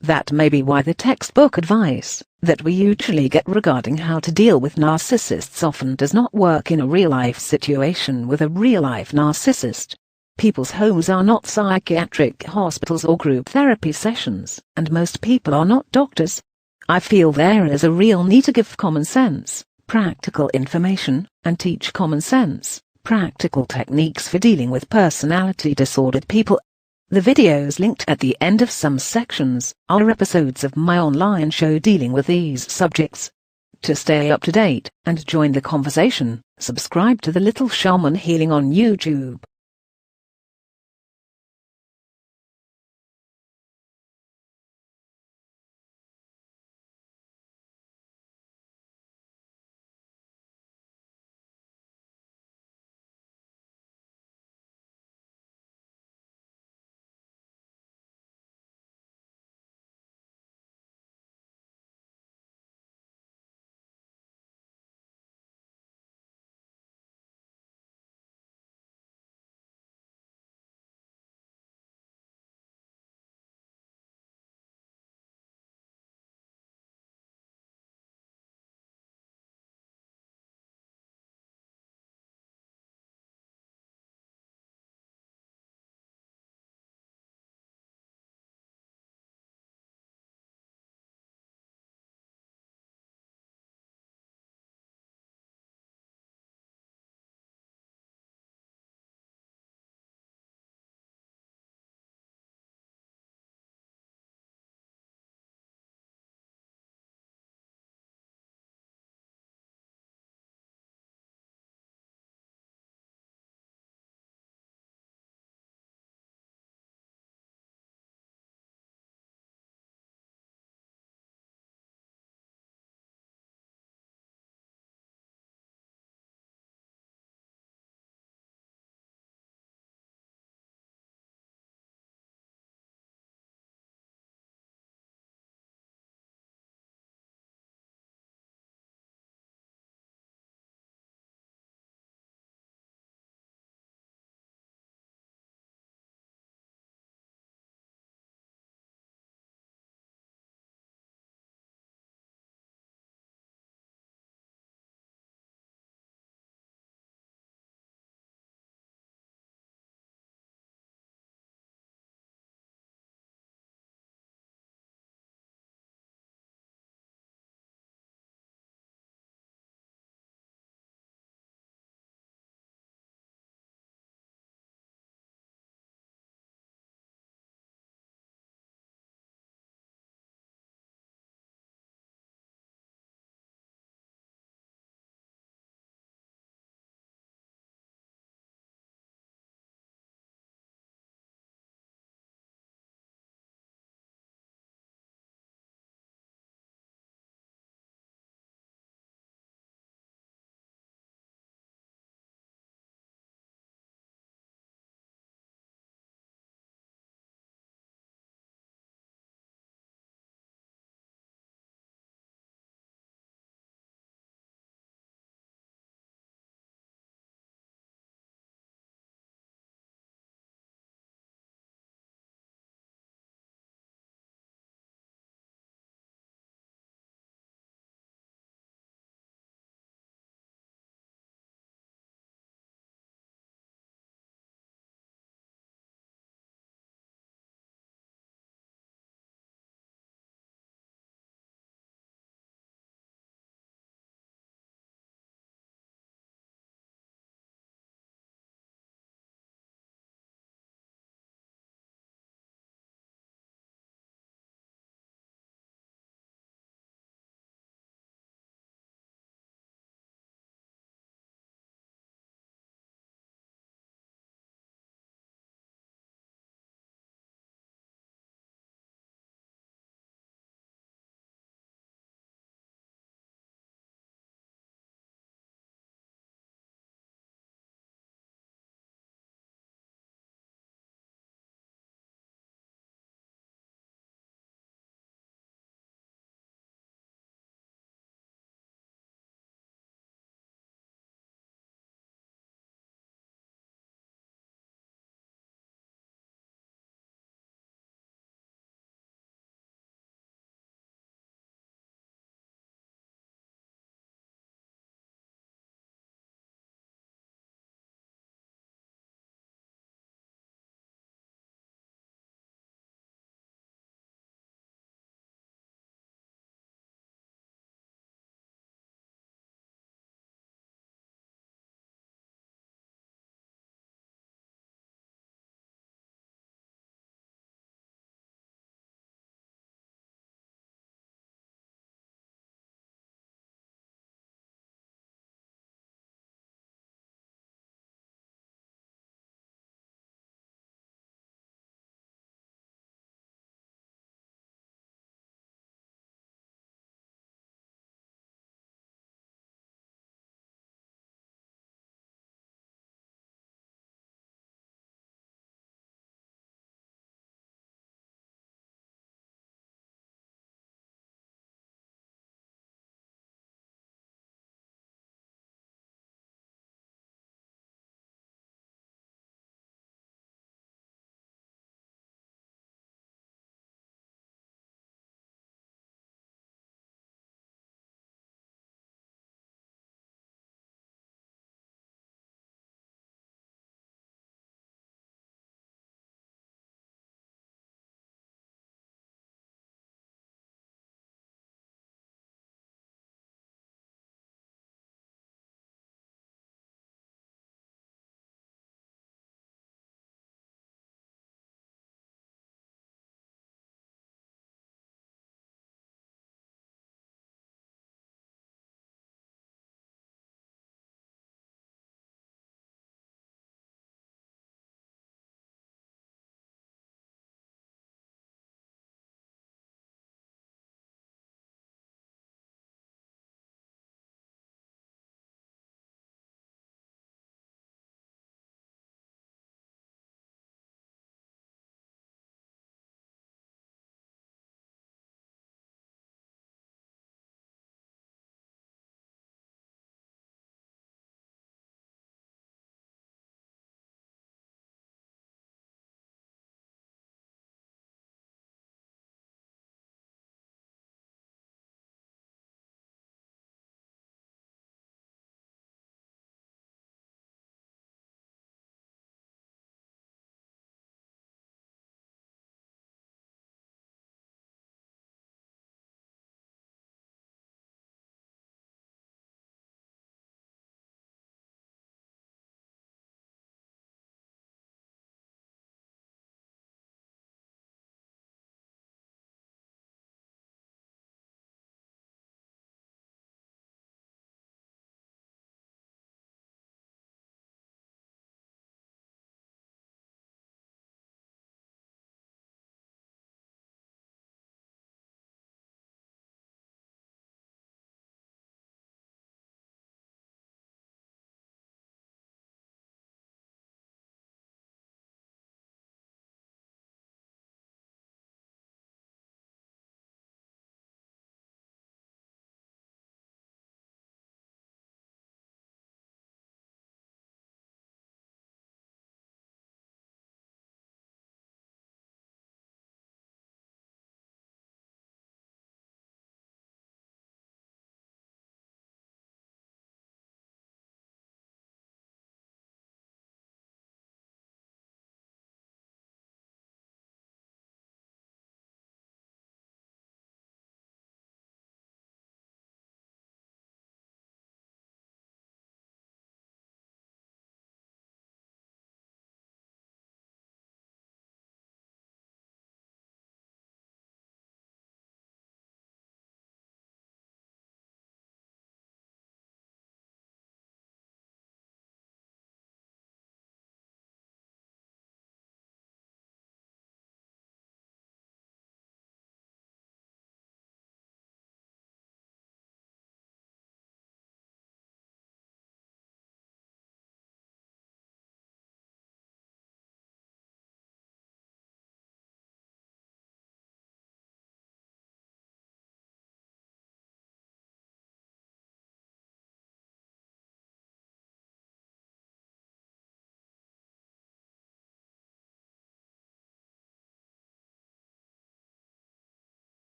Speaker 1: That may be why the textbook advice that we usually get regarding how to deal with narcissists often does not work in a real-life situation with a real-life narcissist. People's homes are not psychiatric hospitals or group therapy sessions, and most people are not doctors. I feel there is a real need to give common sense, practical information, and teach common sense, practical techniques for dealing with personality disordered people. The videos linked at the end of some sections are episodes of my online show dealing with these subjects. To stay up to date and join the conversation, subscribe to The Little Shaman Healing on YouTube.